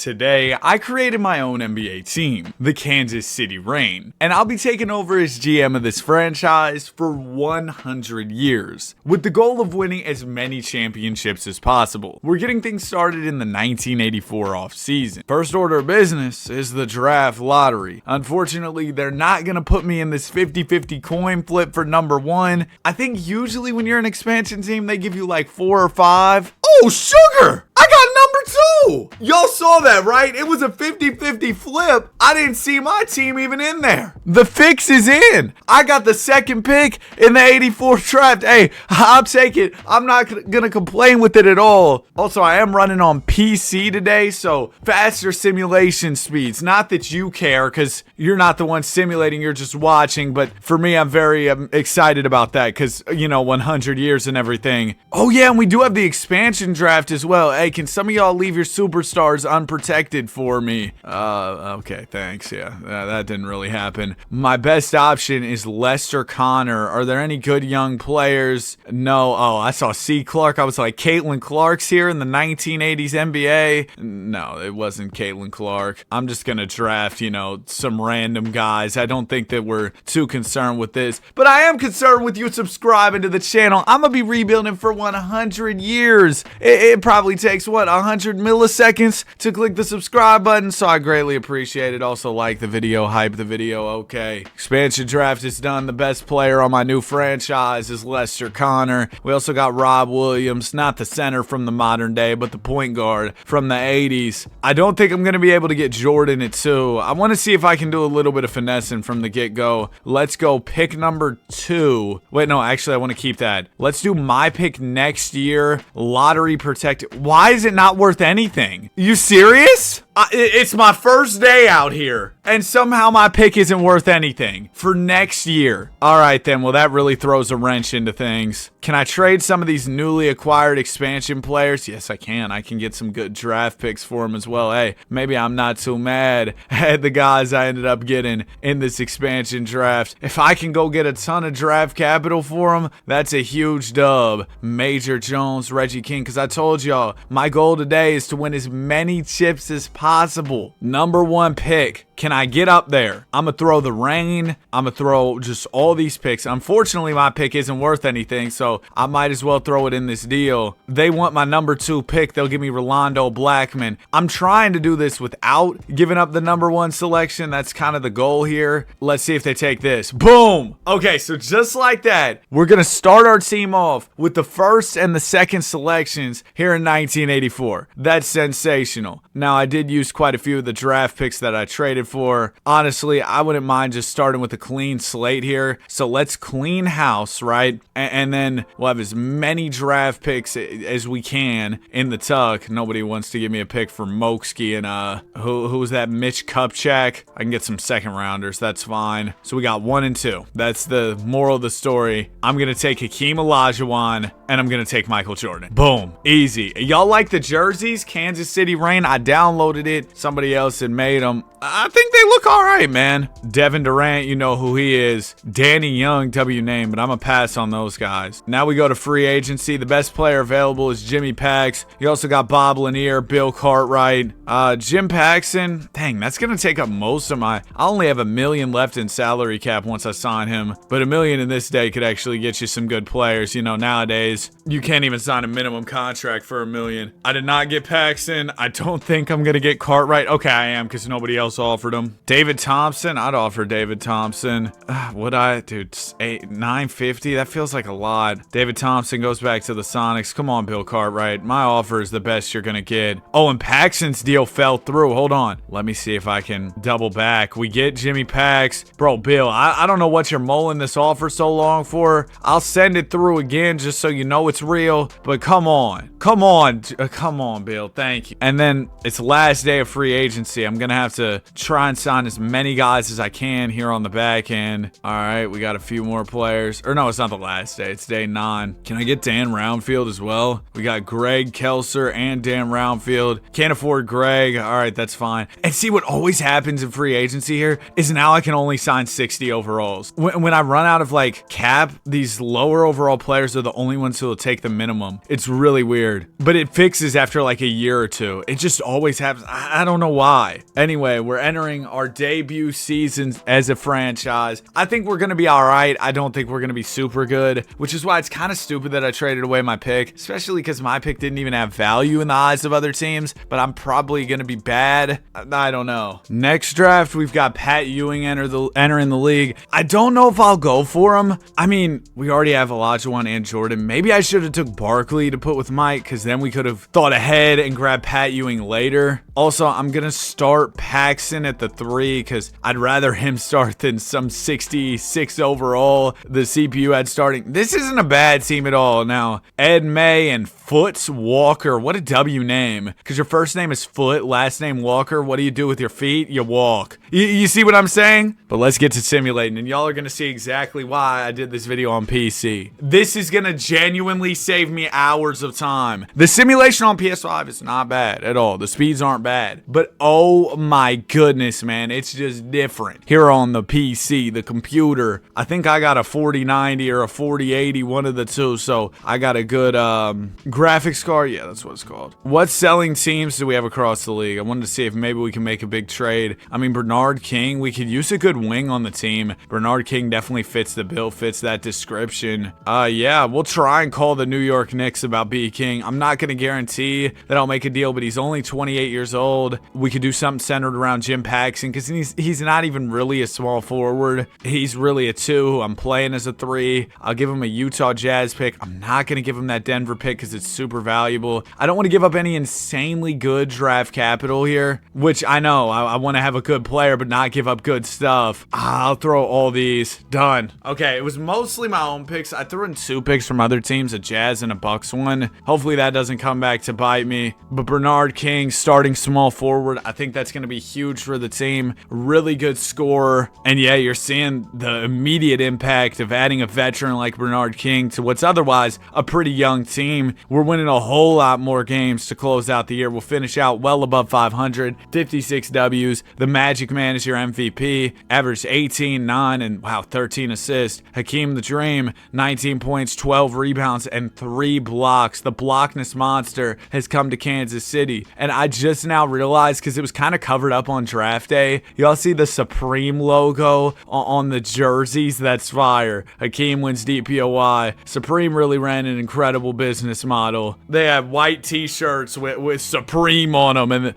Today, I created my own NBA team, the Kansas City Reign, and I'll be taking over as GM of this franchise for 100 years, with the goal of winning as many championships as possible. We're getting things started in the 1984 offseason. First order of business is the draft lottery. Unfortunately, they're not going to put me in this 50-50 coin flip for number one. I think usually when you're an expansion team, they give you like 4 or 5. Oh, sugar! I got number 2! Y'all saw that, right? It was a 50-50 flip. I didn't see my team even in there. The fix is in. I got the second pick in the 84th draft. Hey, I'll take it. I'm not going to complain with it at all. Also, I am running on PC today, so faster simulation speeds. Not that you care, because you're not the one simulating, you're just watching. But for me, I'm very excited about that, because, 100 years and everything. Oh, yeah, and we do have the expansion draft as well. Hey, can some of y'all leave your superstars unprotected for me? Okay, thanks. Yeah, that didn't really happen. My best option is Lester Connor. Are there any good young players? No. Oh, I saw C. Clark. I was like, Caitlin Clark's here in the 1980s NBA. No, it wasn't Caitlin Clark. I'm just gonna draft, some random guys. I don't think that we're too concerned with this, but I am concerned with you subscribing to the channel. I'm gonna be rebuilding for 100 years. It probably takes 100 milliseconds to click the subscribe button, so I greatly appreciate it. Also, like the video, hype the video. Okay, expansion draft is done. The best player on my new franchise is Lester Connor. We also got Rob Williams, not the center from the modern day, but the point guard from the 80s. I don't think I'm going to be able to get Jordan at 2. I want to see if I can do a little bit of finessing from the get-go. Let's go pick number 2. Wait, no, actually, I want to keep that. Let's do my pick next year. Lottery protected. Why is it not worth anything? You serious? It's my first day out here, and somehow my pick isn't worth anything for next year. All right, then. Well, that really throws a wrench into things. Can I trade some of these newly acquired expansion players? Yes, I can. I can get some good draft picks for them as well. Hey, maybe I'm not too mad at the guys I ended up getting in this expansion draft. If I can go get a ton of draft capital for them, that's a huge dub. Major Jones, Reggie King, because I told y'all, my goal today is to win as many chips as possible. Number 1 pick. Can I get up there? I'm going to throw the Reign. I'm going to throw just all these picks. Unfortunately, my pick isn't worth anything, so I might as well throw it in this deal. They want my number 2 pick. They'll give me Rolando Blackman. I'm trying to do this without giving up the number 1 selection. That's kind of the goal here. Let's see if they take this. Boom! Okay, so just like that, we're going to start our team off with the first and the second selections here in 1984. That's sensational. Now, I did use quite a few of the draft picks that I traded for. Honestly, I wouldn't mind just starting with a clean slate here. So let's clean house, right? And then we'll have as many draft picks as we can in the tuck. Nobody wants to give me a pick for Mokski and who was that? Mitch Kupchak. I can get some second rounders. That's fine. So we got 1 and 2. That's the moral of the story. I'm gonna take Hakeem Olajuwon and I'm gonna take Michael Jordan. Boom. Easy. Y'all like the jerseys? Kansas City Reign. I downloaded it. Somebody else had made them. I think they look all right, man. Devin Durant, you know who he is. Danny Young, W name, but I'm going to pass on those guys. Now we go to free agency. The best player available is Jimmy Pax. You also got Bob Lanier, Bill Cartwright, Jim Paxson. Dang, that's going to take up most of my... I only have $1 million left in salary cap once I sign him, but $1 million in this day could actually get you some good players. Nowadays, you can't even sign a minimum contract for $1 million. I did not get Paxson. I don't think I'm going to get Cartwright. Okay, I am, because nobody else offered him. David Thompson, I'd offer David Thompson. Would I? Dude, $950? That feels like a lot. David Thompson goes back to the Sonics. Come on, Bill Cartwright. My offer is the best you're gonna get. Oh, and Paxson's deal fell through. Hold on. Let me see if I can double back. We get Jimmy Pax. Bro, Bill, I don't know what you're mulling this offer so long for. I'll send it through again just so you know it's real. But come on. Come on, Bill. Thank you. And then it's last day of free agency. I'm gonna have to try and sign as many guys as I can here on the back end. All right, we got a few more players. Or no, it's not the last day. It's day 9. Can I get Dan Roundfield as well? We got Greg Kelser and Dan Roundfield. Can't afford Greg. All right, that's fine. And see, what always happens in free agency here is now I can only sign 60 overalls. When I run out of like cap, these lower overall players are the only ones so he'll take the minimum. It's really weird. But it fixes after like a year or two. It just always happens. I don't know why. Anyway, we're entering our debut season as a franchise. I think we're going to be all right. I don't think we're going to be super good, which is why it's kind of stupid that I traded away my pick, especially because my pick didn't even have value in the eyes of other teams, but I'm probably going to be bad. I don't know. Next draft, we've got Pat Ewing entering the league. I don't know if I'll go for him. I mean, we already have Olajuwon and Jordan. Maybe I should have took Barkley to put with Mike, because then we could have thought ahead and grabbed Pat Ewing later. Also, I'm going to start Paxson at the 3 because I'd rather him start than some 66 overall the CPU had starting. This isn't a bad team at all. Now, Ed May and Foots Walker. What a W name. Because your first name is Foot, last name Walker. What do you do with your feet? You walk. You see what I'm saying? But let's get to simulating, and y'all are going to see exactly why I did this video on PC. This is going to genuinely save me hours of time. The simulation on PS5 is not bad at all. The speeds aren't bad. But oh my goodness, man. It's just different. Here on the PC, the computer, I think I got a 4090 or a 4080, one of the two. So I got a good graphics card. Yeah, that's what it's called. What selling teams do we have across the league? I wanted to see if maybe we can make a big trade. I mean, Bernard King, we could use a good wing on the team. Bernard King definitely fits the bill, fits that description. Yeah, we'll try and call the New York Knicks about B. King. I'm not going to guarantee that I'll make a deal, but he's only 28 years old. We could do something centered around Jim Paxson because he's not even really a small forward. He's really a 2. I'm playing as a 3. I'll give him a Utah Jazz pick. I'm not going to give him that Denver pick because it's super valuable. I don't want to give up any insanely good draft capital here, which I know I want to have a good player but not give up good stuff. I'll throw all these. Done. Okay, it was mostly my own picks. I threw in 2 picks from other teams, a Jazz and a Bucks one. Hopefully that doesn't come back to bite me. But Bernard King, starting small forward, I think that's going to be huge for the team. Really good scorer. And yeah, you're seeing the immediate impact of adding a veteran like Bernard King to what's otherwise a pretty young team. We're winning a whole lot more games to close out the year. We'll finish out well above 500, 56 W's. The Magic Man is your MVP. Averaged 18, 9, and wow, 13 assists. Hakeem the Dream, 19 points, 12 rebounds, and 3 blocks. The blockness monster has come to Kansas City. And I just now realized, because it was kind of covered up on draft day, y'all see the Supreme logo on the jerseys? That's fire. Hakeem wins DPOY. Supreme really ran an incredible business model. They have white t-shirts with Supreme on them and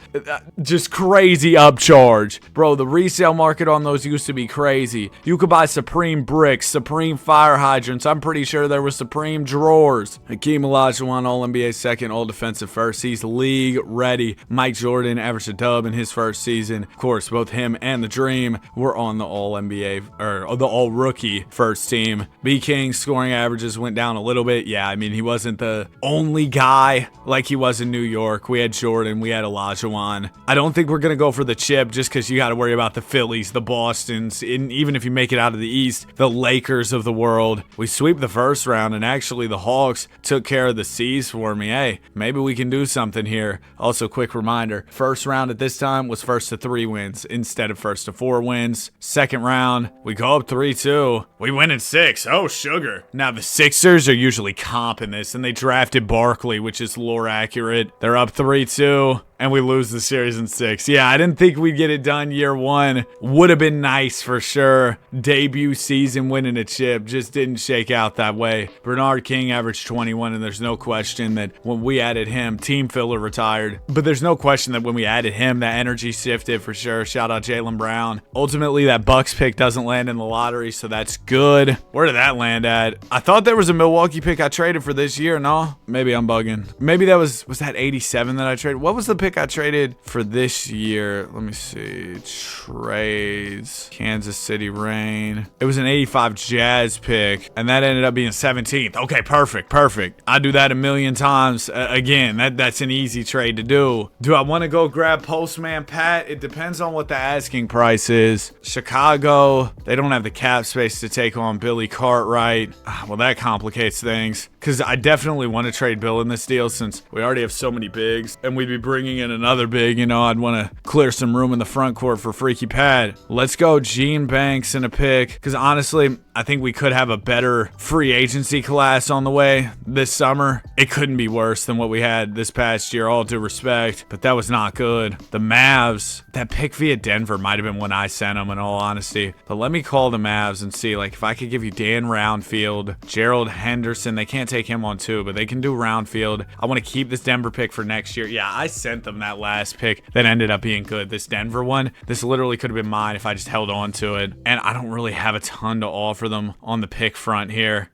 just crazy upcharge. Bro, the resale market on those used to be crazy. You could buy Supreme bricks, Supreme fire hydrants. I'm pretty sure there was Supreme drawers. Hakeem Olajuwon, All-NBA second, All-Defensive first. He's league ready. Mike Jordan averaged a dub in his first season. Of course, both him and the Dream were on the All-NBA, or the All-Rookie first team. B. King's scoring averages went down a little bit. Yeah, I mean, he wasn't the only guy like he was in New York. We had Jordan, we had Olajuwon. I don't think we're going to go for the chip just because you got to worry about the Phillies, the Bostons, and even if you make it out of the East, the Lakers of the world. We sweep the first round, and actually the Hawks took care of the C's for me. Hey, maybe we can do something here. Also, quick reminder, first round at this time was first to 3 wins instead of first to 4 wins. Second round, we go up 3-2. We win in 6. Oh, sugar. Now, the Sixers are usually comping this, and they drafted Barkley, which is lore accurate. They're up 3-2. And we lose the series in 6. Yeah, I didn't think we'd get it done year 1. Would have been nice for sure. Debut season winning a chip just didn't shake out that way. Bernard King averaged 21, and there's no question that when we added him, Team Filler retired. But there's no question that when we added him, that energy shifted for sure. Shout out Jaylen Brown. Ultimately, that Bucks pick doesn't land in the lottery, so that's good. Where did that land at? I thought there was a Milwaukee pick I traded for this year. No? Maybe I'm bugging. Maybe that was that 87 that I traded? What was the pick I traded for this year? Let me see. Trades. Kansas City Reign. It was an 85 Jazz pick, and that ended up being 17th. Okay, perfect. I do that a million times. Again, that's an easy trade to do. Do I want to go grab Postman Pat? It depends on what the asking price is. Chicago, they don't have the cap space to take on Billy Cartwright. Well, that complicates things, because I definitely want to trade Bill in this deal since we already have so many bigs, and we'd be bringing in another big. You know, I'd want to clear some room in the front court for Freaky Pat. Let's go Gene Banks in a pick, because honestly, I think we could have a better free agency class on the way this summer. It couldn't be worse than what we had this past year, all due respect, but that was not good. The Mavs, that pick via Denver might have been when I sent them, in all honesty. But let me call the Mavs and see, like, if I could give you Dan Roundfield, Gerald Henderson. They can't take him on too, but they can do Roundfield. I want to keep this Denver pick for next year. Yeah, I sent them that last pick that ended up being good. This Denver one, this literally could have been mine if I just held on to it. And I don't really have a ton to offer them on the pick front here.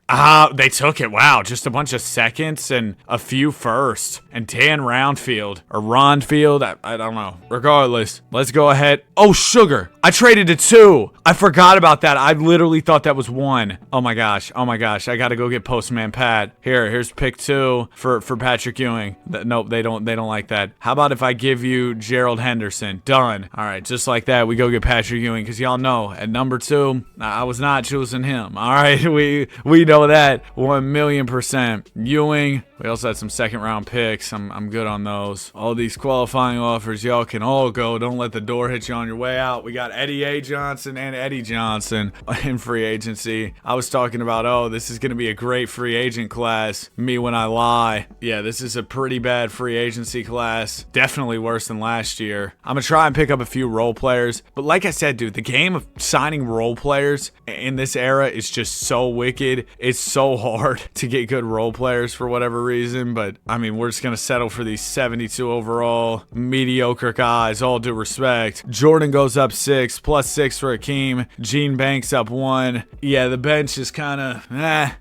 They took it. Wow, just a bunch of seconds and a few firsts. And Dan Roundfield or Ronfield, I don't know. Regardless, let's go ahead. Oh, Sugar. I traded to 2. I forgot about that. I literally thought that was 1. Oh my gosh. Oh my gosh. I gotta go get Postman Pat. Here's pick 2 for Patrick Ewing. Nope, they don't like that. How about if I give you Gerald Henderson? Done. All right, just like that, we go get Patrick Ewing, because y'all know at number 2, I was not choosing him. All right, we know that 1,000,000%. Ewing. We also had some second round picks. I'm good on those. All these qualifying offers, y'all can all go. Don't let the door hit you on your way out. We got Eddie A. Johnson and Eddie Johnson in free agency. I was talking about, oh, this is going to be a great free agent class. Me when I lie. Yeah, this is a pretty bad free agency class. Definitely worse than last year. I'm going to try and pick up a few role players. But like I said, dude, the game of signing role players in this era is just so wicked. It's so hard to get good role players for whatever reason. But, I mean, we're just going to settle for these 72 overall mediocre guys, all due respect. Jordan goes up 6, plus 6 for Hakeem. Gene Banks up 1. Yeah, the bench is kind of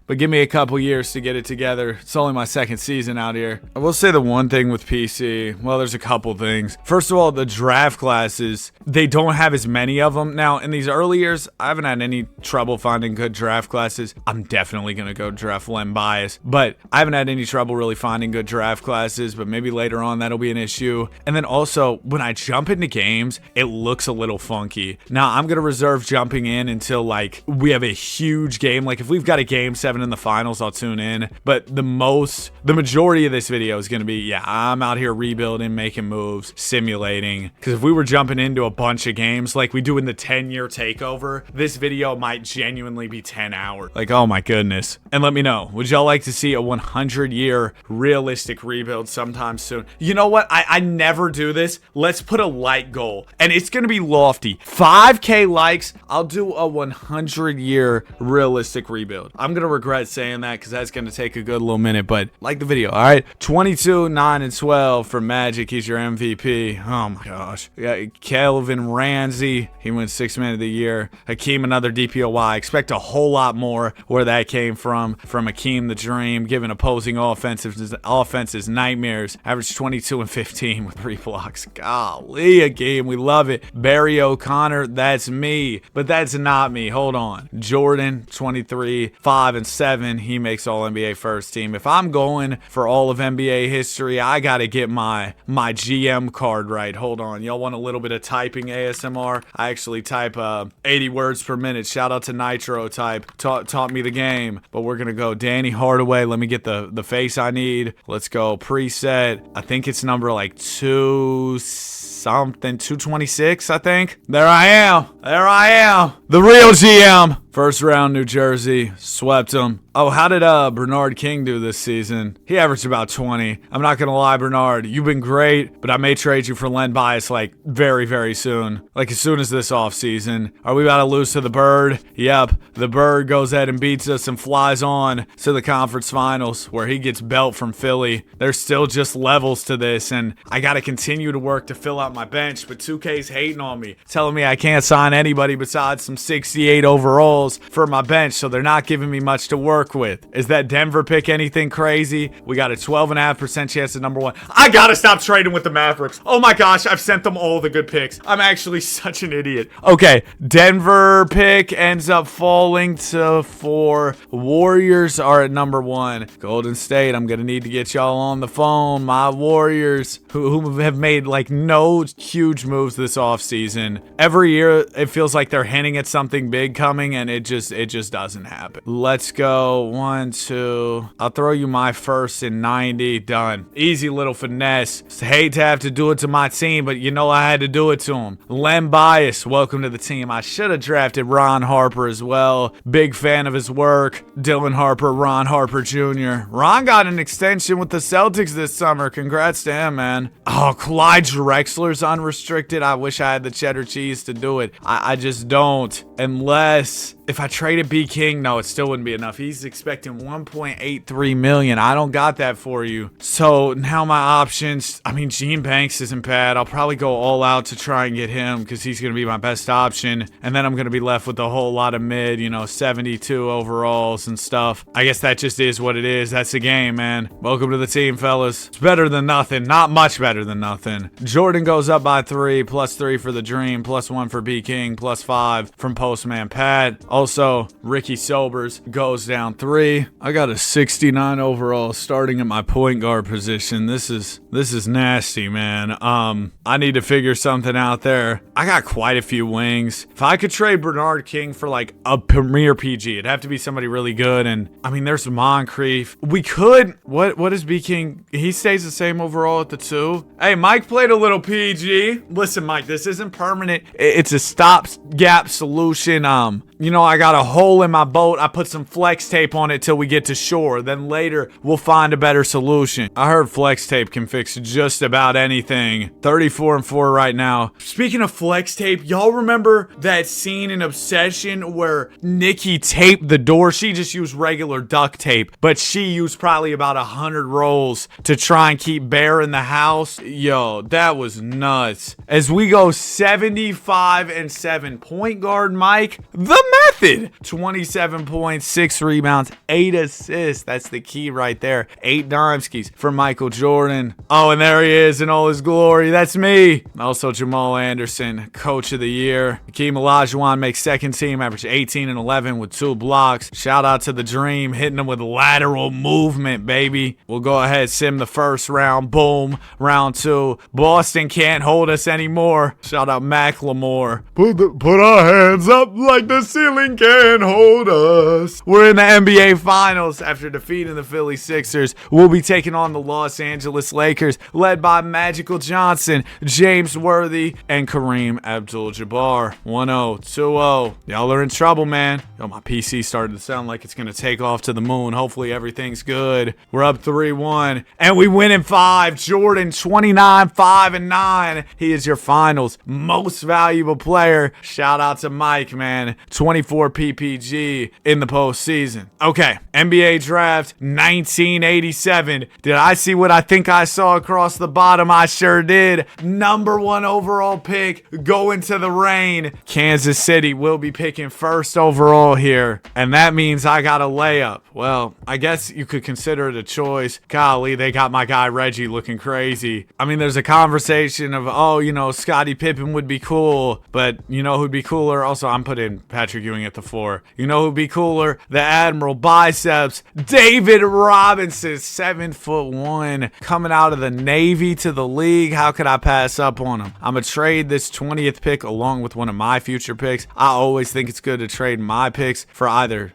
but give me a couple years to get it together. It's only my second season out here. I will say the one thing with PC, well, there's a couple things. First of all, the draft classes, they don't have as many of them. Now, in these early years, I haven't had any trouble finding good draft classes. I'm definitely going to go draft Len Bias, but I haven't had any trouble really finding good draft classes, but maybe later on that'll be an issue. And then also, when I jump into games, it looks a little funky. Now, I'm going to reserve jumping in until, like, we have a huge game. Like, if we've got a game 7 in the finals, I'll tune in. But the majority of this video is going to be, yeah, I'm out here rebuilding, making moves, simulating. Because if we were jumping into a bunch of games like we do in the 10-year takeover, this video might genuinely be 10 hours. Like, oh my goodness. And let me know, would y'all like to see a 100-year realistic rebuild sometime soon? You know what? I never do this. Let's put a like goal. And it's going to be lofty. 5K likes, I'll do a 100-year realistic rebuild. I'm going to regret saying that because that's going to take a good little minute, but like the video, all right? 22, 9, and 12 for Magic. He's your MVP. Oh my gosh. Yeah, Kelvin Ramsey. He wins 6th Man of the Year. Hakeem, another DPOY. Expect a whole lot more where that came from Hakeem the Dream, giving opposing offenses nightmares. Average 22 and 15 with 3 blocks. Golly, a game. We love it. Barry O'Connor, that's me, but that's not me. Hold on. Jordan, 23, 5 and 7. He makes All NBA first team. If I'm going for all of NBA history, I got to get my GM card right. Hold on. Y'all want a little bit of typing ASMR? I actually type 80 words per minute. Shout out to Nitro Type. Taught me the game. But we're going to go Danny Hardaway. Let me get the face I need. Let's go preset. I think it's number like 226, I think. There I am. The real GM. First round, New Jersey. Swept them. Oh, how did Bernard King do this season? He averaged about 20. I'm not going to lie, Bernard. You've been great, but I may trade you for Len Bias like very, very soon. Like as soon as this offseason. Are we about to lose to the Bird? Yep. The Bird goes ahead and beats us and flies on to the conference finals where he gets belt from Philly. There's still just levels to this, and I got to continue to work to fill out my bench, but 2K's hating on me, telling me I can't sign anybody besides some 68 overalls for my bench, so they're not giving me much to work with. Is that Denver pick anything crazy? We got a 12.5% chance at number 1. I gotta stop trading with the Mavericks. Oh my gosh, I've sent them all the good picks. I'm actually such an idiot. Okay, Denver pick ends up falling to 4. Warriors are at number 1. Golden State, I'm gonna need to get y'all on the phone. My Warriors, who have made like no huge moves this offseason. Every year, it feels like they're hinting at something big coming, and man. It just doesn't happen. Let's go. 1, 2. I'll throw you my first in 90. Done. Easy little finesse. Hate to have to do it to my team, but you know I had to do it to him. Len Bias, welcome to the team. I should have drafted Ron Harper as well. Big fan of his work. Dylan Harper, Ron Harper Jr. Ron got an extension with the Celtics this summer. Congrats to him, man. Oh, Clyde Drexler's unrestricted. I wish I had the cheddar cheese to do it. I just don't. Unless if I traded B King, no, it still wouldn't be enough. He's expecting 1.83 million. I don't got that for you. So now my options, I mean, Gene Banks isn't bad. I'll probably go all out to try and get him because he's going to be my best option. And then I'm going to be left with a whole lot of mid, 72 overalls and stuff. I guess that just is what it is. That's the game, man. Welcome to the team, fellas. It's better than nothing. Not much better than nothing. Jordan goes up by 3, +3 for the Dream, +1 for B King, +5 from Postman Pat. Also, Ricky Sobers goes down 3. I got a 69 overall starting at my point guard position. This is nasty, man. I need to figure something out there. I got quite a few wings. If I could trade Bernard King for like a premier PG, it'd have to be somebody really good. And I mean, there's Moncrief. We could. What is B King? He stays the same overall at the 2. Hey, Mike played a little PG. Listen, Mike, this isn't permanent. It's a stopgap solution. I got a hole in my boat. I put some flex tape on it till we get to shore. Then later, we'll find a better solution. I heard flex tape can fix just about anything. 34-4 right now. Speaking of flex tape, y'all remember that scene in Obsession where Nikki taped the door? She just used regular duct tape, but she used probably about 100 rolls to try and keep Bear in the house. Yo, that was nuts. As we go 75-7, point guard Mike, the method. 27 points, 6 rebounds, 8 assists. That's the key right there. 8 Dimeskis for Michael Jordan. Oh, and there he is in all his glory. That's me. Also, Jamal Anderson, coach of the year. Hakeem Olajuwon makes second team, average 18 and 11 with 2 blocks. Shout out to the Dream, hitting him with lateral movement, baby. We'll go ahead, sim the first round. Boom. Round 2. Boston can't hold us anymore. Shout out Macklemore. Put our hands up like the ceiling can hold us. We're in the NBA Finals after defeating the Philly Sixers. We'll be taking on the Los Angeles Lakers, led by Magical Johnson, James Worthy, and Kareem Abdul-Jabbar. 1-0, 2-0. Y'all are in trouble, man. Yo, my PC started to sound like it's going to take off to the moon. Hopefully everything's good. We're up 3-1, and we win in 5. Jordan, 29, 5, and 9. He is your Finals most valuable player. Shout out to Mike, man. 24 PPG in the postseason. Okay, NBA draft 1987. Did I see what I think I saw across the bottom? I sure did. Number 1 overall pick going to the rain. Kansas City will be picking first overall here, and that means I got a layup. Well, I guess you could consider it a choice. Golly, they got my guy Reggie looking crazy. I mean, there's a conversation of, Scottie Pippen would be cool, but you know who'd be cooler? Also, I'm putting Patrick Ewing at the 4. You know who'd be cooler? The Admiral Biceps, David Robinson, 7'1", coming out of the Navy to the league. How could I pass up on him? I'm going to trade this 20th pick along with one of my future picks. I always think it's good to trade my picks for either,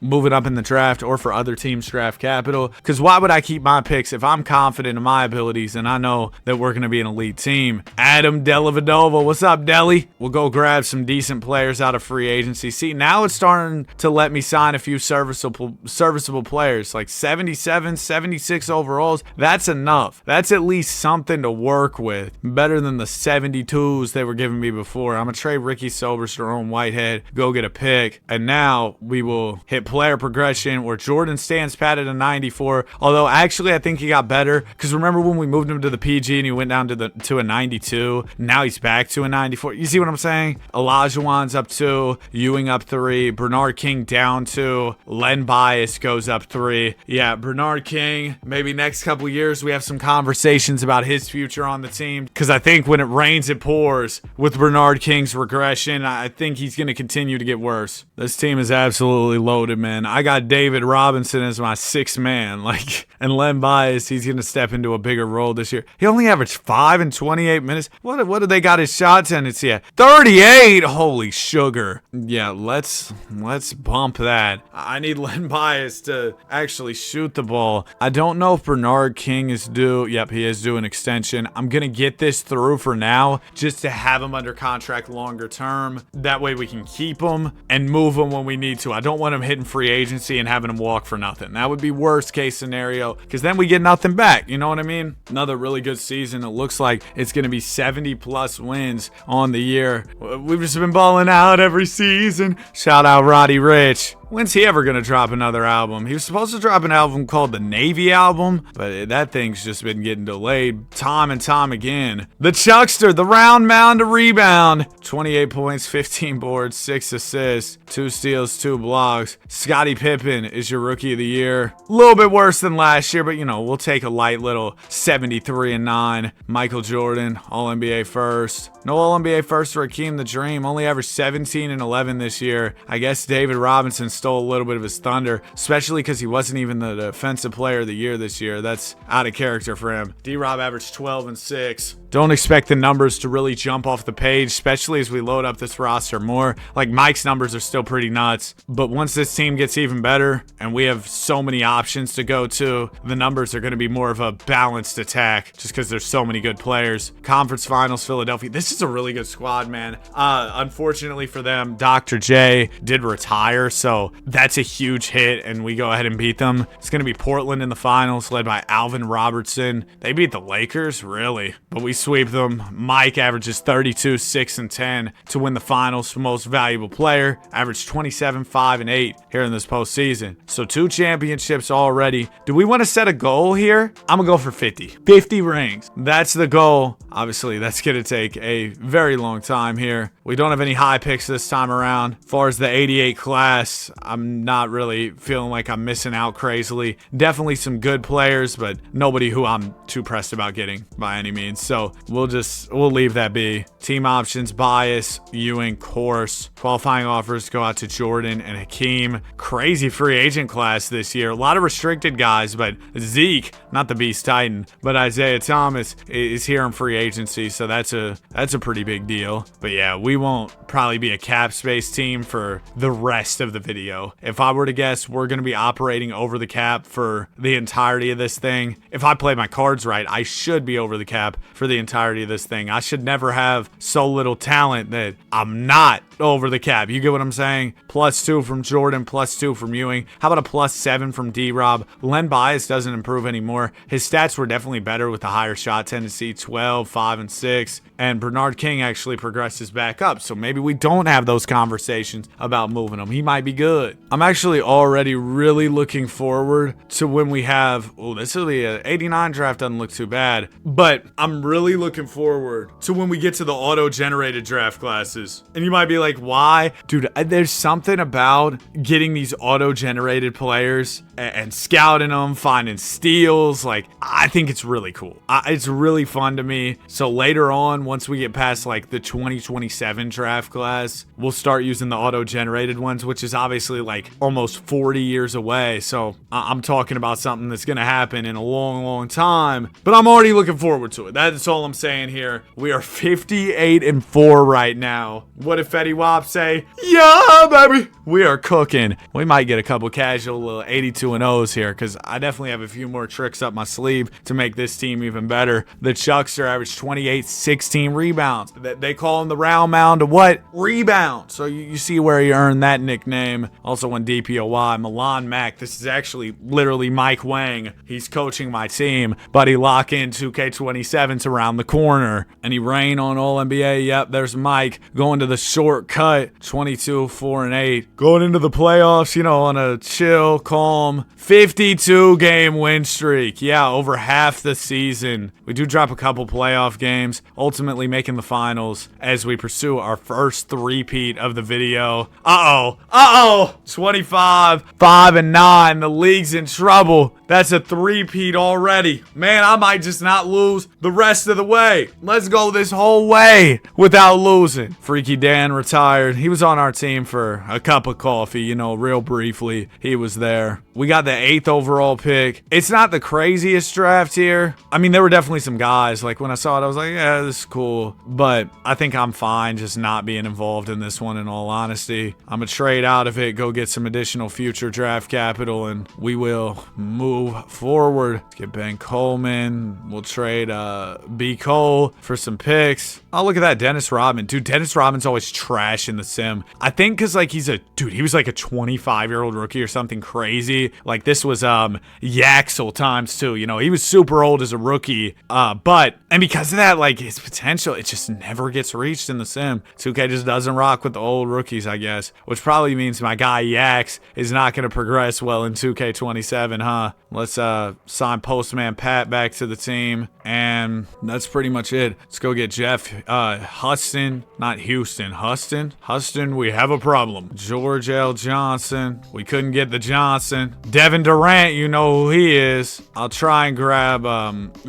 moving up in the draft or for other teams' draft capital. Because why would I keep my picks if I'm confident in my abilities and I know that we're going to be an elite team? Adam Dellavedova, what's up, Delly? We'll go grab some decent players out of free agency. See, now it's starting to let me sign a few serviceable players, like 77, 76 overalls. That's enough. That's at least something to work with. Better than the 72s they were giving me before. I'm going to trade Ricky Sobers, Jerome Whitehead, go get a pick. And now we will hit player progression where Jordan stands pat at a 94. Although, actually, I think he got better. Because remember when we moved him to the PG and he went down to a 92? Now he's back to a 94. You see what I'm saying? Olajuwon's up 2. Ewing up 3. Bernard King down 2. Len Bias goes up 3. Yeah, Bernard King, maybe next couple years we have some conversations about his future on the team. Because I think when it rains, it pours. With Bernard King's regression, I think he's going to continue to get worse. This team is absolutely loaded, man. I got David Robinson as my 6th man. And Len Bias, he's going to step into a bigger role this year. He only averaged 5 in 28 minutes. What do they got his shot tendency at? 38! Holy sugar. Yeah, let's bump that. I need Len Bias to actually shoot the ball. I don't know if Bernard King is due. Yep, he is due an extension. I'm gonna get this through for now, just to have him under contract longer term. That way we can keep him and move him when we need to. I don't want him hitting free agency and having him walk for nothing. That would be worst case scenario, because then we get nothing back. You know what I mean? Another really good season. It looks like it's gonna be 70 plus wins on the year. We've just been balling out every season. Shout out Roddy Ricch. When's he ever gonna drop another album? He was supposed to drop an album called the Navy album, but that thing's just been getting delayed time and time again. The Chuckster, the round mound to rebound. 28 points, 15 boards, 6 assists, 2 steals, 2 blocks. Scottie Pippen is your rookie of the year. A little bit worse than last year, but you know, we'll take a light little 73-9. Michael Jordan, All-NBA first. No All-NBA first for Hakeem the Dream. Only averaged 17 and 11 this year. I guess David Robinson stole a little bit of his thunder, especially because he wasn't even the defensive player of the year this year. That's out of character for him. D-Rob averaged 12 and 6. Don't expect the numbers to really jump off the page, especially as we load up this roster more. Like, Mike's numbers are still pretty nuts, but once this team gets even better and we have so many options to go to, the numbers are going to be more of a balanced attack just because there's so many good players. Conference Finals, Philadelphia. This is a really good squad, man. Unfortunately for them, Dr. J did retire, so that's a huge hit, and we go ahead and beat them. It's going to be Portland in the finals, led by Alvin Robertson. They beat the Lakers? Really? But we sweep them. Mike averages 32, 6, and 10 to win the finals for most valuable player. Averaged 27, 5, and 8 here in this postseason. So 2 championships already. Do we want to set a goal here? I'm going to go for 50. 50 rings. That's the goal. Obviously, that's going to take a very long time here. We don't have any high picks this time around. As far as the 88 class, I'm not really feeling like I'm missing out crazily. Definitely some good players, but nobody who I'm too pressed about getting by any means. So we'll leave that be. Team options, Bias, Ewing, Course. Qualifying offers go out to Jordan and Hakeem. Crazy free agent class this year. A lot of restricted guys, but Zeke, not the Beast Titan, but Isaiah Thomas is here in free agency, so that's a pretty big deal. But yeah, we won't probably be a cap space team for the rest of the video. If I were to guess, we're going to be operating over the cap for the entirety of this thing. If I play my cards right, I should be over the cap for the entirety of this thing. I should never have so little talent that I'm not over the cap. You get what I'm saying? +2 from Jordan, +2 from Ewing. How about a +7 from D-Rob? Len Bias doesn't improve anymore. His stats were definitely better with the higher shot tendency, 12, 5, and 6. And Bernard King actually progresses back up. So maybe we don't have those conversations about moving him. He might be good. I'm actually already really looking forward to when we have, this will be an 89 draft, doesn't look too bad. But I'm really looking forward to when we get to the auto-generated draft classes. And you might be like, why? Dude, there's something about getting these auto-generated players and scouting them, finding steals. Like, I think it's really cool. It's really fun to me. So later on, once we get past like the 2027 draft class, we'll start using the auto-generated ones, which is obviously like almost 40 years away. So I'm talking about something that's going to happen in a long, long time, but I'm already looking forward to it. That's all I'm saying here. We are 58-4 right now. What did Fetty Wap say? Yeah, baby. We are cooking. We might get a couple casual little 82-0s here, because I definitely have a few more tricks up my sleeve to make this team even better. The Chuckster averaged 28, 16 rebounds. They call him the round mound to what? Rebound. So you see where he earned that nickname. Also on DPOY, Milan Mack. This is actually literally Mike Wang. He's coaching my team. Buddy, lock in 2K27's around the corner. Any rain on All-NBA? Yep, there's Mike going to the shortcut. 22, 4, and 8. Going into the playoffs, on a chill, calm, 52-game win streak. Yeah, over half the season. We do drop a couple playoff games, ultimately making the finals as we pursue our first three-peat of the video. 25, 5, and 9. The league's in trouble. That's a three-peat already. Man, I might just not lose the rest of the way. Let's go this whole way without losing. Freaky Dan retired. He was on our team for a cup of coffee, real briefly. He was there. We got the 8th overall pick. It's not the craziest draft here. I mean, there were definitely some guys. Like, when I saw it, I was like, yeah, this is cool. But I think I'm fine just not being involved in this one, in all honesty. I'm going to trade out of it, go get some additional future draft capital, and we will move forward. Let's get Ben Coleman. We'll trade B. Cole for some picks. Oh, look at that. Dennis Rodman. Dude, Dennis Rodman's always trash in the sim. I think because, like, he was like a 25-year-old rookie or something crazy. Like, this was Yaxel times 2. You know, he was super old as a rookie. And because of that, like, his potential, it just never gets reached in the sim. 2K just doesn't rock with the old rookies, I guess. Which probably means my guy Yax is not going to progress well in 2K27, huh? Let's sign Postman Pat back to the team. And that's pretty much it. Let's go get Jeff Huston. Not Houston. Huston, we have a problem. George L. Johnson. We couldn't get the Johnson. Devin Durant, you know who he is. I'll try and grab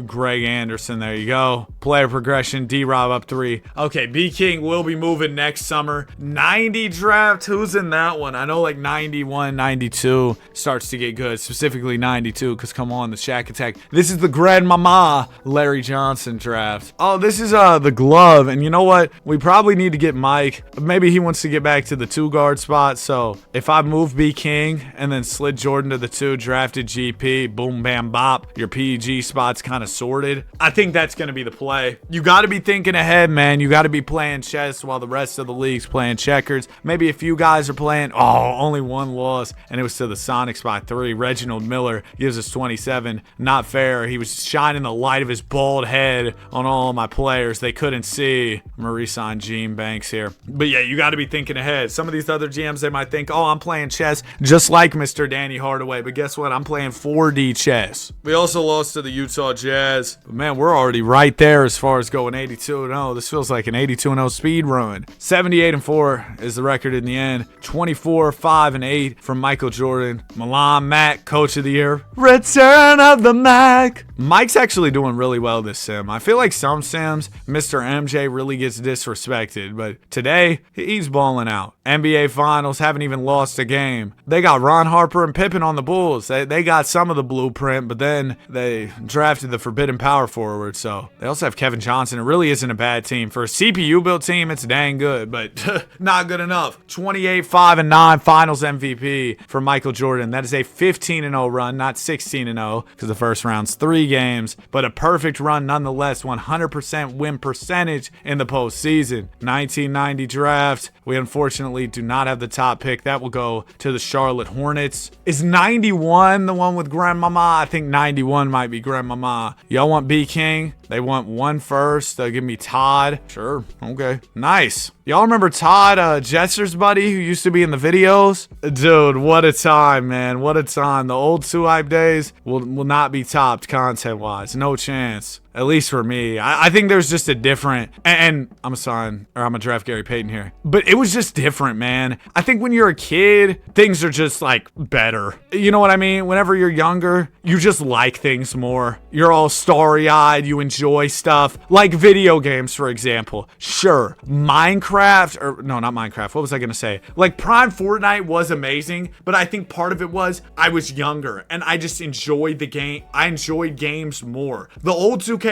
Greg Anderson. There you go. Player progression. D-Rob up 3. Okay, B. King will be moving next summer. 90 draft. Who's in that one? I know like 91, 92 starts to get good. Specifically 92, because come on, the Shaq Attack. This is the Grandmama Larry Johnson draft. Oh, this is the glove. And you know what? We probably need to get Mike. Maybe he wants to get back to the 2-guard spot. So if I move B. King and then slid Jordan to the 2, drafted GP, boom, bam, bop, your PG spot's kind of sorted. I think that's going to be the play. You got to be thinking ahead, man. You got to be playing chess while the rest of the league's playing checkers. Maybe a few guys are playing, only one loss, and it was to the Sonics by 3. Reginald Miller gives us 27. Not fair. He was shining the light of his bald head on all of my players. They couldn't see. Maurice on Gene Banks here. But yeah, you got to be thinking ahead. Some of these other GMs, they might think, I'm playing chess just like Mr. Danny Hardaway. But guess what? I'm playing 4D chess. We also lost to the Utah Jazz. But man, we're already right there as far as going 82-0. This feels like an 82-0 speed run. 78-4 is the record in the end. 24-5-8 from Michael Jordan. Milan Mack, Coach of the Year. Return of the Mac. Mike's actually doing really well this sim. I feel like some sims, Mr. MJ really gets disrespected, but today, he's balling out. NBA Finals, haven't even lost a game. They got Ron Harper and Pippen on the Bulls. They got some of the blueprint, but then they drafted the forbidden power forward, so they also have Kevin Johnson. It really isn't a bad team. For a CPU-built team, it's dang good, but not good enough. 28-5-9 Finals MVP for Michael Jordan. That is a 15-0 run, not 16-0, because the first round's 3 games, but a perfect run nonetheless. 100% win percentage in the postseason. 1990 draft. We unfortunately do not have the top pick. That will go to the Charlotte Hornets. Is 91 the one with Grandmama? I think 91 might be Grandmama. Y'all want B. King? They want 1 first. They'll give me Todd. Sure. Okay. Nice. Y'all remember Todd, Jester's buddy, who used to be in the videos? Dude, what a time, man. What a time. The old Suhype days will not be topped content-wise. No chance. At least for me. I think there's just a different, and I'm a draft Gary Payton here, but it was just different, man. I think when you're a kid, things are just like better. You know what I mean? Whenever you're younger, you just like things more. You're all starry-eyed. You enjoy stuff like video games, for example. Sure, Minecraft, or no, not Minecraft. What was I going to say? Like Prime Fortnite was amazing, but I think part of it was I was younger and I just enjoyed the game. I enjoyed games more. The old 2Ks,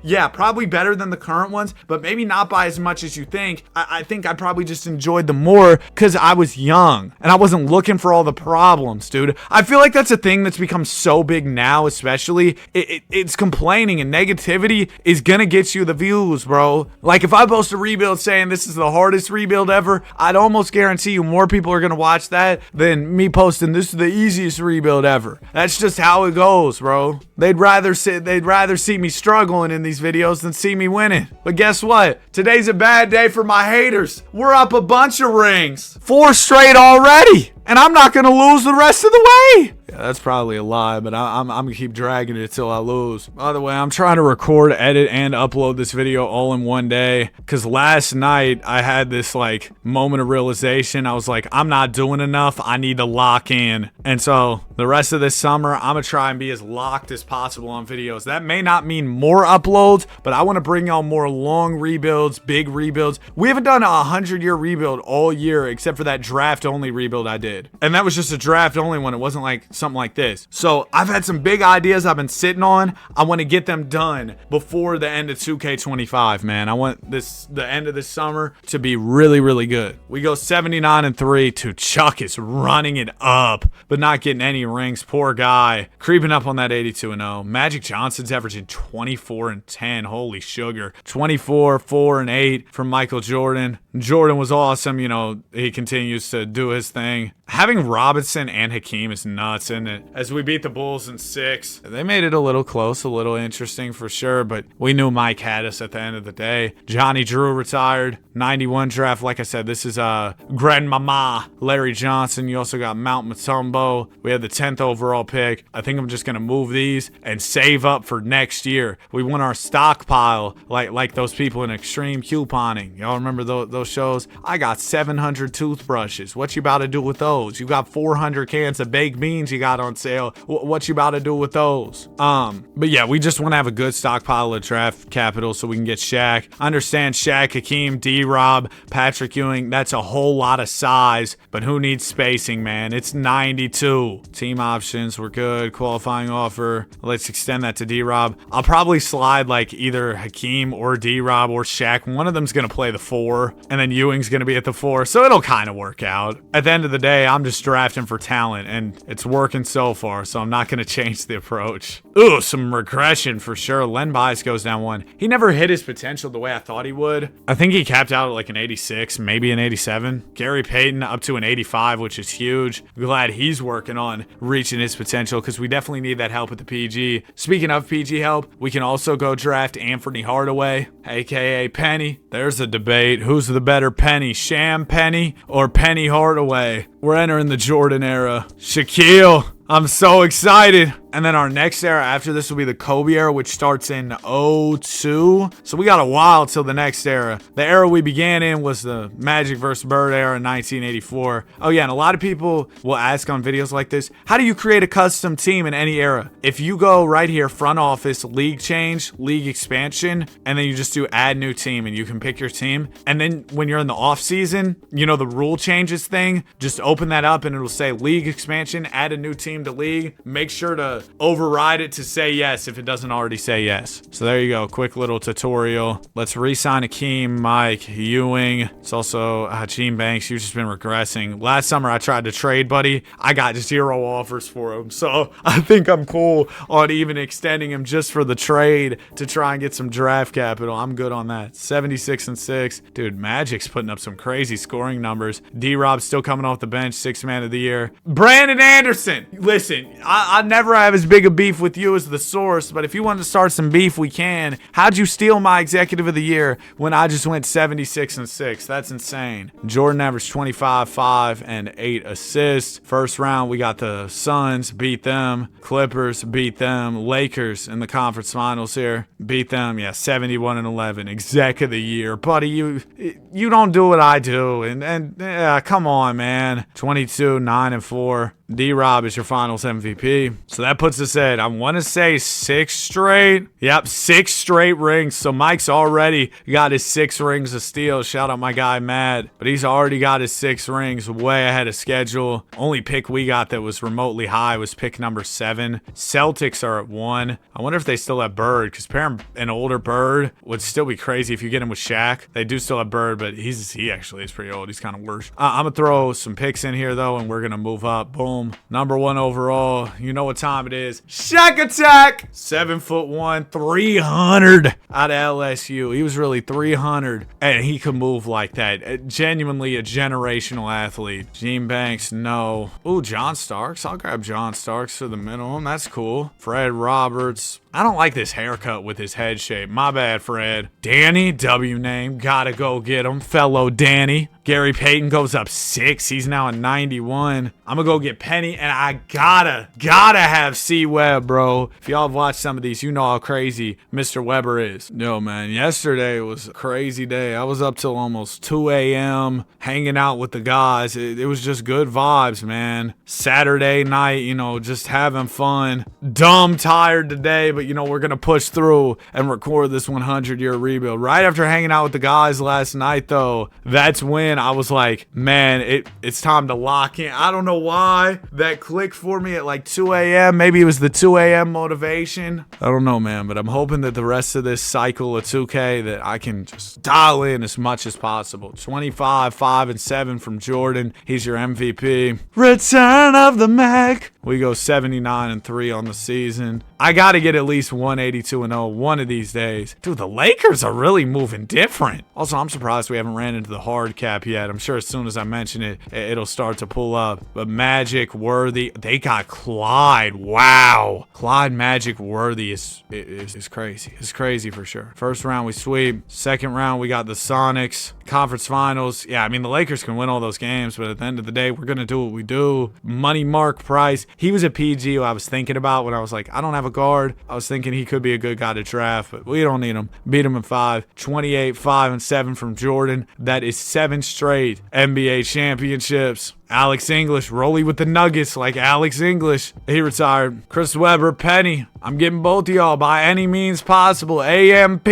yeah, probably better than the current ones, but maybe not by as much as you think. I think I probably just enjoyed them more because I was young and I wasn't looking for all the problems, dude. I feel like that's a thing that's become so big now, especially. It's complaining and negativity is gonna get you the views, bro. Like if I post a rebuild saying this is the hardest rebuild ever, I'd almost guarantee you more people are gonna watch that than me posting this is the easiest rebuild ever. That's just how it goes, bro. They'd rather see me struggling in these videos than see me winning. But guess what? Today's a bad day for my haters. We're up a bunch of rings. 4 straight already. And I'm not going to lose the rest of the way. Yeah, that's probably a lie, but I'm going to keep dragging it until I lose. By the way, I'm trying to record, edit, and upload this video all in one day. Because last night, I had this like moment of realization. I was like, I'm not doing enough. I need to lock in. And so the rest of this summer, I'm going to try and be as locked as possible on videos. That may not mean more uploads, but I want to bring y'all more long rebuilds, big rebuilds. We haven't done a 100-year rebuild all year, except for that draft-only rebuild I did. And that was just a draft only one. It wasn't like something like this. So I've had some big ideas I've been sitting on. I want to get them done before the end of 2K25, man. I want the end of this summer to be really, really good. We go 79-3 to Chuck is running it up, but not getting any rings. Poor guy. Creeping up on that 82-0. Magic Johnson's averaging 24-10. Holy sugar. 24, 4, and 8 from Michael Jordan. Jordan was awesome. You know, he continues to do his thing. Having Robinson and Hakeem is nuts, isn't it? As we beat the Bulls in 6. They made it a little close, a little interesting for sure, but we knew Mike had us at the end of the day. Johnny Drew retired. 91 draft. Like I said, this is Grandmama Larry Johnson. You also got Mount Mutombo. We had the 10th overall pick. I think I'm just going to move these and save up for next year. We want our stockpile like those people in Extreme Couponing. Y'all remember those shows? I got 700 toothbrushes. What you about to do with those? You got 400 cans of baked beans you got on sale. What you about to do with those? But yeah, we just want to have a good stockpile of draft capital so we can get Shaq. I understand Shaq, Hakeem, D-Rob, Patrick Ewing. That's a whole lot of size, but who needs spacing, man? It's 92. Team options were good. Qualifying offer. Let's extend that to D-Rob. I'll probably slide like either Hakeem or D-Rob or Shaq. One of them's going to play the 4, and then Ewing's going to be at the 4, so it'll kind of work out. At the end of the day, I'm just drafting for talent, and it's working so far, so I'm not going to change the approach. Ooh, some regression for sure. Len Bias goes down 1. He never hit his potential the way I thought he would. I think he capped out at like an 86, maybe an 87. Gary Payton up to an 85, which is huge. Glad he's working on reaching his potential because we definitely need that help at the PG. Speaking of PG help, we can also go draft Anthony Hardaway, aka Penny. There's a debate. Who's the better Penny, Sham Penny or Penny Hardaway? We're entering the Jordan era. Shaquille, I'm so excited. And then our next era after this will be the Kobe era, which starts in 02. So we got a while till the next era. The era we began in was the Magic vs. Bird era in 1984. Oh yeah, and a lot of people will ask on videos like this, how do you create a custom team in any era? If you go right here, front office, league change, league expansion, and then you just do add new team and you can pick your team. And then when you're in the off season, you know, the rule changes thing, just open that up and it'll say league expansion, add a new team to league. Make sure to override it to say yes if it doesn't already say yes. So there you go, quick little tutorial. Let's re-sign Akeem, Mike, Ewing. It's also Gene Banks. You've just been regressing. Last summer I tried to trade Buddy. I got 0 offers for him. So I think I'm cool on even extending him just for the trade to try and get some draft capital. I'm good on that. 76-6. Dude, Magic's putting up some crazy scoring numbers. D-Rob's still coming off the bench, 6th man of the year. Brandon Anderson. Listen, I never have as big a beef with you as the source, but if you want to start some beef, we can. How'd you steal my executive of the year when I just went 76-6? That's insane. Jordan averaged 25, 5, and 8 assists. First round, we got the Suns, beat them. Clippers, beat them. Lakers in the conference finals here, beat them. Yeah, 71-11. Exec of the year. Buddy, you don't do what I do. And yeah, come on, man. 22, 9, and 4. D-Rob is your finals MVP. So that puts us at, I want to say 6 straight. Yep, 6 straight rings. So Mike's already got his 6 rings of steel. Shout out my guy, Matt. But he's already got his 6 rings way ahead of schedule. Only pick we got that was remotely high was pick number 7. Celtics are at 1. I wonder if they still have Bird, because pairing an older Bird would still be crazy if you get him with Shaq. They do still have Bird, but he actually is pretty old. He's kind of worse. I'm going to throw some picks in here, though, and we're going to move up. Boom. Number 1 overall. You know what time it is. Shaq Attack. 7'1", 300 out of LSU. He was really 300, and he could move like that. Genuinely a generational athlete. Gene Banks, no. Ooh, John Starks. I'll grab John Starks for the minimum. That's cool. Fred Roberts. I don't like this haircut with his head shape. My bad, Fred. Danny, W name. Gotta go get him. Fellow Danny. Gary Payton goes up 6. He's now at 91. I'm gonna go get Penny, and I gotta have C. Webb, bro. If y'all have watched some of these, you know how crazy Mr. Weber is. Yo, man, yesterday was a crazy day. I was up till almost 2 a.m. hanging out with the guys. It was just good vibes, man. Saturday night, you know, just having fun. Dumb tired today, but you know, we're gonna push through and record this 100-year rebuild. Right after hanging out with the guys last night, though, that's when I was like, man, it's time to lock in. I don't know why. that clicked for me at like 2 a.m. Maybe it was the 2 a.m. motivation. I don't know, man, but I'm hoping that the rest of this cycle of 2K that I can just dial in as much as possible. 25, 5, and 7 from Jordan. He's your MVP. Return of the Mac. We go 79 and 3 on the season. I got to get at least 182 and 0 one of these days. Dude, the Lakers are really moving different. Also, I'm surprised we haven't ran into the hard cap yet. I'm sure as soon as I mention it, it'll start to pull up. But Magic, Worthy, they got Clyde. Wow. Clyde, Magic, Worthy is crazy. It's crazy for sure. First round, we sweep. Second round, we got the Sonics. Conference finals. Yeah, I mean, the Lakers can win all those games, but at the end of the day, we're going to do what we do. Money Mark Price. He was a PG who I was thinking about when I was like, I don't have a guard. I was thinking he could be a good guy to draft, but we don't need him. Beat him in 5. 28, 5, and 7 from Jordan. That is 7 straight NBA championships. Alex English, Rolly with the Nuggets like Alex English. He retired. Chris Webber, Penny. I'm getting both of y'all by any means possible. AMP.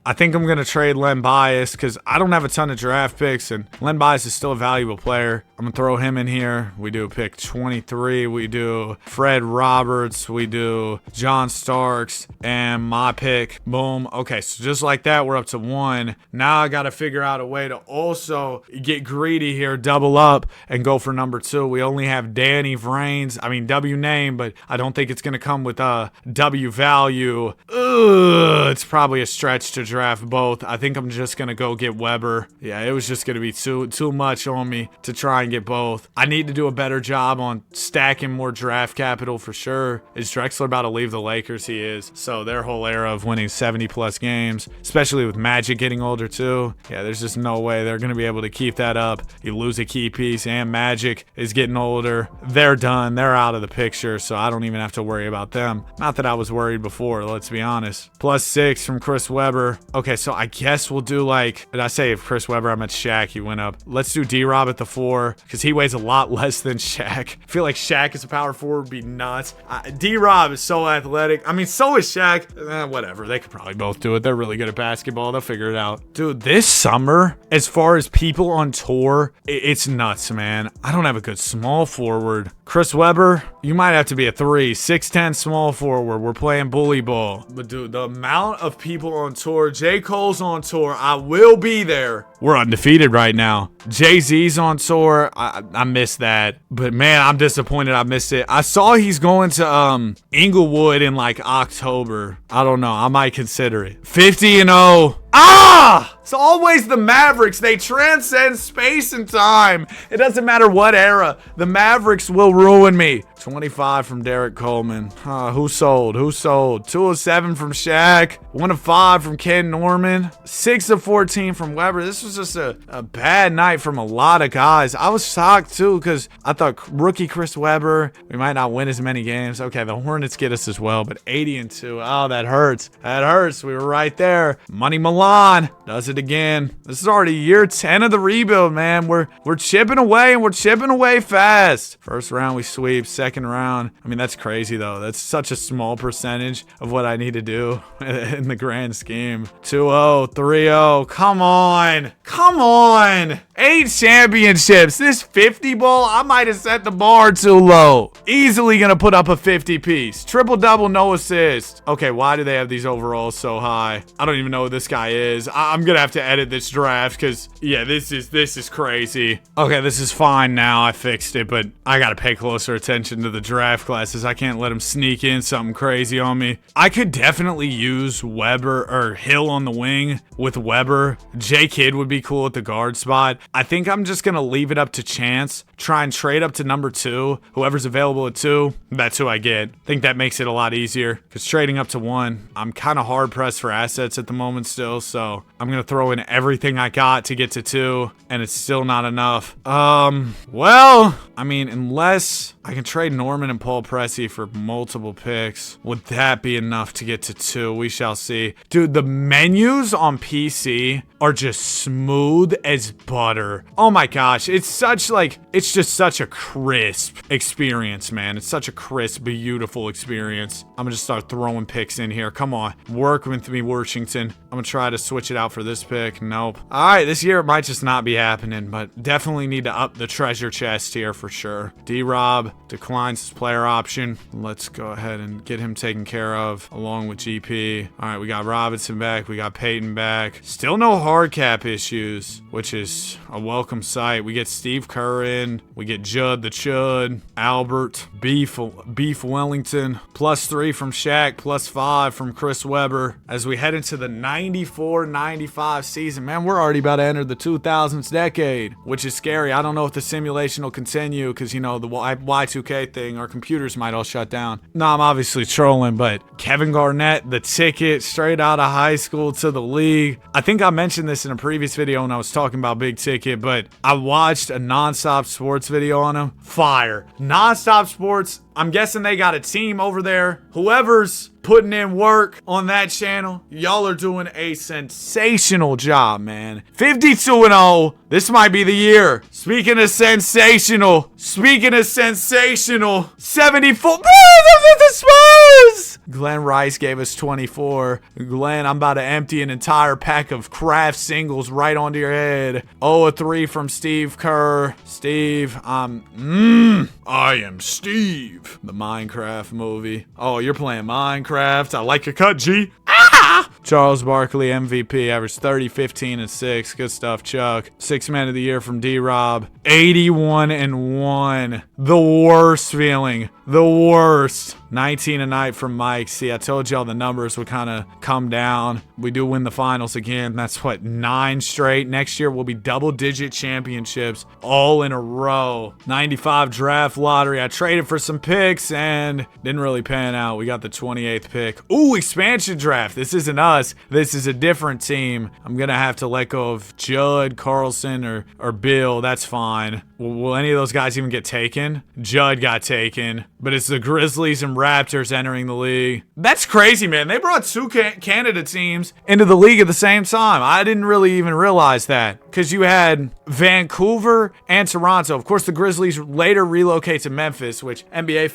I think I'm going to trade Len Bias because I don't have a ton of draft picks, and Len Bias is still a valuable player. I'm going to throw him in here. We do pick 23. We do Fred Roberts. We do John Starks. And my pick. Boom. Okay, so just like that, we're up to 1. Now I got to figure out a way to also get greedy here, double up, and go for number 2. We only have Danny Vrains. I mean, W name, but I don't think it's going to come with W value. It's probably a stretch to draft both. I think I'm just going to go get Weber. Yeah, it was just going to be too much on me to try and get both. I need to do a better job on stacking more draft capital for sure. Is Drexler about to leave the Lakers? He is. So their whole era of winning 70 plus games, especially with Magic getting older too. Yeah, there's just no way they're going to be able to keep that up. You lose a key piece and Magic is getting older. They're done. They're out of the picture, so I don't even have to worry about them. Not that I was worried before, let's be honest. +6 from Chris Webber. Okay, so I guess we'll do like, did I say if Chris Webber, I meant Shaq, he went up. Let's do D-Rob at the 4 because he weighs a lot less than Shaq. I feel like Shaq as a power forward would be nuts. D-Rob is so athletic. I mean, so is Shaq. Whatever, they could probably both do it. They're really good at basketball. They'll figure it out. Dude, this summer, as far as people on tour, it's nuts, man. I don't have a good small forward. Chris Webber, you might have to be a 3. 6'10" small forward. We're playing bully ball. But dude, the amount of people on tour, J. Cole's on tour. I will be there. We're undefeated right now. Jay-Z's on tour. I missed that. But man, I'm disappointed I missed it. I saw he's going to Inglewood in like October. I don't know. I might consider it. 50-0. It's always the Mavericks. They transcend space and time. It doesn't matter what era. The Mavericks will ruin me. 25 from Derek Coleman. Who sold? 207 from Shaq. 1 of 5 from Ken Norman. 6 of 14 from Weber. This was just a bad night from a lot of guys. I was shocked too because I thought rookie Chris Webber, we might not win as many games. Okay, the Hornets get us as well, but 80-2. Oh, that hurts. That hurts. We were right there. Money Milan does it again. This is already year 10 of the rebuild, man. We're chipping away, and we're chipping away fast. First round we sweep. Second round, I mean, that's crazy though. That's such a small percentage of what I need to do in the grand scheme. 2-0, 3-0. Come on. 8 championships. This 50 ball, I might have set the bar too low. Easily gonna put up a 50 piece. Triple double, no assist. Okay, why do they have these overalls so high? I don't even know who this guy is. I'm gonna have to edit this draft because yeah, this is crazy. Okay, this is fine now. I fixed it, but I gotta pay closer attention to the draft classes. I can't let him sneak in something crazy on me. I could definitely use Weber or Hill on the wing with Weber. J Kidd would be cool at the guard spot. I think I'm just gonna leave it up to chance. Try and trade up to number 2. Whoever's available at 2, that's who I get. I think that makes it a lot easier because trading up to 1, I'm kind of hard pressed for assets at the moment still, so I'm gonna throw in everything I got to get to 2, and it's still not enough. Well, I mean, unless I can trade Norman and Paul Pressey for multiple picks, would that be enough to get to 2? We shall see. Dude, the menus on PC are just smooth as butter. Oh my gosh, it's just such a crisp experience, man. It's such a crisp, beautiful experience. I'm gonna just start throwing picks in here. Come on, work with me, Washington. I'm gonna try to switch it out for this pick. Nope. All right, this year it might just not be happening, but definitely need to up the treasure chest here for sure. D-Rob, declines his player option. Let's go ahead and get him taken care of along with GP. All right, we got Robinson back. We got Peyton back. Still no hard cap issues, which is a welcome sight. We get Steve Kerr in. We get Judd the Chud, Albert, Beef Wellington, +3 from Shaq, +5 from Chris Webber. As we head into the 94-95 season, man, we're already about to enter the 2000s decade, which is scary. I don't know if the simulation will continue because, you know, the Y2K thing, our computers might all shut down. No, I'm obviously trolling, but Kevin Garnett, the ticket straight out of high school to the league. I think I mentioned this in a previous video when I was talking about Big Ticket, but I watched a Nonstop Sports video on him. Fire. Nonstop Sports, I'm guessing they got a team over there. Whoever's putting in work on that channel, y'all are doing a sensational job, man. 52-0. This might be the year. Speaking of sensational, 74. The Spurs! Glenn Rice gave us 24. Glenn, I'm about to empty an entire pack of Kraft singles right onto your head. 0-3 from Steve Kerr. Steve, I am Steve. The Minecraft movie. Oh, you're playing Minecraft. I like your cut, G. Charles Barkley, MVP, averaged 30, 15, and 6. Good stuff, Chuck. 6th man of the year from D-Rob. 81-1. The worst feeling. The worst. 19 a night from Mike. See, I told y'all the numbers would kind of come down. We do win the finals again. That's what, 9 straight. Next year will be double-digit championships all in a row. 95 draft lottery. I traded for some picks and didn't really pan out. We got the 28th pick. Ooh, expansion draft. This isn't us. This is a different team. I'm going to have to let go of Judd, Carlson, or Bill. That's fine. Will any of those guys even get taken? Judd got taken, but it's the Grizzlies and Raptors entering the league. That's crazy, man. They brought 2 Canada teams into the league at the same time. I didn't really even realize that because you had Vancouver and Toronto. Of course, the Grizzlies later relocate to Memphis, which NBA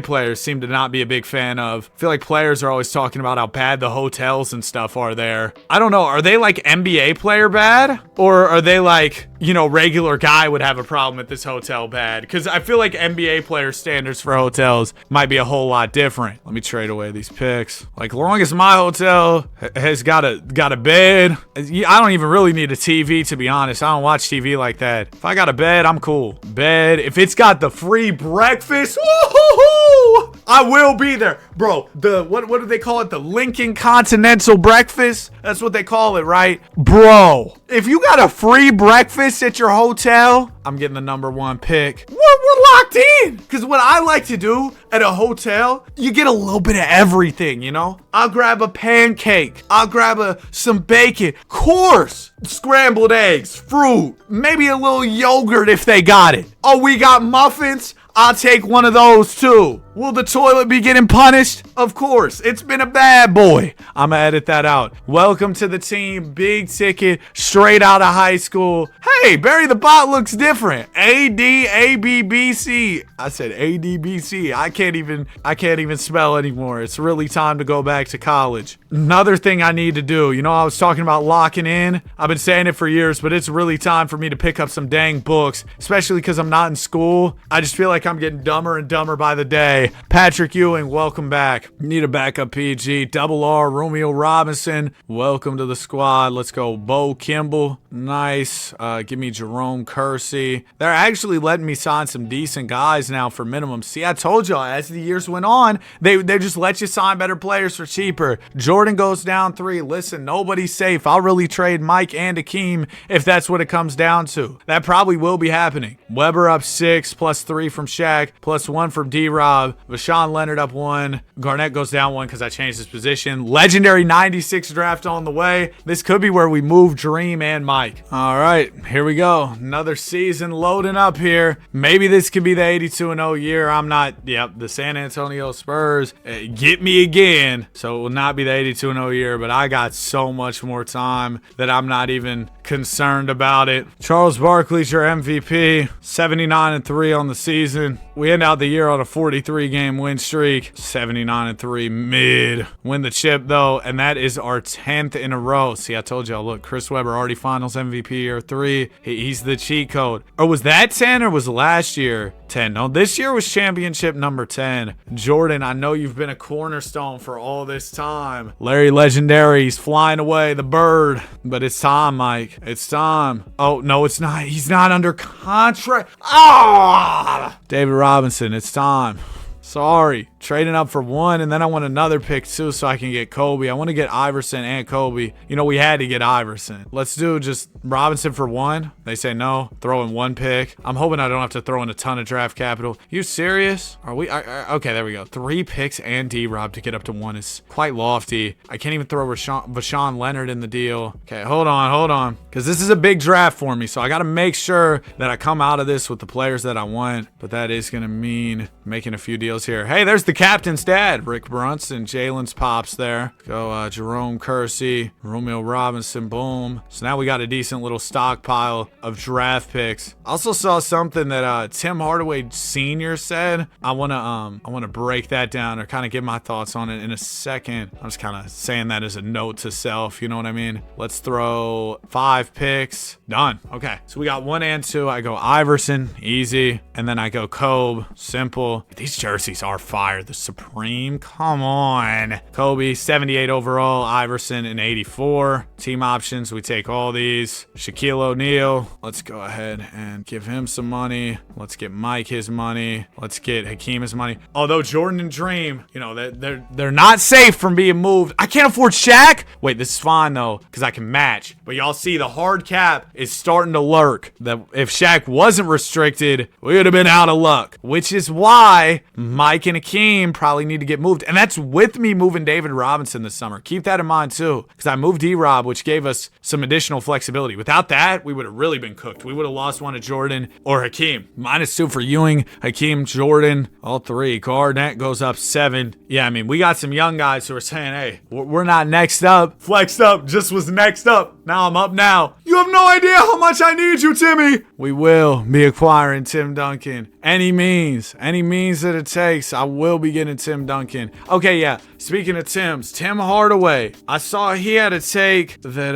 players seem to not be a big fan of. I feel like players are always talking about how bad the hotels and stuff are there. I don't know. Are they like NBA player bad? Or are they like, you know, regular guy would have a problem at this hotel bad? Because I feel like NBA player standards for hotels might be a whole lot different. Let me trade away these picks. Like, long as my hotel has got a bed, I don't even really need a TV, to be honest. I don't watch TV like that. If I got a bed, I'm cool. Bed. If it's got the free breakfast, woo-hoo-hoo, I will be there. Bro, what do they call it? The Lincoln Continental breakfast? That's what they call it, right? Bro, if you got a free breakfast at your hotel, I'm getting the #1 pick. We're locked in. Because what I like to do at a hotel, you get a little bit of everything, you know? I'll grab a pancake. I'll grab some bacon. Course. Scrambled eggs. Fruit. Maybe a little yogurt if they got it. Oh, we got muffins? I'll take one of those too. Will the toilet be getting punished? Of course. It's been a bad boy. I'm gonna edit that out. Welcome to the team. Big Ticket. Straight out of high school. Hey, Barry the Bot looks different. ADABBC. I said ADBC. I can't even spell anymore. It's really time to go back to college. Another thing I need to do. You know, I was talking about locking in. I've been saying it for years, but it's really time for me to pick up some dang books, especially because I'm not in school. I just feel like I'm getting dumber and dumber by the day. Patrick Ewing, welcome back. Need a backup PG. Double R, Romeo Robinson, welcome to the squad. Let's go. Bo Kimball, nice. Give me Jerome Kersey. They're actually letting me sign some decent guys now for minimum. See, I told y'all as the years went on, they just let you sign better players for cheaper. Jordan goes down 3. Listen, nobody's safe. I'll really trade Mike and Akeem if that's what it comes down to. That probably will be happening. Weber up 6, +3 from Shaq, +1 from D-Rob. Vashawn Leonard up 1. Garnett goes down 1 because I changed his position. Legendary 96 draft on the way. This could be where we move Dream and Mike. All right, here we go. Another season loading up here. Maybe this could be the 82-0 year. I'm not, the San Antonio Spurs get me again. So it will not be the 82-0 year, but I got so much more time that I'm not even concerned about it. Charles Barkley's your MVP, 79-3 on the season. We end out the year on a 43-game win streak, 79-3 mid. Win the chip though, and that is our 10th in a row. See, I told y'all, look, Chris Webber already finals MVP year 3. He's the cheat code. Or was that 10 or was last year 10? No, this year was championship number 10. Jordan, I know you've been a cornerstone for all this time. Larry Legendary, he's flying away, the bird. But it's time, Mike. It's time. Oh, no, it's not. He's not under contract. Ah! David Robinson, it's time. Sorry. Trading up for one, and then I want another pick too so I can get Kobe. I want to get Iverson and Kobe. You know, we had to get Iverson. Let's do just Robinson for one. They say no. Throw in one pick. I'm hoping I don't have to throw in a ton of draft capital. You serious? Are we? Okay, there we go. 3 picks and D-Rob to get up to 1 is quite lofty. I can't even throw Rashawn Leonard in the deal. Okay, hold on. Because this is a big draft for me, so I got to make sure that I come out of this with the players that I want. But that is going to mean making a few deals here. Hey, there's the captain's dad, Rick Brunson. Jalen's pops there. Go Jerome Kersey, Romeo Robinson, boom. So now we got a decent little stockpile of draft picks. Also saw something that Tim Hardaway Sr. said. I wanna break that down or kind of give my thoughts on it in a second. I'm just kind of saying that as a note to self, you know what I mean? Let's throw 5 picks. Done. Okay, so we got 1 and 2. I go Iverson, easy, and then I go Kobe, simple. These jerseys are fire. The Supreme, come on. Kobe, 78 overall. Iverson, an 84. Team options, we take all these. Shaquille O'Neal, let's go ahead and give him some money. Let's get Mike his money. Let's get Hakeem his money. Although Jordan and Dream, you know, they're not safe from being moved. I can't afford Shaq. Wait, this is fine though, because I can match. But y'all see the hard cap is starting to lurk. That if Shaq wasn't restricted, we would have been out of luck. Which is why Mike and Hakeem probably need to get moved. And that's with me moving David Robinson this summer. Keep that in mind too, because I moved D-Rob, which gave us some additional flexibility. Without that, we would have really been cooked. We would have lost one to Jordan or Hakeem. -2 for Ewing, Hakeem, Jordan, all 3. Garnett goes up 7. Yeah, I mean, we got some young guys who are saying, hey, we're not next up. Flexed up, just was next up. Now I'm up now. You have no idea how much I need you, Timmy. We will be acquiring Tim Duncan. Any means that it takes, I will be getting Tim Duncan. Okay, yeah, speaking of Tim's, Tim Hardaway. I saw he had a take that,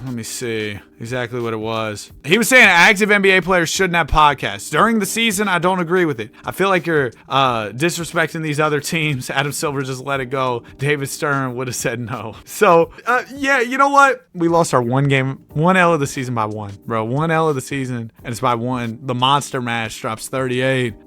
let me see exactly what it was. He was saying active NBA players shouldn't have podcasts. During the season, I don't agree with it. I feel like you're disrespecting these other teams. Adam Silver just let it go. David Stern would have said no. So, yeah, you know what? We lost our one L of the season by 1. Bro, 1 L of the season, and it's by 1. The Monster Mash drops 38.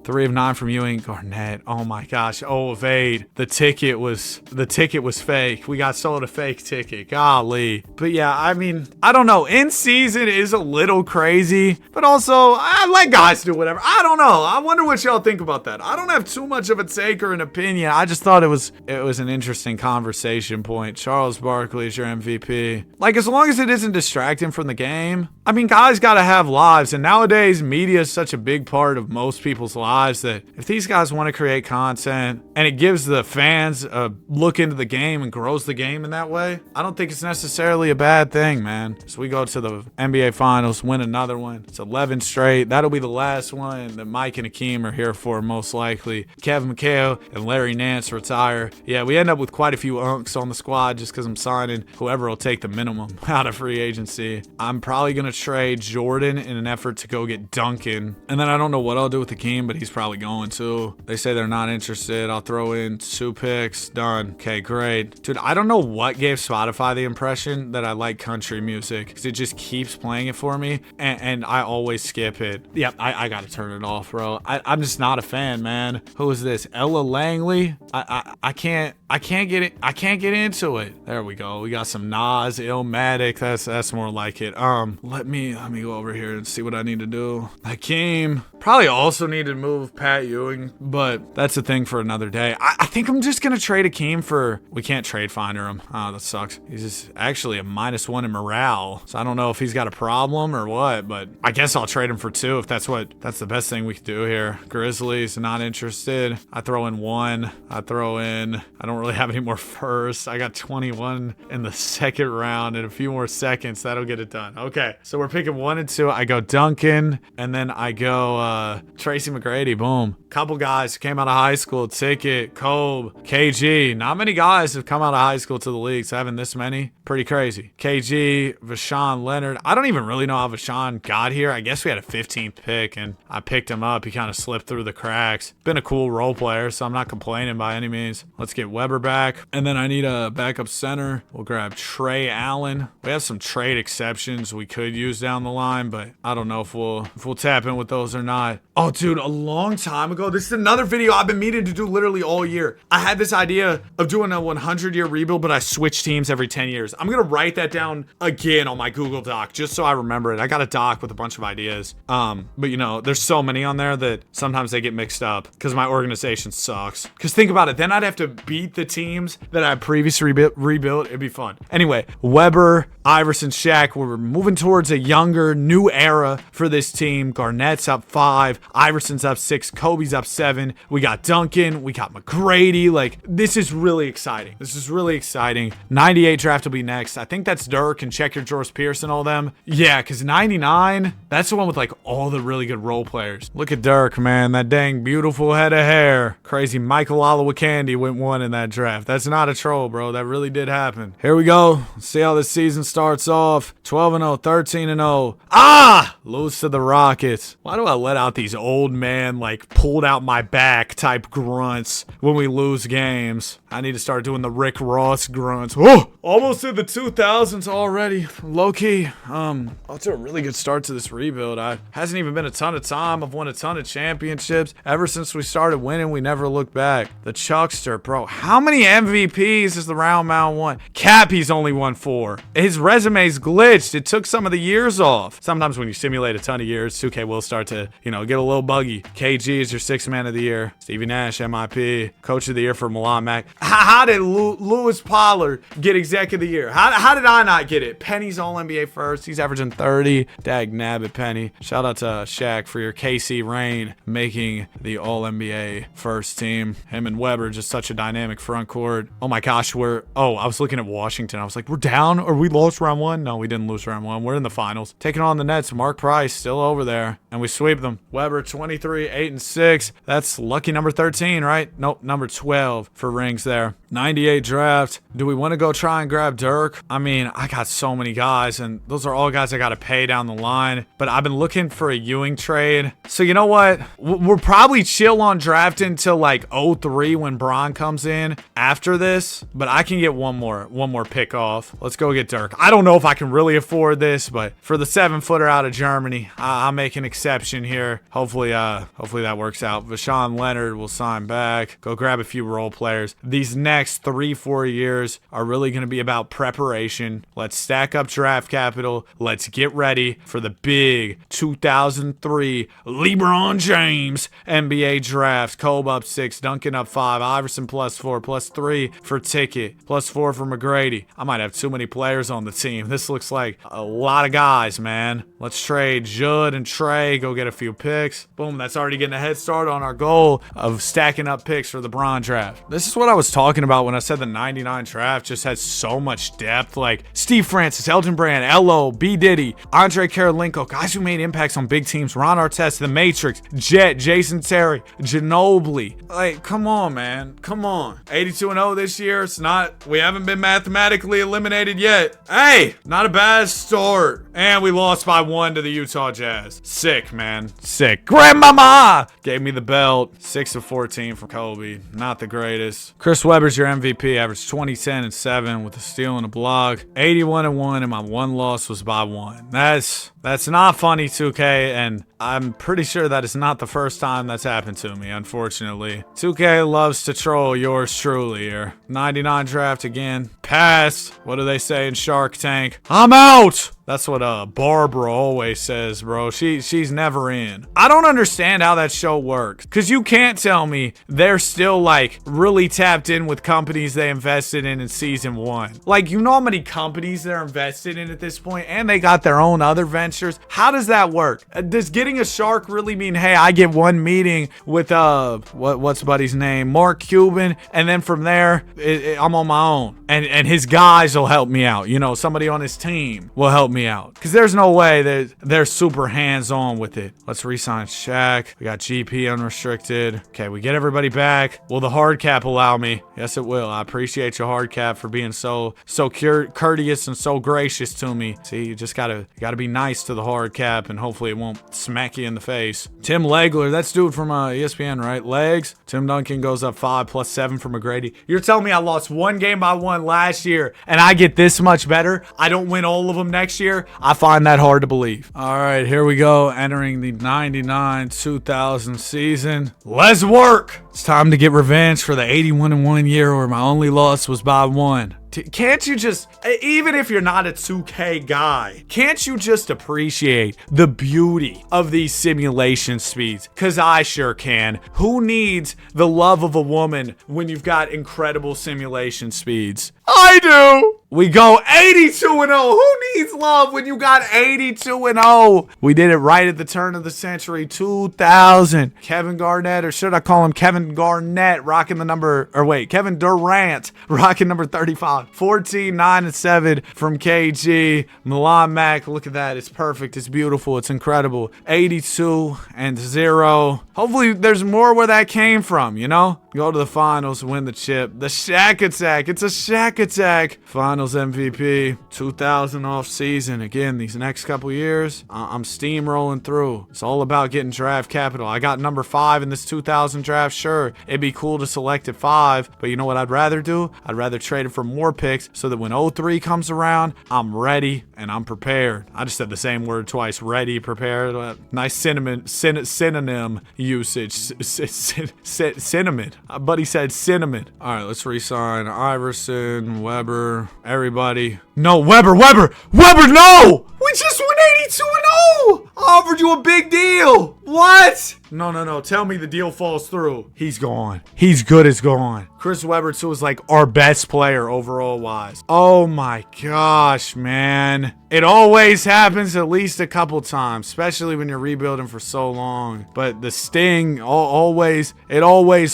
3 of 9 from Ewing. Garnett, oh my gosh, 0 of 8. The ticket was fake. We got sold a fake ticket. Golly. But yeah, I mean, I don't know. In season is a little crazy, but also I let guys do whatever. I don't know. I wonder what y'all think about that. I don't have too much of a take or an opinion. I just thought it was an interesting conversation point. Charles Barkley is your MVP. Like, as long as it isn't distracting from the game. I mean, guys gotta have lives, and nowadays media is such a big part of most people's lives that if these guys want to create content and it gives the fans a look into the game and grows the game in that way, I don't think it's necessarily a bad thing, man. So we go to the NBA Finals, win another one. It's 11 straight. That'll be the last one that Mike and Hakeem are here for, most likely. Kevin McHale and Larry Nance retire. Yeah, we end up with quite a few unks on the squad just because I'm signing whoever will take the minimum out of free agency. I'm probably going to trade Jordan in an effort to go get Duncan. And then I don't know what I'll do with Hakeem, but he's probably going to. They say they're not interested. I'll throw in 2 picks. Done. Okay, great. Dude, I don't know what gave Spotify the impression that I like country music, because it just keeps playing it for me, and I always skip it. Yep, I gotta turn it off, bro. I'm just not a fan, man. Who is this? Ella Langley? I can't get it. I can't get into it. There we go. We got some Nas, Illmatic. That's more like it. Let me go over here and see what I need to do. Hakeem. Probably also need to move Pat Ewing, but that's a thing for another day. I think I'm just gonna trade Hakeem for. We can't trade finder him. Oh, that sucks. He's just actually a -1 in morale, so I don't know if he's got a problem or what. But I guess I'll trade him for 2 if that's the best thing we could do here. Grizzlies not interested. I throw in 1. I don't really have any more firsts. I got 21 in the second round and a few more seconds. That'll get it done. Okay, so we're picking 1 and 2. I go Duncan, and then I go Tracy McGrady. Boom. Couple guys came out of high school. Ticket, Kobe, KG. Not many guys have come out of high school to the league, so having this many, pretty crazy. KG, Vashawn Leonard. I don't even really know how Vashawn got here. I guess we had a 15th pick, and I picked him up. He kind of slipped through the cracks. Been a cool role player, so I'm not complaining by any means. Let's get Weber back. And then I need a backup center. We'll grab Trey Allen. We have some trade exceptions we could use down the line, but I don't know if we'll tap in with those or not. Oh, dude, a long time ago. This is another video I've been meaning to do literally all year. I had this idea of doing a 100-year rebuild, but I switch teams every 10 years. I'm going to write that down again on my Google Doc just so I remember it. I got a doc with a bunch of ideas. But you know, there's so many on there that sometimes they get mixed up because my organization sucks. Because think about it, then I'd have to beat the teams that I previously rebuilt. It'd be fun. Anyway, Weber, Iverson, Shaq, we're moving towards a younger, new era for this team. Garnett's up 5, Iverson's up 6, Kobe's up 7. We got Duncan, we got McGrady. Like, this is really exciting. This is really exciting. 98 draft will be next. I think that's Dirk and check your George Pierce and all them. Yeah, because 99, that's the one with like all the really good role players. Look at Dirk, man. That dang beautiful head of hair. Crazy Michael Olowokandi went 1 in that draft. That's not a troll, bro. That really did happen. Here we go. See how this season starts off. 12-0, 13-0. Ah! Lose to the Rockets. Why do I let out these old man, like, pulled out my back type grunts when we lose games? I need to start doing the Rick Ross grunts. Oh! Almost in the 2000s already. Low-key. It's a really good start to this rebuild. Hasn't even been a ton of time. I've won a ton of championships. Ever since we started winning, we never looked back. The Chuckster, bro. How many MVPs has the Round Mound won? Cappy's only won 4. His resume's glitched. It took some of the years off. Sometimes when you simulate a ton of years, 2K will start to, get a little buggy. KG is your 6th man of the year. Stevie Nash, MIP. Coach of the year for Milan Mack. How did Lewis Pollard get exec of the year? How did I not get it? Penny's All-NBA first. He's averaging 30. Dag nabbit, Penny. Shout out to Shaq for your KC reign making the All-NBA first team. Him and Weber, just such a dynamic front court. Oh my gosh, I was looking at Washington. I was like, we're down or we lost round 1? No, we didn't lose round 1. We're in the finals. Taking on the Nets. Mark Price still over there. And we sweep them. Weber 23, 8-6. That's lucky number 13, right? Nope, number 12 for rings there. 98 draft. Do we want to go try and grab Dirk? I mean, I got so many guys, and those are all guys I got to pay down the line. But I've been looking for a Ewing trade. So you know what? We're probably chill on drafting until like 03 when Bron comes in after this. But I can get one more pick off. Let's go get Dirk. I don't know if I can really afford this, but for the 7-footer out of Germany, I'll make an exception here. Hopefully that works out. Vashawn Leonard will sign back. Go grab a few role players. These next 3-4 years are really going to be about preparation. Let's stack up draft capital. Let's get ready for the big 2003 LeBron James NBA draft. Kobe up 6, Duncan up 5, Iverson +4, +3 for Ticket, +4 for McGrady. I might have too many players on the team. This looks like a lot of guys, man. Let's trade Judd and Trey. Go get a few picks. Boom, that's already getting a head start on our goal of stacking up picks for the Bron draft. This is what I was talking about when I said the 99 draft just has so much depth. Like Steve Francis, Elton Brand, L.O., B. Diddy, Andre Karolinko, guys who made impacts on big teams. Ron Artest, The Matrix, Jet, Jason Terry, Ginobili. Like, come on, man. Come on. 82-0 this year. We haven't been mathematically eliminated yet. Hey, not a bad start. And we lost by 1 to the Utah Jazz. Sick, man. Sick. Grandmama gave me the belt. 6 of 14 from Kobe. Not the greatest. Chris Webber's your MVP. Averaged 20, 10, and 7 with a steal and a block. 81-1, and my one loss was by 1. That's not funny, 2K, and I'm pretty sure that is not the first time that's happened to me, unfortunately. 2K loves to troll yours truly here. 99 draft again. Pass. What do they say in Shark Tank? I'm out! That's what Barbara always says, bro. She's never in. I don't understand how that show works. Because you can't tell me they're still, like, really tapped in with companies they invested in season 1. Like, you know how many companies they're invested in at this point? And they got their own other ventures adventures. How does that work? Does getting a shark really mean, hey, I get one meeting with what's buddy's name, Mark Cuban, and then from there I'm on my own, and his guys will help me out. You know, somebody on his team will help me out, because there's no way that they're super hands-on with it. Let's re-sign Shaq. We got GP unrestricted. Okay, we get everybody back. Will the hard cap allow me? Yes, it will. I appreciate your hard cap for being so courteous and so gracious to me. See, you just gotta be nice to the hard cap, and hopefully it won't smack you in the face. Tim Legler, that's dude from ESPN, right? Legs. Tim Duncan goes up 5 plus 7 for McGrady. You're telling me I lost 1 game by 1 last year and I get this much better? I don't win all of them next year? I find that hard to believe. All right, here we go. Entering the 99-2000 season. Let's work. It's time to get revenge for the 81-1 year where my only loss was by 1. Can't you just, even if you're not a 2K guy, can't you just appreciate the beauty of these simulation speeds? Because I sure can. Who needs the love of a woman when you've got incredible simulation speeds? I do. We go 82-0. Who needs love when you got 82-0? We did it right at the turn of the century, 2000. Kevin Garnett, or should I call him Kevin Garnett, rocking the number, or wait, Kevin Durant, rocking number 35. 14, 9, and 7 from KG. Milan Mack, look at that. It's perfect. It's beautiful. It's incredible. 82-0. Hopefully there's more where that came from, you know? Go to the finals, win the chip. The Shaq Attack. It's a Shaq Attack. Finals MVP. 2000 off season. Again, these next couple years, I'm steamrolling through. It's all about getting draft capital. I got number 5 in this 2000 draft. Sure, it'd be cool to select at 5, but you know what I'd rather do? I'd rather trade it for more picks so that when 03 comes around, I'm ready and I'm prepared. I just said the same word twice. Ready, prepared. Nice synonym usage. Cinnamon. Buddy said cinnamon. All right, let's re-sign Iverson, Weber, everybody. No, Weber, no! We just won 82-0! I offered you a big deal. What? No. Tell me the deal falls through. He's gone. He's good as gone. Chris Webber, too, is like our best player overall wise. Oh my gosh, man. It always happens at least a couple times, especially when you're rebuilding for so long. But the sting it always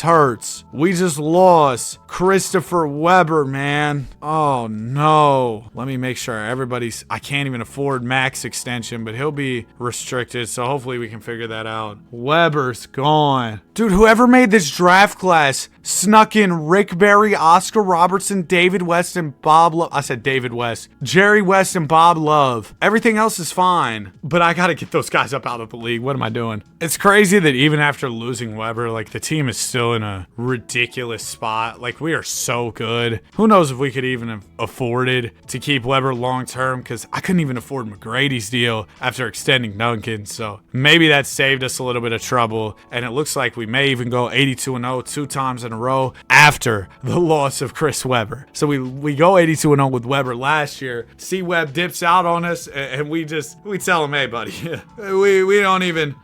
hurts. We just lost Christopher Webber, man. Oh no. Let me make sure I can't even afford max extension, but he'll be restricted, so hopefully we can figure that out. Webber's gone. Dude, whoever made this draft class snuck in Rick Barry, Oscar Robertson, David West, and Bob Love. I said David West. Jerry West and Bob Love. Everything else is fine, but I gotta get those guys up out of the league. What am I doing? It's crazy that even after losing Webber, like, the team is still in a ridiculous spot. Like, we are so good. Who knows if we could even have afforded to keep Webber long term, because I couldn't even afford McGrady's deal after extending Duncan, so maybe that saved us a little bit of trouble, and it looks like we may even go 82-0 2 times in a row after the loss of Chris Webber. So we go 82-0 with Webber last year. C-Web dips out on us, and we tell him, hey buddy, we don't even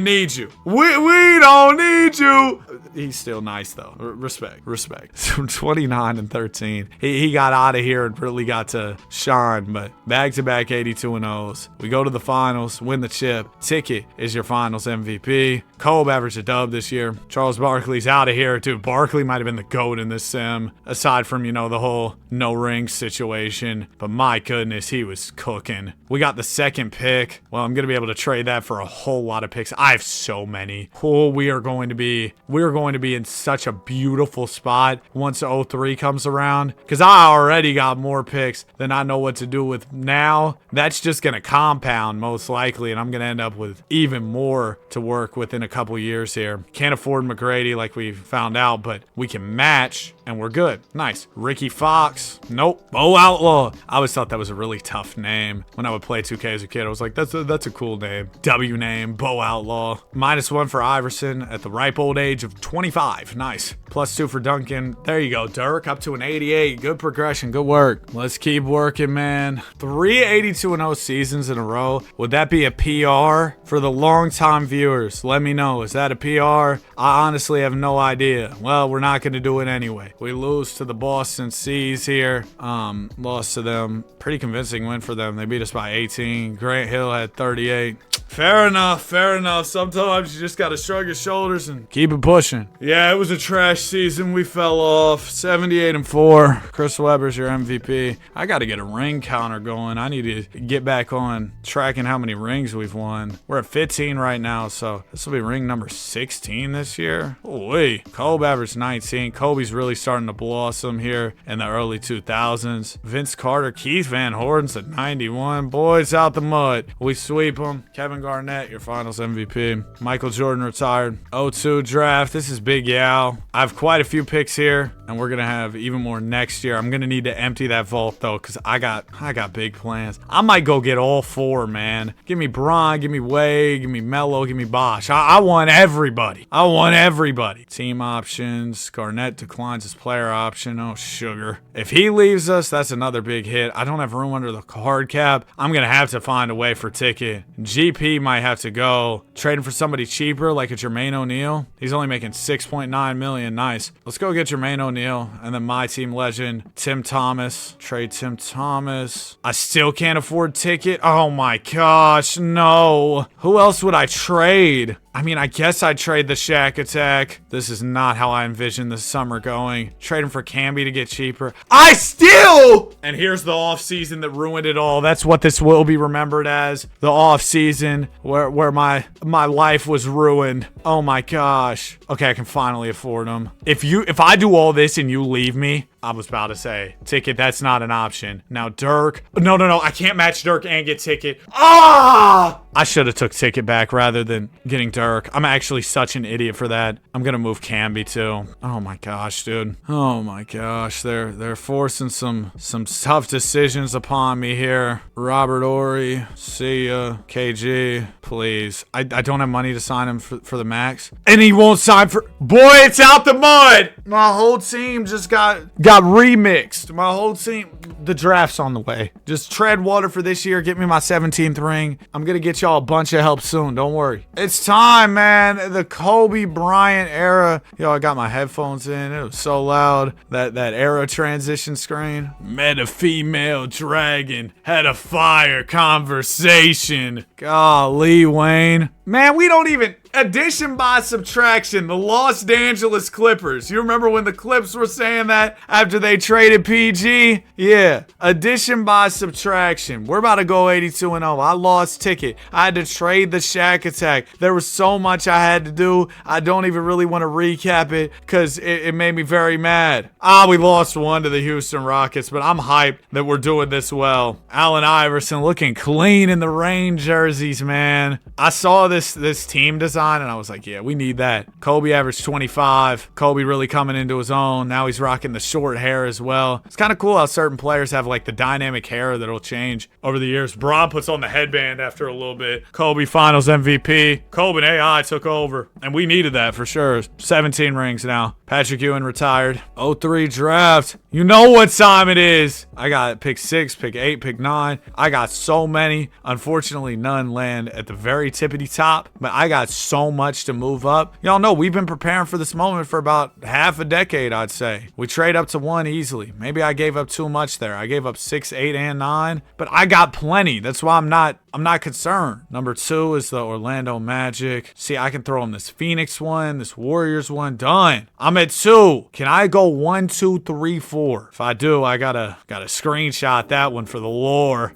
need you. We don't need you. He's still nice though. Respect. 29-13. He got out of here and really got to shine, but back-to-back 82-0s. We go to the finals, win the chip. Ticket is your finals MVP. Kobe averaged a dub this year. Charles Barkley's out of here. Dude, Barkley might have been the GOAT in this sim, aside from, the whole no ring situation. But my goodness, he was cooking. We got the second pick. Well, I'm going to be able to trade that for a whole lot of picks. I have so many. Oh, we are going to be in such a beautiful spot once 03 comes around, because I already got more picks than I know what to do with now. That's just going to compound most likely, and I'm going to end up with even more to work with in a couple years here. Can't afford McGrady like we found out, but we can match and we're good. Nice. Ricky Fox. Nope. Bo Outlaw. I always thought that was a really tough name. When I would play 2K as a kid, I was like, that's a cool name. W name, Bo Outlaw. -1 for Iverson at the ripe old age of 25. Nice. +2 for Duncan. There you go, Dirk. Up to an 88. Good progression. Good work. Let's keep working, man. 3 82-0 seasons in a row. Would that be a PR for the longtime viewers? Clippers. Let me know. Is that a PR? I honestly have no idea. Well, we're not going to do it anyway. We lose to the Boston Seas here. Lost to them. Pretty convincing win for them. They beat us by 18. Grant Hill had 38. Fair enough, fair enough. Sometimes you just gotta shrug your shoulders and keep it pushing. Yeah, it was a trash season. We fell off. 78-4. Chris Webber's your MVP. I gotta get a ring counter going. I need to get back on tracking how many rings we've won. We're at 15 right now, so this will be ring number 16 this year. Holy. Kobe averaged 19. Kobe's really starting to blossom here in the early 2000s. Vince Carter, Keith Van Horden's at 91. Boys out the mud. We sweep them. Kevin Garnett, your finals MVP. Michael Jordan retired. 02 draft. This is Big Yao. I have quite a few picks here, and we're gonna have even more next year. I'm gonna need to empty that vault though, because I got big plans. I might go get all four, man. Give me Bron, give me Wade, give me Melo, give me Bosh. I want everybody. I want everybody. Team options. Garnett declines his player option. Oh, sugar. If he leaves us, that's another big hit. I don't have room under the card cap. I'm gonna have to find a way for Ticket. GP might have to go. Trading for somebody cheaper, like a Jermaine O'Neal. He's only making $6.9 million. Nice. Let's go get Jermaine O'Neal. And then my team legend, Tim Thomas. Trade Tim Thomas. I still can't afford Ticket. Oh my gosh, no. Who else would I trade? I mean, I guess I'd trade the Shaq Attack. This is not how I envision the summer going. Trading for Camby to get cheaper. I still! And here's the offseason that ruined it all. That's what this will be remembered as. The offseason where my life was ruined. Oh my gosh. Okay, I can finally afford them. If I do all this and you leave me, I was about to say, Ticket, that's not an option. Now, Dirk. No. I can't match Dirk and get Ticket. Ah! I should have took Ticket back rather than getting Dirk. I'm actually such an idiot for that. I'm going to move Camby, too. Oh, my gosh, dude. Oh, my gosh. They're forcing some tough decisions upon me here. Robert Horry. See ya. KG. Please. I don't have money to sign him for the max. And he won't sign for... Boy, it's out the mud! My whole team just got remixed. My whole team. The draft's on the way. Just tread water for this year. Get me my 17th ring. I'm gonna get y'all a bunch of help soon. Don't worry. It's time, man. The Kobe Bryant era. Yo, I got my headphones in. It was so loud. That era transition screen. Met a female dragon. Had a fire conversation. Golly, Wayne. Man, we don't even... Addition by subtraction, the Los Angeles Clippers. You remember when the Clips were saying that after they traded PG? Yeah, addition by subtraction. We're about to go 82-0. I lost Ticket. I had to trade the Shaq Attack. There was so much I had to do. I don't even really want to recap it because it made me very mad. We lost one to the Houston Rockets, but I'm hyped that we're doing this well. Allen Iverson looking clean in the rain jerseys, man. I saw this team design and I was like, yeah, we need that. Kobe averaged 25. Kobe really coming into his own. Now he's rocking the short hair as well. It's kind of cool how certain players have like the dynamic hair that'll change over the years. Bron puts on the headband after a little bit. Kobe finals MVP. Kobe and AI took over. And we needed that for sure. 17 rings now. Patrick Ewing retired. 03 draft. You know what time it is. I got pick 6, pick 8, pick 9. I got so many. Unfortunately, none land at the very tippity top. But I got so much to move up. Y'all know we've been preparing for this moment for about half a decade, I'd say. We trade up to 1 easily. Maybe I gave up too much there. I gave up 6, 8, and 9. But I got plenty. That's why I'm not concerned. Number 2 is the Orlando Magic. See, I can throw them this Phoenix one, this Warriors one. Done. I'm at 2. Can I go 1, 2, 3, 4? If I do, I gotta screenshot that one for the lore.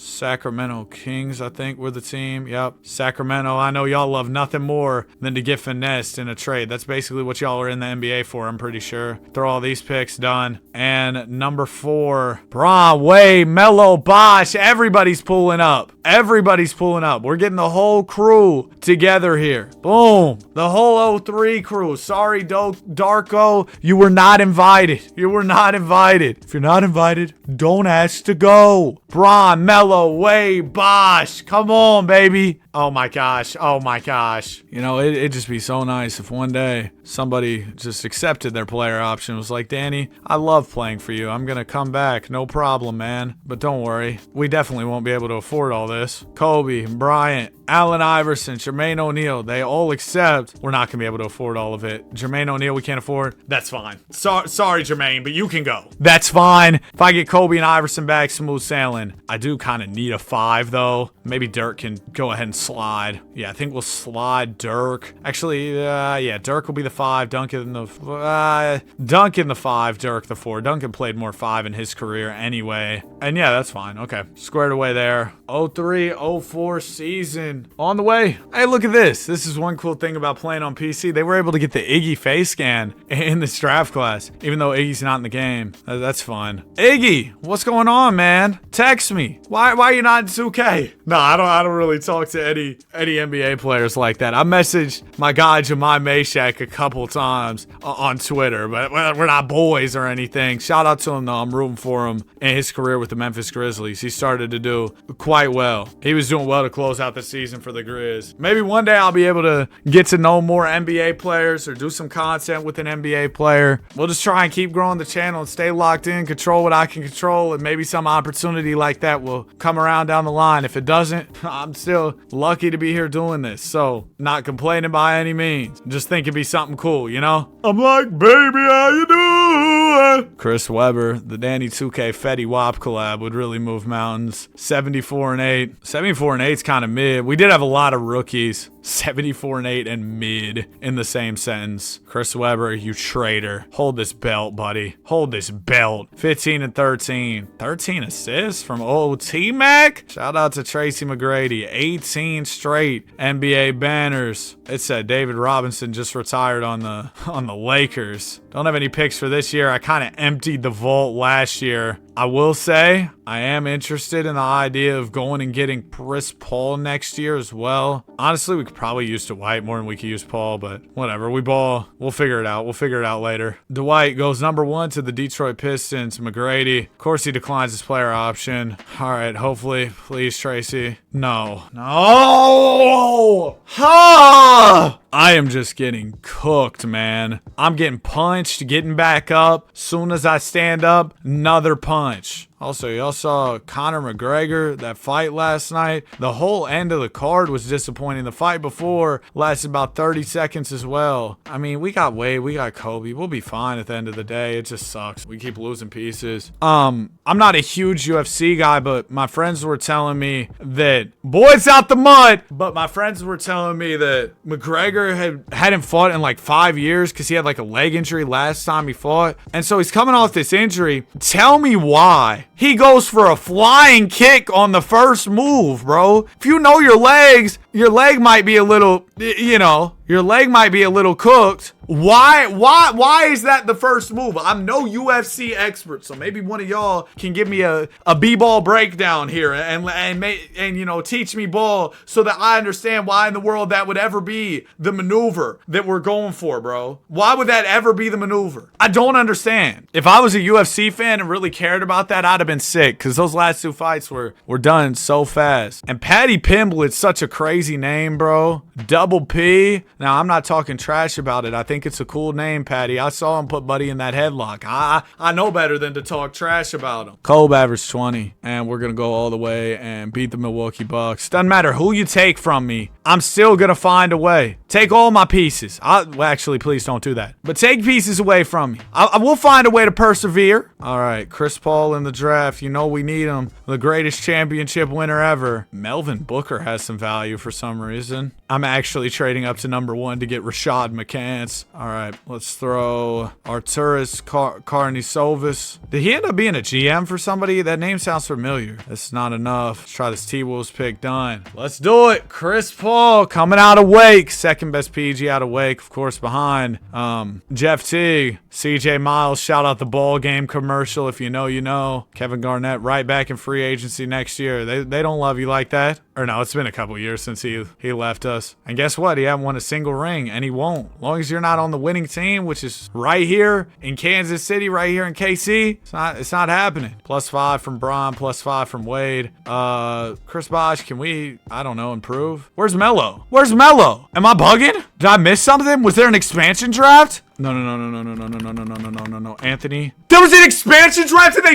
Sacramento Kings, I think, were the team. Yep. Sacramento. I know y'all love nothing more than to get finessed in a trade. That's basically what y'all are in the NBA for, I'm pretty sure. Throw all these picks, done. And number 4, Bron, Wade, Melo, Bosh. Everybody's pulling up. Everybody's pulling up. We're getting the whole crew together here. Boom. The whole 03 crew. Sorry, Darko. You were not invited. You were not invited. If you're not invited, don't ask to go. Bron, Melo, Wade, Bosh. Come on, baby. Oh my gosh. Oh my gosh. You know, it'd just be so nice if one day somebody just accepted their player option. Was like, Danny, I love playing for you. I'm going to come back. No problem, man. But don't worry. We definitely won't be able to afford all this. Kobe, Bryant, Allen Iverson, Jermaine O'Neal, they all accept. We're not going to be able to afford all of it. Jermaine O'Neal, we can't afford. That's fine. Sorry, Jermaine, but you can go. That's fine. If I get Kobe and Iverson back, smooth sailing. I do kind of need a 5, though. Maybe Dirk can go ahead and slide. Yeah, I think we'll slide Dirk. Actually, yeah, Dirk will be the 5. Duncan the 5, Dirk the 4. Duncan played more 5 in his career anyway. And yeah, that's fine. Okay, squared away there. 03-04 season on the way. Hey, look at this. This is one cool thing about playing on PC. They were able to get the Iggy face scan in this draft class, even though Iggy's not in the game. That's fun. Iggy, what's going on, man? Text me. Why are you not in 2K? No, I don't really talk to any NBA players like that. I messaged my guy Jemai Mashak a couple times on Twitter, but we're not boys or anything. Shout out to him though. I'm rooting for him in his career with the Memphis Grizzlies. He started to do quite well. He was doing well to close out the season for the Grizz. Maybe one day I'll be able to get to know more NBA players or do some content with an NBA player. We'll just try and keep growing the channel and stay locked in, control what I can control, and maybe some opportunity like that will come around down the line. If it doesn't, I'm still lucky to be here doing this. So, not complaining by any means. Just think it'd be something cool, you know? I'm like, baby, how you doing? Chris Webber, the Danny 2K Fetty Wap collab would really move mountains. 74-8. 74-8 is kind of mid. We did have a lot of rookies. 74-8 and mid in the same sentence. Chris Webber, you traitor. Hold this belt, buddy. Hold this belt. 15-13. 13 assists from old T-Mac. Shout out to Tracy McGrady. 18 straight NBA banners. It said David Robinson just retired on the Lakers. Don't have any picks for this year. I kind of emptied the vault last year. I will say I am interested in the idea of going and getting Chris Paul next year as well. Honestly, we could probably use Dwight more than we could use Paul, but whatever. We ball. We'll figure it out. We'll figure it out later. Dwight goes number 1 to the Detroit Pistons. McGrady. Of course, he declines his player option. All right, hopefully. Please, Tracy. No. No! Ha! I am just getting cooked, man. I'm getting punched, getting back up. Soon as I stand up, another punch. Also, y'all saw Conor McGregor, that fight last night. The whole end of the card was disappointing. The fight before lasted about 30 seconds as well. I mean, we got Wade, we got Kobe. We'll be fine at the end of the day. It just sucks. We keep losing pieces. I'm not a huge UFC guy, but my friends were telling me that, boys out the mud, but my friends were telling me that McGregor hadn't fought in like 5 years because he had like a leg injury last time he fought. And so he's coming off this injury. Tell me why he goes for a flying kick on the first move, bro. If you know your legs, your leg might be a little, your leg might be a little cooked. Why is that the first move? I'm no UFC expert, so maybe one of y'all can give me a b-ball breakdown here and teach me ball so that I understand why in the world that would ever be the maneuver that we're going for, bro. Why would that ever be the maneuver? I don't understand. If I was a UFC fan and really cared about that, I'd have been sick because those last 2 fights were done so fast. And Paddy Pimblett's such a crazy name, bro. Double P. Now, I'm not talking trash about it. I think it's a cool name, Patty. I saw him put Buddy in that headlock. I know better than to talk trash about him. Kolb averaged 20, and we're going to go all the way and beat the Milwaukee Bucks. Doesn't matter who you take from me. I'm still going to find a way. Take all my pieces. Actually, please don't do that. But take pieces away from me. I will find a way to persevere. All right, Chris Paul in the draft. You know we need him. The greatest championship winner ever. Melvin Booker has some value for some reason. I'm actually trading up to number 1 to get Rashad McCants. All right, let's throw Arturas Karnisovas. Did he end up being a GM for somebody? That name sounds familiar. That's not enough. Let's try this T-Wolves pick. Done. Let's do it. Chris Paul coming out of Wake. Second best PG out of Wake, of course, behind Jeff Teague. CJ Miles, shout out the ball game commercial. If you know, you know. Kevin Garnett right back in free agency next year. They don't love you like that. Or no, it's been a couple years since he left us. And guess what? He hasn't won a single ring, and he won't. As long as you're not on the winning team, which is right here in Kansas City, right here in KC, it's not happening. +5 from Bron, +5 from Wade. Chris Bosh, can we, I don't know, improve? Where's Melo? Where's Melo? Am I bugging? Did I miss something? Was there an expansion draft? No. Anthony. There was an expansion draft and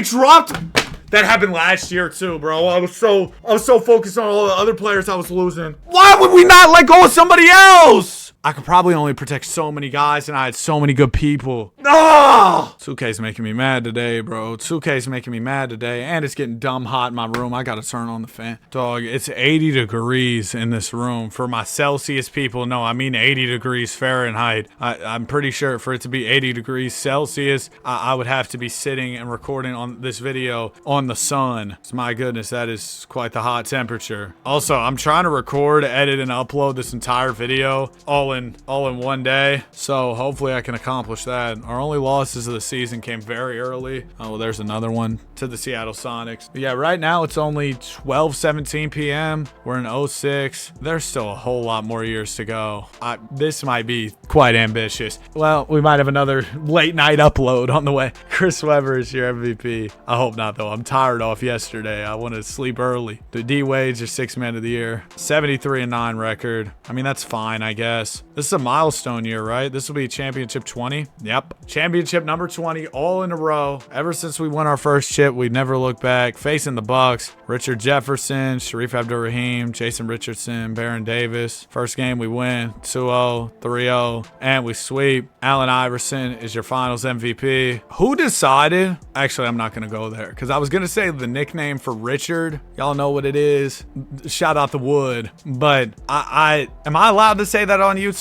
That happened last year too, bro. I was so focused on all the other players I was losing. Why would we not let go of somebody else? I could probably only protect so many guys, and I had so many good people. Ah! 2K's making me mad today, bro. 2K's making me mad today, and it's getting dumb hot in my room. I gotta turn on the fan. Dog, it's 80 degrees in this room. For my Celsius people, no, I mean 80 degrees Fahrenheit. I'm pretty sure for it to be 80 degrees Celsius, I would have to be sitting and recording on this video on the sun. So my goodness, that is quite the hot temperature. Also, I'm trying to record, edit, and upload this entire video all in one day, so hopefully I can accomplish that. Our only losses of the season came very early. Oh, there's another one to the Seattle Sonics. But yeah, right now it's only 12:17 p.m. We're in 06. There's still a whole lot more years to go. This might be quite ambitious. Well, we might have another late night upload on the way. Chris Webber is your MVP. I hope not, though. I'm tired off yesterday. I want to sleep early. The D-Wade's your 6th man of the year. 73-9 record. I mean, that's fine, I guess. This is a milestone year, right? This will be championship 20. Yep. Championship number 20 all in a row. Ever since we won our first chip, we never looked back. Facing the Bucks, Richard Jefferson, Sharif Abdur-Rahim, Jason Richardson, Baron Davis. First game we win 2-0, 3-0, and we sweep. Allen Iverson is your finals MVP. Who decided? Actually, I'm not going to go there because I was going to say the nickname for Richard. Y'all know what it is. Shout out the Wood. But am I allowed to say that on YouTube?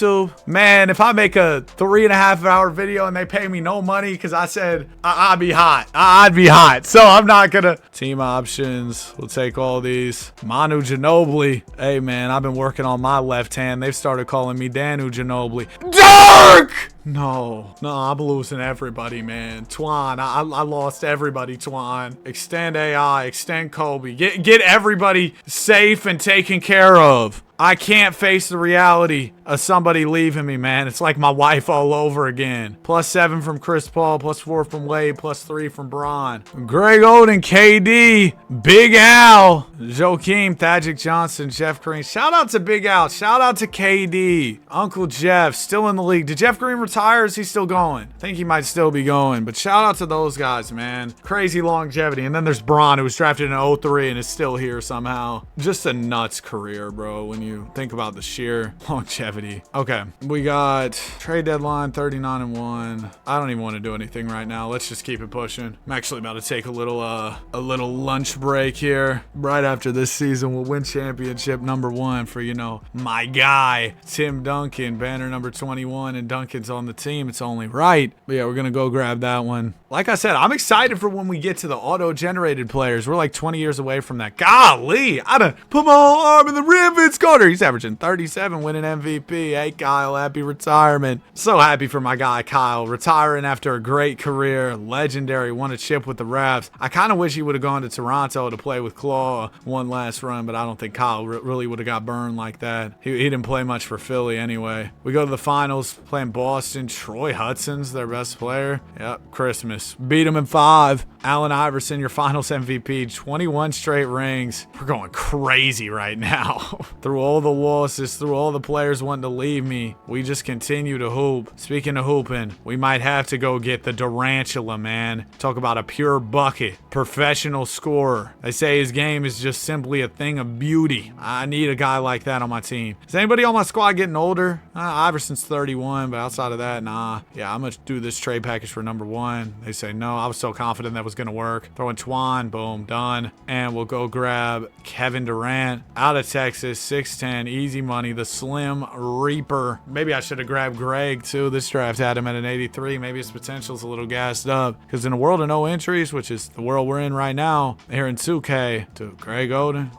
Man, if I make a 3.5 hour video and they pay me no money because I said I'd be hot. I'd be hot. So I'm not gonna. Team options. We'll take all these. Manu Ginobili. Hey man, I've been working on my left hand. They've started calling me Danu Ginobili. Dirk! No, I'm losing everybody, man. Twan, I lost everybody, Twan. Extend AI, extend Kobe. Get everybody safe and taken care of. I can't face the reality of somebody leaving me, man. It's like my wife all over again. +7 from Chris Paul, +4 from Wade, +3 from Bron. Greg Oden, KD, Big Al, Joakim, Thajic Johnson, Jeff Green. Shout out to Big Al. Shout out to KD. Uncle Jeff, still in the league. Did Jeff Green retire or is he still going? I think he might still be going. But shout out to those guys, man. Crazy longevity. And then there's Bron, who was drafted in 03 and is still here somehow. Just a nuts career, bro, when you think about the sheer longevity. Okay, we got trade deadline 39-1. I don't even want to do anything right now. Let's just keep it pushing. I'm actually about to take a little lunch break here. Right after this season, we'll win championship number 1 for, you know, my guy, Tim Duncan, banner number 21, and Duncan's on the team. It's only right. But yeah, we're gonna go grab that one. Like I said, I'm excited for when we get to the auto-generated players. We're like 20 years away from that. Golly, I done put my whole arm in the rim. Vince Carter. He's averaging 37, winning MVP. Hey, Kyle, happy retirement. So happy for my guy, Kyle, retiring after a great career. Legendary, won a chip with the Raps. I kind of wish he would have gone to Toronto to play with Claw one last run, but I don't think Kyle really would have got burned like that. He didn't play much for Philly anyway. We go to the finals, playing Boston. Troy Hudson's their best player. Yep, Christmas. Beat him in 5. Allen Iverson, your finals MVP. 21 straight rings. We're going crazy right now. Through all the losses, through all the players wanting to leave me, we just continue to hoop. Speaking of hooping, we might have to go get the Durantula, man. Talk about a pure bucket. Professional scorer. They say his game is just simply a thing of beauty. I need a guy like that on my team. Is anybody on my squad getting older? Iverson's 31, but outside of that, nah. Yeah, I'm going to do this trade package for number 1. They say no. I was so confident that was going to work. Throwing Twan, boom, done. And we'll go grab Kevin Durant out of Texas, 6'10", easy money, the Slim Reaper. Maybe I should have grabbed Greg too. This draft had him at an 83. Maybe his potential's a little gassed up. Because in a world of no entries, which is the world we're in right now, here in 2K, to Greg Oden,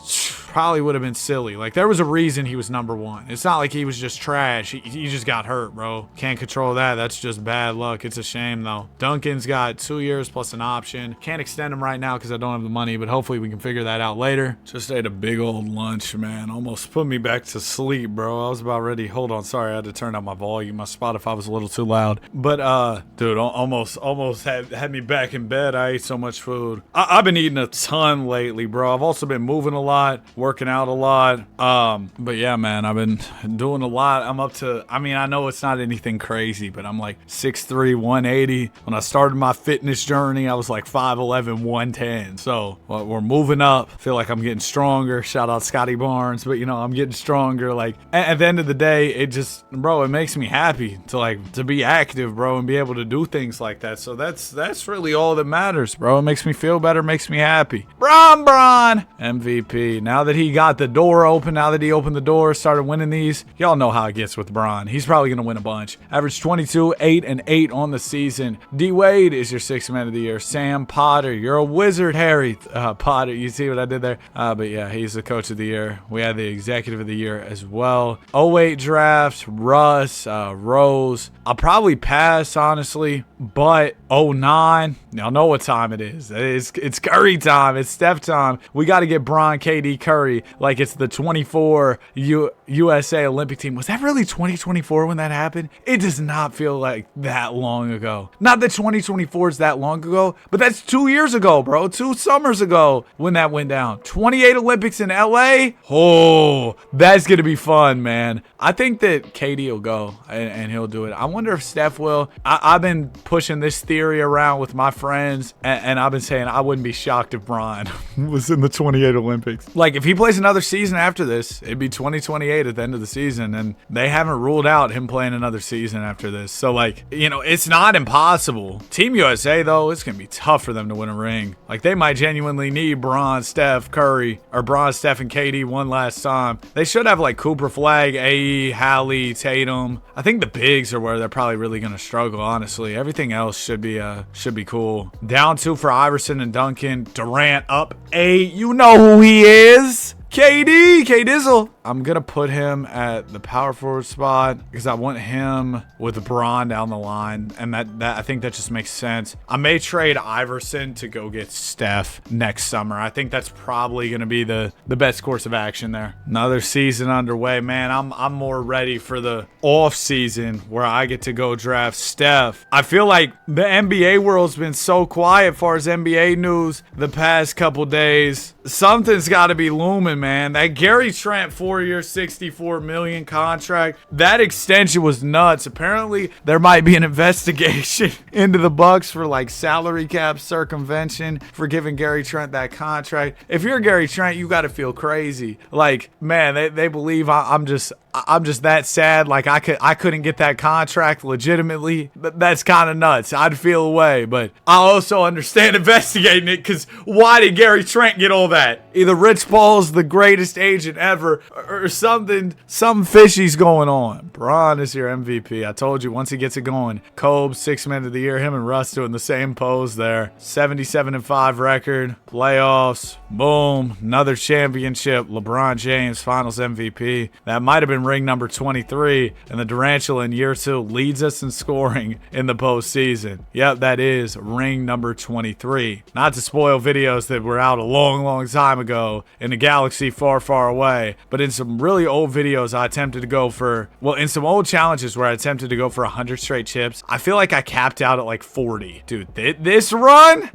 probably would have been silly. Like, there was a reason he was number 1. It's not like he was just trash. He just got hurt, bro. Can't control that. That's just bad luck. It's a shame, though. Duncan's got 2 years plus an option. Can't extend him right now because I don't have the money, but hopefully we can figure that out later. Just ate a big old lunch, man. Almost put me back to sleep, bro. I was about ready. Hold on. Sorry, I had to turn down my volume. My Spotify was a little too loud. But, dude, almost had me back in bed. I ate so much food. I've been eating a ton lately, bro. I've also been moving a lot, working out a lot. But yeah, man, I've been doing a lot. I'm up to, I mean, I know it's not anything crazy, but I'm like 6'3", 180. When I started my fitness journey, I was like 5'11", 110. So we're moving up. I feel like I'm getting stronger. Shout out Scotty Barnes. But, you know, I'm getting stronger. Like, at the end of the day, it just, bro, it makes me happy to be active, bro, and be able to do things like that. So that's really all that matters, bro. It makes me feel better, makes me happy. Bron MVP. Now that he got the door open, now that he opened the door, started winning these, y'all know how it gets with Bron. He's probably gonna win a bunch. Average 22, 8 and 8 on the season. D Wade is your sixth man of the year. Sam Potter, you're a wizard, Harry Potter. You see what I did there? But yeah, he's the coach of the year. We had the executive of the year as well. 08 drafts, Russ, Rose. I'll probably pass, honestly, but 09, y'all know what time it is. It's Curry time. It's Steph time. We got to get Bron, KD, Curry like it's the 24 USA Olympic team. Was that really 2024 when that happened? It does not feel like that long ago. Not that 2024 is that long ago, but that's 2 years ago, bro. 2 summers ago when that went down. 28 Olympics in LA. Oh, that's going to be fun, man. I think that KD will go and he'll do it. I wonder if Steph will. I've been pushing this theory around with my friends, and I've been saying I wouldn't be shocked if Bron was in the 28 Olympics. Like, if he plays another season after this, it'd be 2028 at the end of the season, and they haven't ruled out him playing another season after this. So, like, you know, it's not impossible. Team USA, though, it's going to be tough for them to win a ring. Like, they might genuinely need Bron, Steph, Curry, or Bron, Steph, and KD one last time. They should have, like, Cooper Flag, AE, Hallie, Tatum. I think the bigs are where they're probably really going to struggle, honestly. Everything else should be cool. Down 2 for Iverson and Duncan. Durant up 8. You know who he is. K-Dizzle. I'm going to put him at the power forward spot because I want him with Bron down the line. And that I think that just makes sense. I may trade Iverson to go get Steph next summer. I think that's probably going to be the best course of action there. Another season underway. Man, I'm more ready for the off season where I get to go draft Steph. I feel like the NBA world's been so quiet as far as NBA news the past couple days. Something's got to be looming, man. That Gary Trent 4-year, $64 million contract, that extension was nuts. Apparently, there might be an investigation into the Bucks for like salary cap circumvention for giving Gary Trent that contract. If you're Gary Trent, you got to feel crazy. Like, man, they believe I'm just that sad. Like, I couldn't get that contract legitimately. That's kind of nuts. I'd feel away, but I also understand investigating it because why did Gary Trent get all that? Either Rich Paul's the greatest agent ever or something fishy's going on. Bron is your MVP. I told you, once he gets it going. Kobe, 6th man of the year. Him and Russ doing the same pose there. 77-5 record. Playoffs. Boom. Another championship. LeBron James, finals MVP. That might have been ring number 23. And the Durantula in year 2 leads us in scoring in the postseason. Yep, that is ring number 23. Not to spoil videos that were out a long time ago in a galaxy far, far away. But in some really old videos, I attempted to go for, in some old challenges where I attempted to go for 100 straight chips, I feel like I capped out at like 40. Dude, this run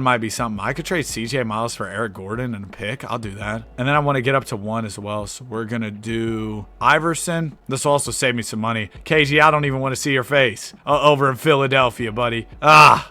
might be something. I could trade CJ Miles for Eric Gordon and a pick. I'll do that. And then I want to get up to 1 as well. So we're going to do Iverson. This will also save me some money. KG, I don't even want to see your face over in Philadelphia, buddy.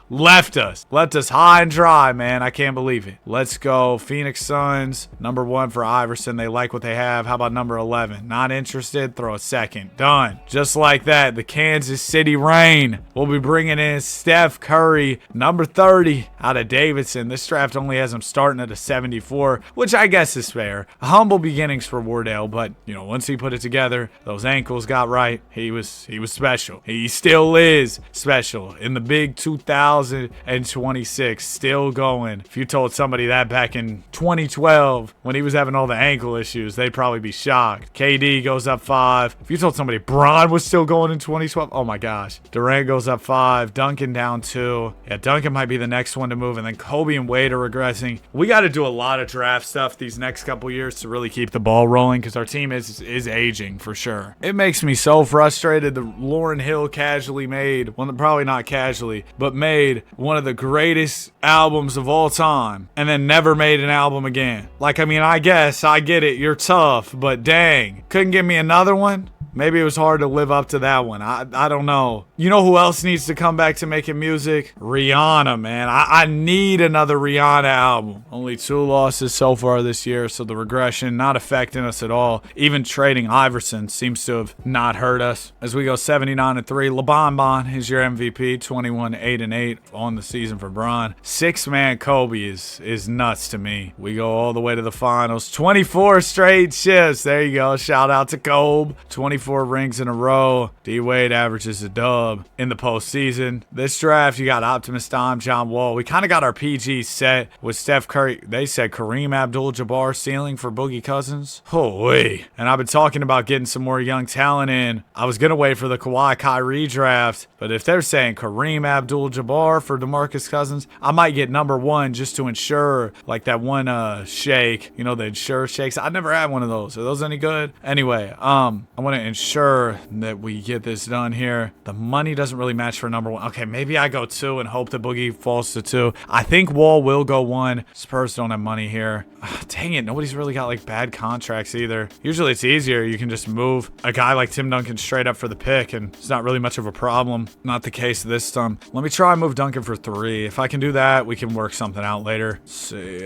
Left us high and dry, man. I can't believe it. Let's go. Phoenix Suns, number 1 for Iverson. They like what they have. How about number 11? Not interested? Throw a second. Done. Just like that, the Kansas City Reign will be bringing in Steph Curry, number 30 out of Davidson. This draft only has him starting at a 74, which I guess is fair. Humble beginnings for Wardell, but once he put it together, those ankles got right. He was special. He still is special in the big 2026. Still going. If you told somebody that back in 2012 when he was having all the ankle issues, they'd probably be shocked. KD goes up 5. If you told somebody Bron was still going in 2012, oh my gosh. Durant goes up 5. Duncan down 2. Yeah, Duncan might be the next one to move, and then Kobe and Wade are regressing. We got to do a lot of draft stuff these next couple years to really keep the ball rolling because our team is aging. packaging for sure. It makes me so frustrated that Lauryn Hill casually made, well, probably not casually, but made one of the greatest albums of all time and then never made an album again. Like, I mean, I guess I get it. You're tough, but dang, couldn't give me another one? Maybe it was hard to live up to that one. I don't know. You know who else needs to come back to making music? Rihanna, man. I need another Rihanna album. Only 2 losses so far this year, so the regression not affecting us at all. Even trading Iverson seems to have not hurt us. As we go 79-3, LeBron is your MVP, 21-8-8 on the season for Bron. 6-man Kobe is nuts to me. We go all the way to the finals. 24 straight shifts. There you go. Shout out to Kobe. 24 rings in a row. D-Wade averages a dub in the postseason. This draft, you got Optimus Dime, John Wall. We kind of got our PG set with Steph Curry. They said Kareem Abdul-Jabbar ceiling for Boogie Cousins. Holy. And I've been talking about getting some more young talent in. I was going to wait for the Kawhi Kyrie draft, but if they're saying Kareem Abdul-Jabbar for DeMarcus Cousins, I might get number 1 just to ensure, like that one shake, you know, the Ensure shakes. I never had one of those. Are those any good? Anyway, I want to ensure that we get this done here. The money doesn't really match for number 1. Okay, maybe I go 2 and hope that Boogie falls to 2. I think Wall will go 1. Spurs don't have money here. Dang it, nobody's really got like bad contracts either. Usually it's easier. You can just move a guy like Tim Duncan straight up for the pick and it's not really much of a problem. Not the case this time. Let me try and move Duncan for 3. If I can do that, we can work something out later. Let's see,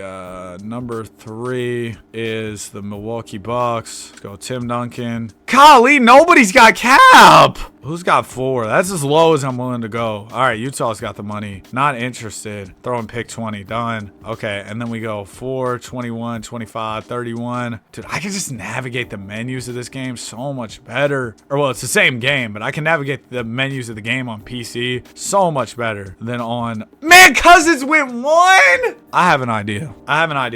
number 3 is the Milwaukee Bucks. Let's go Tim Duncan. Golly, nobody's got cap. Who's got 4? That's as low as I'm willing to go. All right, Utah's got the money. Not interested. Throwing pick 20. Done. Okay, and then we go 4, 21, 25, 31. Dude, I can just navigate the menus of this game so much better. Or, well, it's the same game, but I can navigate the menus of the game on PC so much better than on... Man, Cousins went 1! I have an idea.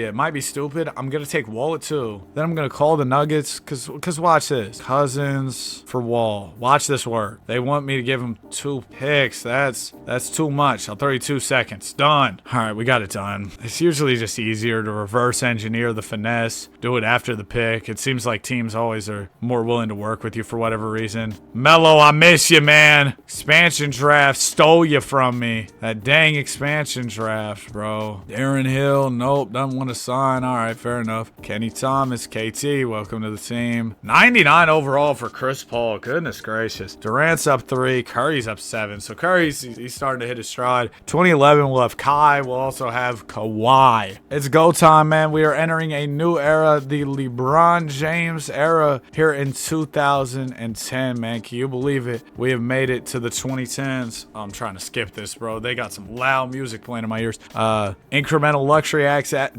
It might be stupid. I'm going to take Wall at 2. Then I'm going to call the Nuggets, because watch this. Cousins for Wall. Watch this work. They want me to give him 2 picks. That's too much. I'll 32 seconds. Done. All right, we got it done. It's usually just easier to reverse engineer the finesse, do it after the pick. It seems like teams always are more willing to work with you for whatever reason. Melo, I miss you, man. Expansion draft stole you from me. That dang expansion draft, bro. Darren Hill, nope, doesn't want to sign. All right, fair enough. Kenny Thomas, KT, welcome to the team. 99 overall for Chris Paul. Goodness gracious. Durant's up 3. Curry's up 7. So he's starting to hit his stride. 2011, we'll have Kai. We'll also have Kawhi. It's go time, man. We are entering a new era, the LeBron James era here in 2010, man. Can you believe it? We have made it to the 2010s. Oh, I'm trying to skip this, bro. They got some loud music playing in my ears. Incremental luxury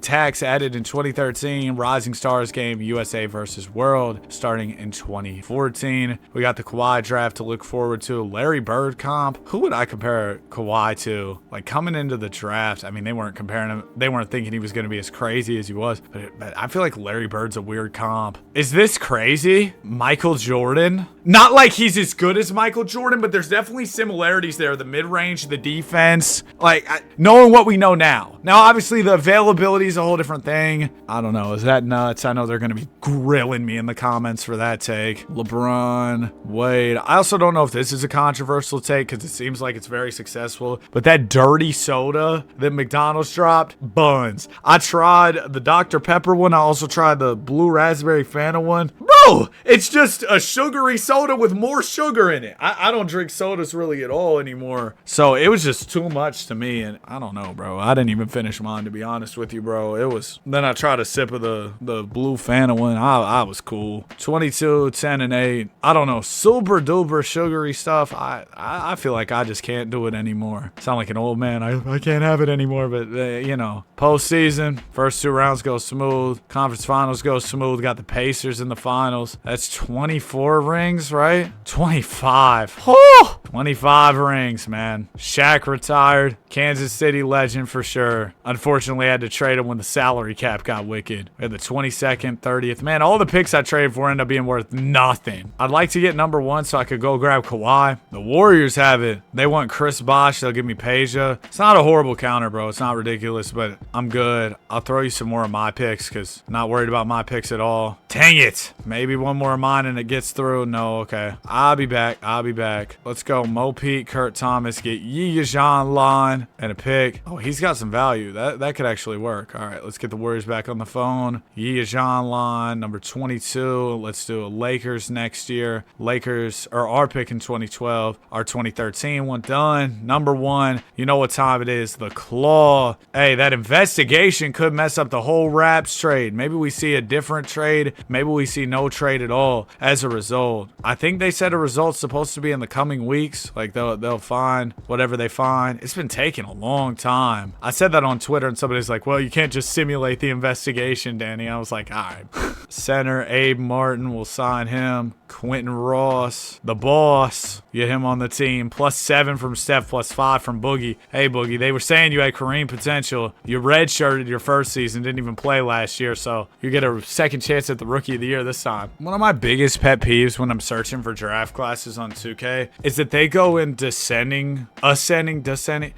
tax added in 2013. Rising Stars game, USA versus World, starting in 2014. We got the Kawhi draft to look forward to. Larry Bird comp. Who would I compare Kawhi to? Like coming into the draft, I mean, they weren't comparing him. They weren't thinking he was going to be as crazy as he was. But I feel like Larry Bird's a weird comp. Is this crazy? Michael Jordan? Not like he's as good as Michael Jordan, but there's definitely similarities there. The mid-range, the defense. Like, knowing what we know now. Now, obviously, the availability is a whole different thing. I don't know. Is that nuts? I know they're going to be grilling me in the comments for that take. LeBron, Wade. I also don't know if this is a controversial take because it seems like it's very successful. But that dirty soda that McDonald's dropped, buns. I tried the Dr. Pepper one. I also tried the blue raspberry Fanta one. Bro, it's just a sugary soda with more sugar in it. I don't drink sodas really at all anymore. So it was just too much to me. And I don't know, bro. I didn't even finish mine, to be honest with you, bro. It was. Then I tried a sip of the blue Fanta one. I was cool. 22, 10, and 8. I don't know. Super duper sugary stuff. I feel like I just can't do it anymore. Sound like an old man. I can't have it anymore. But, you know, postseason, first 2 rounds go smooth. Conference finals go smooth. Got the Pacers in the finals. That's 24 rings, right? 25. Oh! 25 rings, man. Shaq retired. Kansas City legend for sure. Unfortunately, I had to trade him when the salary cap got wicked. We had the 22nd, 30th. Man, all the picks I traded for ended up being worth nothing. I'd like to get number 1 so I could go grab Kawhi. The Warriors have it. They want Chris Bosh. They'll give me Peja. It's not a horrible counter, bro. It's not ridiculous, but I'm good. I'll throw you some more of my picks because I'm not worried about my picks at all. Dang it. Maybe one more of mine and it gets through. No, okay. I'll be back. I'll be back. Let's go. Mo Pete, Kurt Thomas, get Yi Jean Lon and a pick. Oh, he's got some value. That could actually work. All right, let's get the Warriors back on the phone. Yi Jean Lon, number 22. Let's do a Lakers next year. Lakers are our pick in 2012. Our 2013 one done. Number 1. You know what time it is. The Claw. Hey, that investigation could mess up the whole Raps trade. Maybe we see a different trade. Maybe we see no trade at all as a result. I think they said a result's supposed to be in the coming weeks. Like they'll find whatever they find. It's been taking a long time. I said that on Twitter and somebody's like, well, you can't just simulate the investigation, Danny. I was like, all right. Center Abe Martin, will sign him. Quentin Ross, the boss, get him on the team. +7 from Steph, +5 from Boogie. Hey, Boogie, they were saying you had Kareem potential. You redshirted your first season, didn't even play last year, so you get a second chance at the Rookie of the Year this time. One of my biggest pet peeves when I'm searching for draft classes on 2K is that they go in ascending.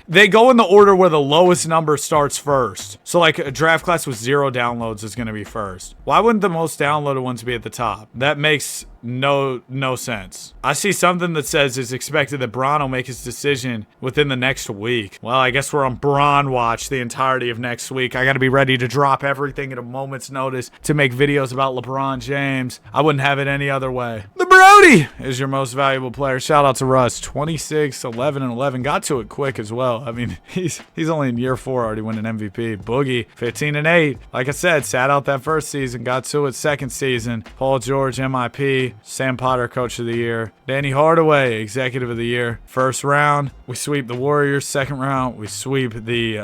They go in the order where the lowest number starts first. So like a draft class with 0 downloads is going to be first. Why wouldn't the most downloaded ones be at the top? That makes no sense. I see something that says it's expected that Bron will make his decision within the next week. Well, I guess we're on Bron watch the entirety of next week. I got to be ready to drop everything at a moment's notice to make videos about LeBron James. I wouldn't have it any other way. The Brody is your most valuable player. Shout out to Russ. 26, 11, and 11. Got to it quick as well. I mean, he's only in year 4 already winning MVP. Boogie, 15 and 8. Like I said, sat out that first season. Got to it second season. Paul George, MIP. Sam Potter, Coach of the Year. Danny Hardaway, Executive of the Year. First round, we sweep the Warriors. Second round, we sweep the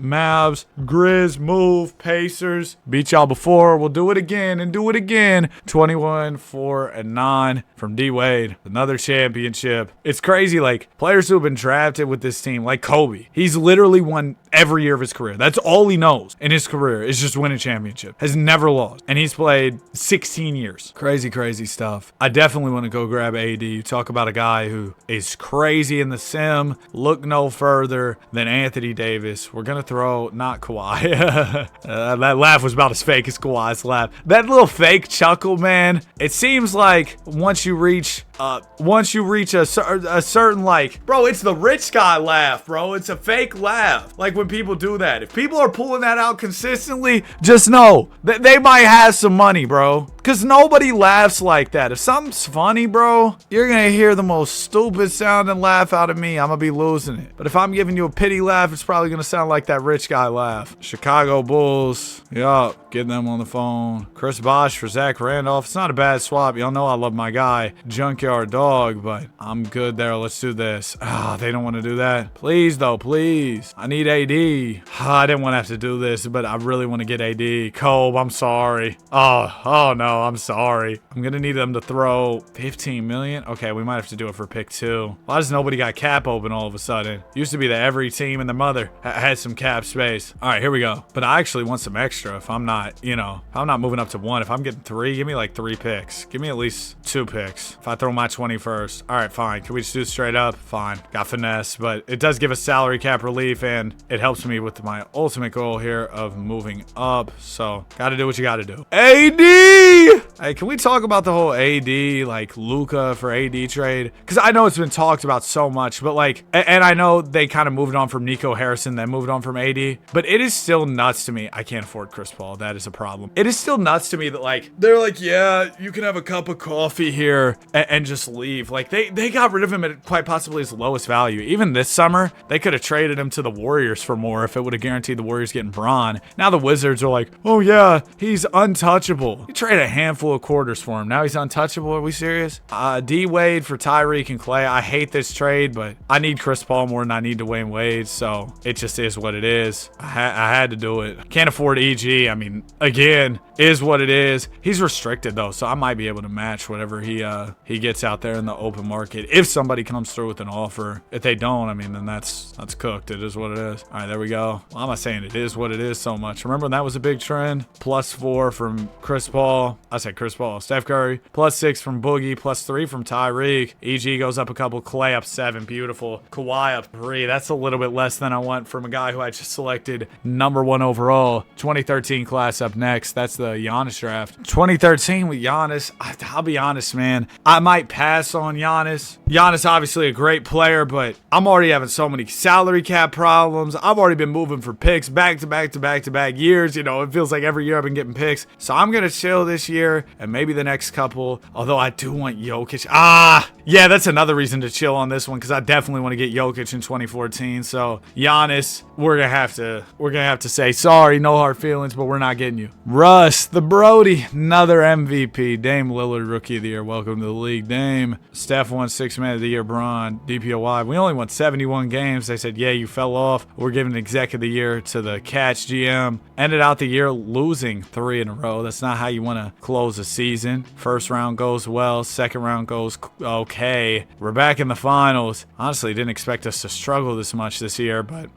Mavs. Grizz, move, Pacers. Beat y'all before. We'll do it again and do it again. 21, 4, and 9 from D-Wade. Another championship. It's crazy, like, players who have been drafted with this team, like Kobe. He's literally won every year of his career. That's all he knows in his career is just win a championship. Has never lost. And he's played 16 years. Crazy, crazy stuff. I definitely want to go grab AD. You talk about a guy who is crazy in the sim. Look no further than Anthony Davis. We're going to throw, not Kawhi. That laugh was about as fake as Kawhi's laugh. That little fake chuckle, man. It seems like once you reach a certain, like, bro, it's the rich guy laugh, bro. It's a fake laugh. Like when people do that. If people are pulling that out consistently, just know that they might have some money, bro. Because nobody laughs like that. If something's funny, bro, you're going to hear the most stupid sounding laugh out of me. I'm going to be losing it. But if I'm giving you a pity laugh, it's probably going to sound like that rich guy laugh. Chicago Bulls. Yup. Getting them on the phone. Chris Bosh for Zach Randolph. It's not a bad swap. Y'all know I love my guy, Junkyard Dog, but I'm good there. Let's do this. They don't want to do that. Please, though, please. I need AD. I didn't want to have to do this, but I really want to get AD. Kobe, I'm sorry. Oh no, I'm sorry. I'm going to need them to throw 15 million. Okay, we might have to do it for pick 2. Why does nobody got cap open all of a sudden? Used to be that every team and their mother had some cap space. All right, here we go. But I actually want some extra if I'm not, if I'm not moving up to 1. If I'm getting 3, give me like 3 picks. Give me at least 2 picks. If I throw my 21st. All right, fine. Can we just do it straight up? Fine. Got finesse, but it does give us salary cap relief and it helps me with my ultimate goal here of moving up. So got to do what you got to do. AD! Hey, can we talk about the whole AD, like Luka for AD trade? Because I know it's been talked about so much, but like, and I know they kind of moved on from Nico Harrison, then moved on from AD, but it is still nuts to me. I can't afford Chris Paul. That is a problem. It is still nuts to me that like, they're like, yeah, you can have a cup of coffee here and just leave. Like they got rid of him at quite possibly his lowest value. Even this summer, they could have traded him to the Warriors for more if it would have guaranteed the Warriors getting Bron. Now the Wizards are like, oh yeah, he's untouchable. You trade a handful of quarters for him. Now he's untouchable. Are we serious? D-Wade for Tyreek and Clay. I hate this trade, but I need Chris Paul more than I need Dwayne Wade, so it just is what it is. I had to do it. Can't afford EG. I mean, again, is what it is. He's restricted though, so I might be able to match whatever he gets out there in the open market if somebody comes through with an offer. If they don't, I mean, then that's cooked. It is what it is. All right, there we go. Why am I saying it is what it is so much? Remember when that was a big trend? +4 from Chris Paul. I said Chris Paul. Steph Curry. +6 from Boogie. +3 from Tyreek. EG goes up a couple. Clay up 7. Beautiful. Kawhi up 3. That's a little bit less than I want from a guy who I just selected #1 overall. 2013 class up next. That's the Giannis draft. 2013 with Giannis. I'll be honest, man. I might pass on Giannis. Giannis obviously a great player, but I'm already having so many salary cap problems. I've already been moving for picks back to back to back to back years. You know, it feels like every year I've been getting picks. So I'm going to chill this year and maybe the next couple. Although I do want Jokic. Yeah, that's another reason to chill on this one because I definitely want to get Jokic in 2014. So Giannis, we're gonna have to say sorry, no hard feelings, but we're not getting you. Russ, the Brody, another MVP. Dame Lillard, Rookie of the Year. Welcome to the league, Dame. Steph won 6th Man of the Year. Bron, DPOY. We only won 71 games. They said, yeah, you fell off. We're giving Exec of the Year to the Catch GM. Ended out the year losing 3 in a row. That's not how you want to close a season. First round goes well. Second round goes okay. We're back in the finals. Honestly, didn't expect us to struggle this much this year, but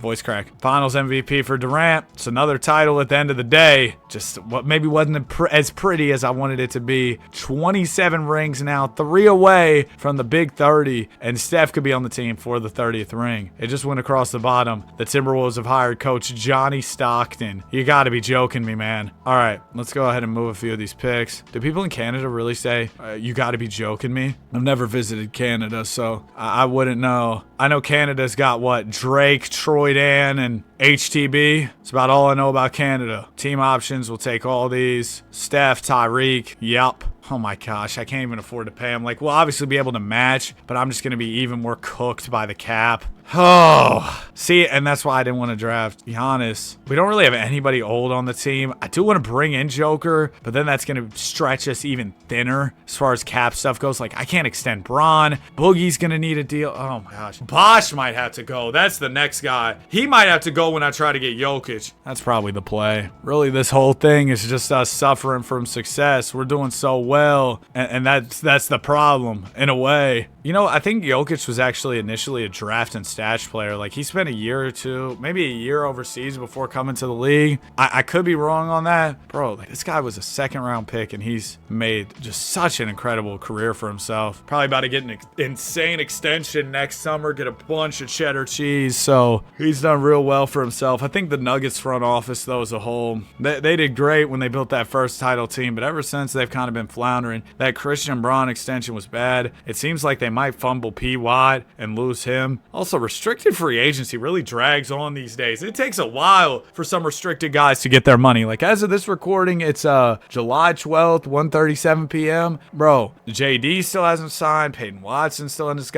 voice crack. Finals MVP for Durant. It's another title at the end of the day. Just what maybe wasn't as pretty as I wanted it to be. 27 rings now, 3 away from the big 30, and Steph could be on the team for the 30th ring. It just went across the bottom. The Timberwolves have hired Coach Johnny Stockton. You got to be joking me, man. All right, let's go ahead and move a few of these picks. Do people in Canada really say, you got to be joking me? I've never visited Canada, so I wouldn't know. I know Canada's got what? Drake, Troy Dan, and HTB. It's about all I know about Canada. Team options, we'll take all these. Steph, Tyreek, yup. Oh my gosh, I can't even afford to pay him. Like, we'll obviously be able to match, but I'm just going to be even more cooked by the cap. Oh, see, and that's why I didn't want to draft Giannis. We don't really have anybody old on the team. I do want to bring in Joker, but then that's going to stretch us even thinner as far as cap stuff goes. Like, I can't extend Bron. Boogie's going to need a deal. Oh my gosh. Bosh might have to go. That's the next guy. He might have to go when I try to get Jokic. That's probably the play. Really, this whole thing is just us suffering from success. We're doing so well, and that's the problem in a way. You know, I think Jokic was actually initially a draft and stash player. Like, he spent a year or two, maybe a year overseas before coming to the league. I could be wrong on that. Bro, like, this guy was a 2nd round pick, and he's made just such an incredible career for himself. Probably about to get an insane extension next summer, get a bunch of cheddar cheese. So he's done real well for himself. I think the Nuggets front office, though, as a whole, they did great when they built that first title team, but ever since they've kind of been floundering. That Christian Braun extension was bad. It seems like they might fumble P. Watt and lose him. Also, restricted free agency really drags on these days. It takes a while for some restricted guys to get their money. Like, as of this recording, it's July 12th, 1:37 p.m. Bro, JD still hasn't signed. Peyton Watson still hasn't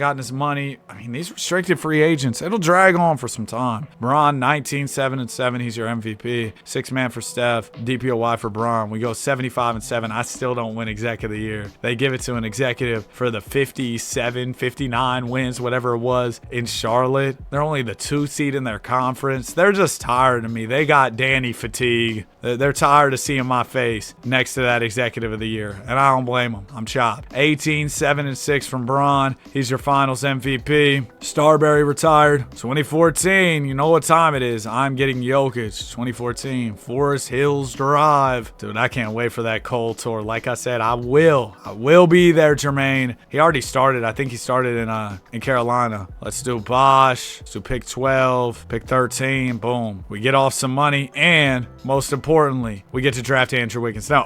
gotten his money. I mean, these restricted free agents, it'll drag on for some time. Bron, 19-7-7. He's your MVP. 6th man for Steph. DPOY for Bron. We go 75-7. I still don't win Exec of the Year. They give it to an executive for the 57, 59 wins, whatever it was, in Charlotte. They're only the 2 seed in their conference. They're just tired of me. They got Danny fatigue. They're tired of seeing my face next to that Executive of the Year, and I don't blame them. I'm chopped. 18-7-6 from Bron. He's your finals MVP. Starberry retired. 2014, you know what time it is. I'm getting Jokic. 2014, Forest Hills Drive. Dude, I can't wait for that Cole tour. Like I said, I will be there, Jermaine. He already started. I think he started in Carolina. Let's do Bosh. Let's do pick 12, pick 13. Boom. We get off some money, and most importantly, we get to draft Andrew Wiggins. No,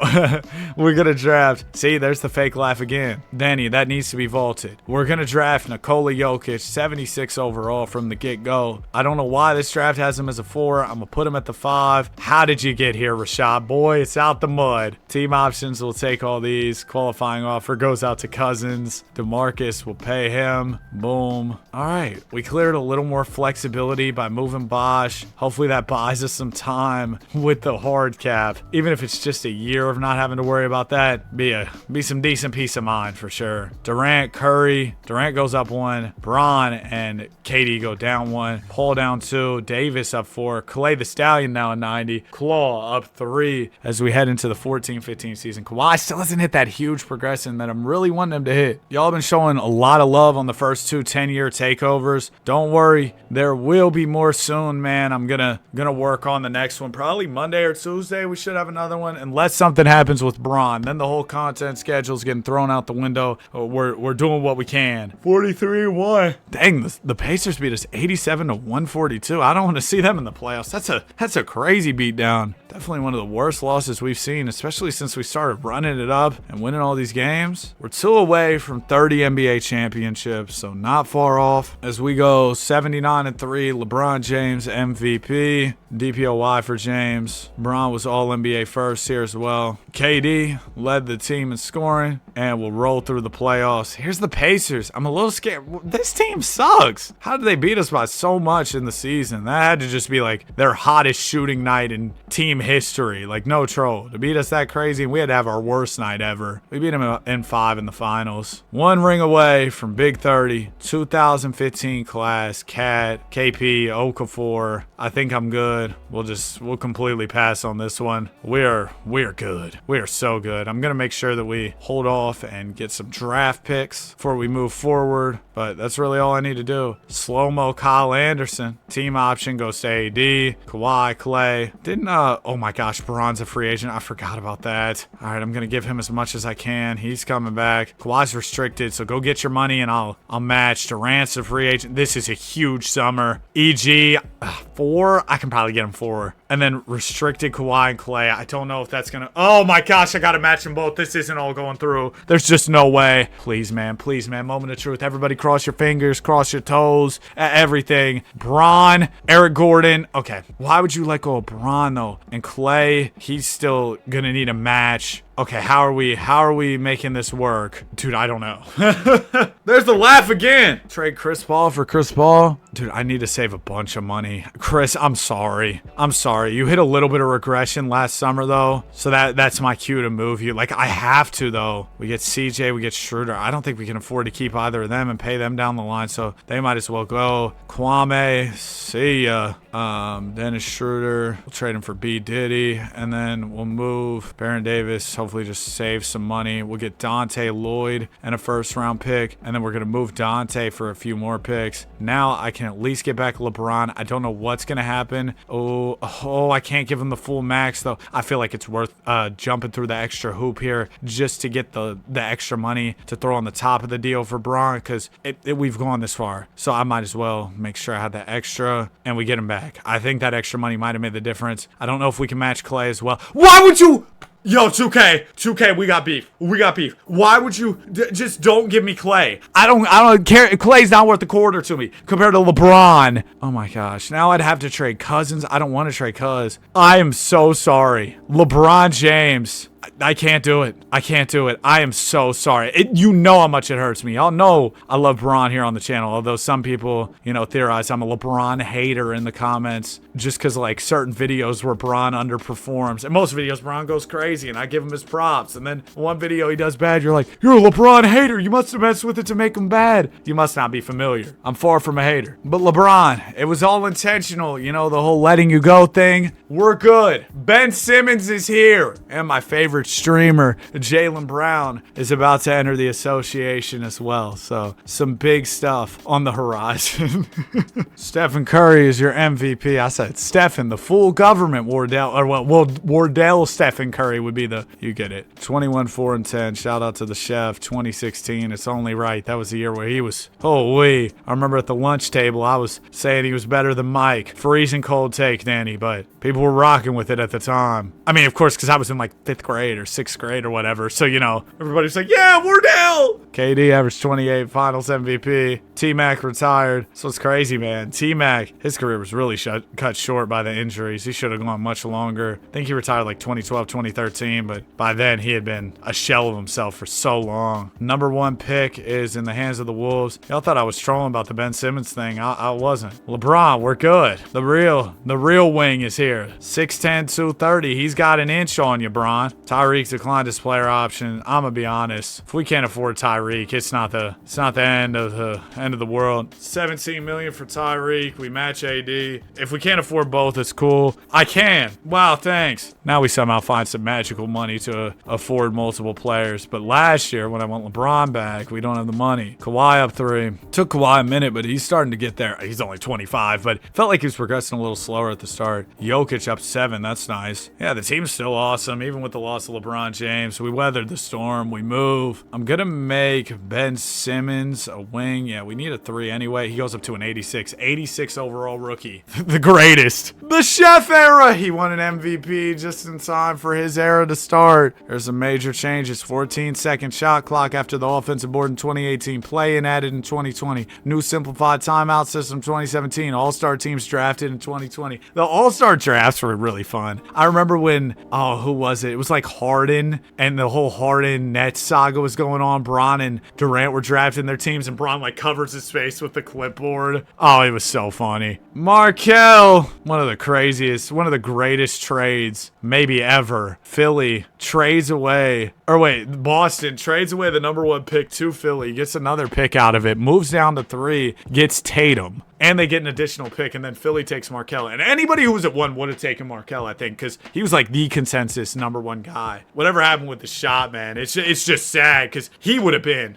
we're gonna draft. See, there's the fake laugh again. Danny, that needs to be vaulted. We're gonna draft Nikola Jokic, 76 overall from the get-go. I don't know why this draft has him as a 4. I'm gonna put him at the 5. How did you get here, Rashad? Boy, it's out the mud. Team options will take all these. Qualifying offer goes out to Cousins. DeMarcus will pay him. Boom. All right, we cleared a little more flexibility by moving Bosch. Hopefully that buys us some time with the hard cap. Even if it's just a year of not having to worry about that, be some decent peace of mind for sure. Durant, Curry. Durant goes up 1. Bron and KD go down 1. Paul down 2. Davis up 4. Clay the Stallion now at 90. Claw up 3 as we head into the 14-15 season. Kawhi still hasn't hit that huge progression that I'm really wanting him to hit. Y'all been showing a lot of love on the first 2 10-year takeovers. Don't worry, there will be more soon, man. I'm gonna work on the next one. Probably Monday or Tuesday we should have another one, unless something happens with Bron. Then the whole content schedule's getting thrown out the window. We're doing what we can. 43-1. Dang, the Pacers beat us 87-142. I don't want to see them in the playoffs. That's a crazy beatdown. Definitely one of the worst losses we've seen, especially since we started running it up and winning all these games. We're 2 away from 30 NBA championships, so not far off. As we go 79-3, LeBron James MVP, DPOY for James. Bron was all NBA first here as well. KD led the team in scoring and will roll through the playoffs. Here's the Pacers. I'm a little scared. This team sucks. How did they beat us by so much in the season? That had to just be like their hottest shooting night in team history. Like, no troll. To beat us that crazy, and we had to have our worst night ever. We beat them in 5 in the finals. 1 ring away from Big 30. 2015 class. Cat, KP, Okafor. I think I'm good. We'll completely pass on this one. We're good. We are so good. I'm gonna make sure that we hold off and get some draft picks before we move forward. But that's really all I need to do. Slow-mo Kyle Anderson. Team option goes to AD. Kawhi, Clay. Oh my gosh, Bron's a free agent. I forgot about that. All right, I'm gonna give him as much as I can. He's coming back. Kawhi's restricted, so go get your money and I'll match. Durant's a free agent. This is a huge summer. EG, 4. I can probably get him 4. And then restricted Kawhi and Clay. I don't know if that's gonna. Oh my gosh, I gotta match them both. This isn't all going through. There's just no way. Please, man. Please, man. Moment of truth. Everybody cross your fingers, cross your toes, everything. Bron, Eric Gordon. Okay. Why would you let go of Bron though? And Clay, he's still gonna need a match. Okay, how are we making this work? Dude, I don't know. There's the laugh again. Trade Chris Paul for Chris Paul. Dude, I need to save a bunch of money. Chris, I'm sorry. You hit a little bit of regression last summer though. So that's my cue to move you. Like, I have to though. We get CJ, we get Schroeder. I don't think we can afford to keep either of them and pay them down the line. So they might as well go. Kwame, see ya. Dennis Schroeder. We'll trade him for B. Diddy. And then we'll move Baron Davis. Hopefully just save some money. We'll get Dante Lloyd and a first-round pick, and then we're going to move Dante for a few more picks. Now I can at least get back LeBron. I don't know what's going to happen. Oh, I can't give him the full max, though. I feel like it's worth jumping through the extra hoop here just to get the extra money to throw on the top of the deal for Bron, because we've gone this far. So I might as well make sure I have that extra, and we get him back. I think that extra money might have made the difference. I don't know if we can match Clay as well. Why would you... Yo, 2K, we got beef. Why would you just don't give me Clay? I don't care. Clay's not worth a quarter to me compared to LeBron. Oh my gosh. Now I'd have to trade Cousins. I don't want to trade Cuz. I am so sorry. LeBron James. I can't do it. I am so sorry. You know how much it hurts me. Y'all know I love Bron here on the channel, although some people, theorize I'm a LeBron hater in the comments just because, like, certain videos where Bron underperforms. And most videos, Bron goes crazy, and I give him his props. And then one video he does bad, you're like, you're a LeBron hater. You must have messed with it to make him bad. You must not be familiar. I'm far from a hater. But LeBron, it was all intentional. The whole letting you go thing. We're good. Ben Simmons is here. And my favorite streamer, Jaylen Brown, is about to enter the association as well. So some big stuff on the horizon. Stephen Curry is your MVP. I said Stephen, the full government Wardell, or Wardell Stephen Curry would be you get it. 21-4-10. Shout out to the chef. 2016. It's only right. That was the year where he was, I remember at the lunch table, I was saying he was better than Mike. Freezing cold take, Danny, but people were rocking with it at the time. I mean, of course, because I was in like 5th grade. grade or 6th grade or whatever. So, you know, everybody's like, yeah, Wardell! KD averaged 28, finals MVP. T-Mac retired. So it's crazy, man. T-Mac, his career was really cut short by the injuries. He should have gone much longer. I think he retired like 2012, 2013, but by then he had been a shell of himself for so long. Number 1 pick is in the hands of the Wolves. Y'all thought I was trolling about the Ben Simmons thing. I wasn't. LeBron, we're good. The real wing is here. 6'10", 230. He's got an inch on you, Bron. Tyreek declined his player option. I'm gonna be honest. If we can't afford Tyreek, it's not the end of the world. 17 million for Tyreek. We match AD. If we can't afford both, it's cool. I can. Wow, thanks. Now we somehow find some magical money to afford multiple players. But last year, when I want LeBron back, we don't have the money. Kawhi up 3. Took Kawhi a minute, but he's starting to get there. He's only 25, but felt like he was progressing a little slower at the start. Jokic up 7. That's nice. Yeah, the team's still awesome, even with the loss of LeBron James. We weathered the storm. We move. I'm going to make Ben Simmons a wing. Yeah, we need a 3 anyway. He goes up to an 86. 86 overall rookie. The greatest. The Chef era. He won an MVP just in time for his era to start. There's some major changes. 14-second shot clock after the offensive board in 2018. Play-in added in 2020. New simplified timeout system 2017. All-star teams drafted in 2020. The All-Star drafts were really fun. I remember when, who was it? It was like Harden, and the whole Harden Nets saga was going on. Bron and Durant were drafting their teams, and Bron like covers his face with the clipboard. Oh, it was so funny. Markelle, one of the craziest, one of the greatest trades maybe ever. Philly trades away, or wait, Boston trades away the number 1 pick to Philly, gets another pick out of it, moves down to 3, gets Tatum. And they get an additional pick, and then Philly takes Markelle. And anybody who was at 1 would have taken Markelle, I think, because he was like the consensus number 1 guy. Whatever happened with the shot, man, it's just sad, because he would have been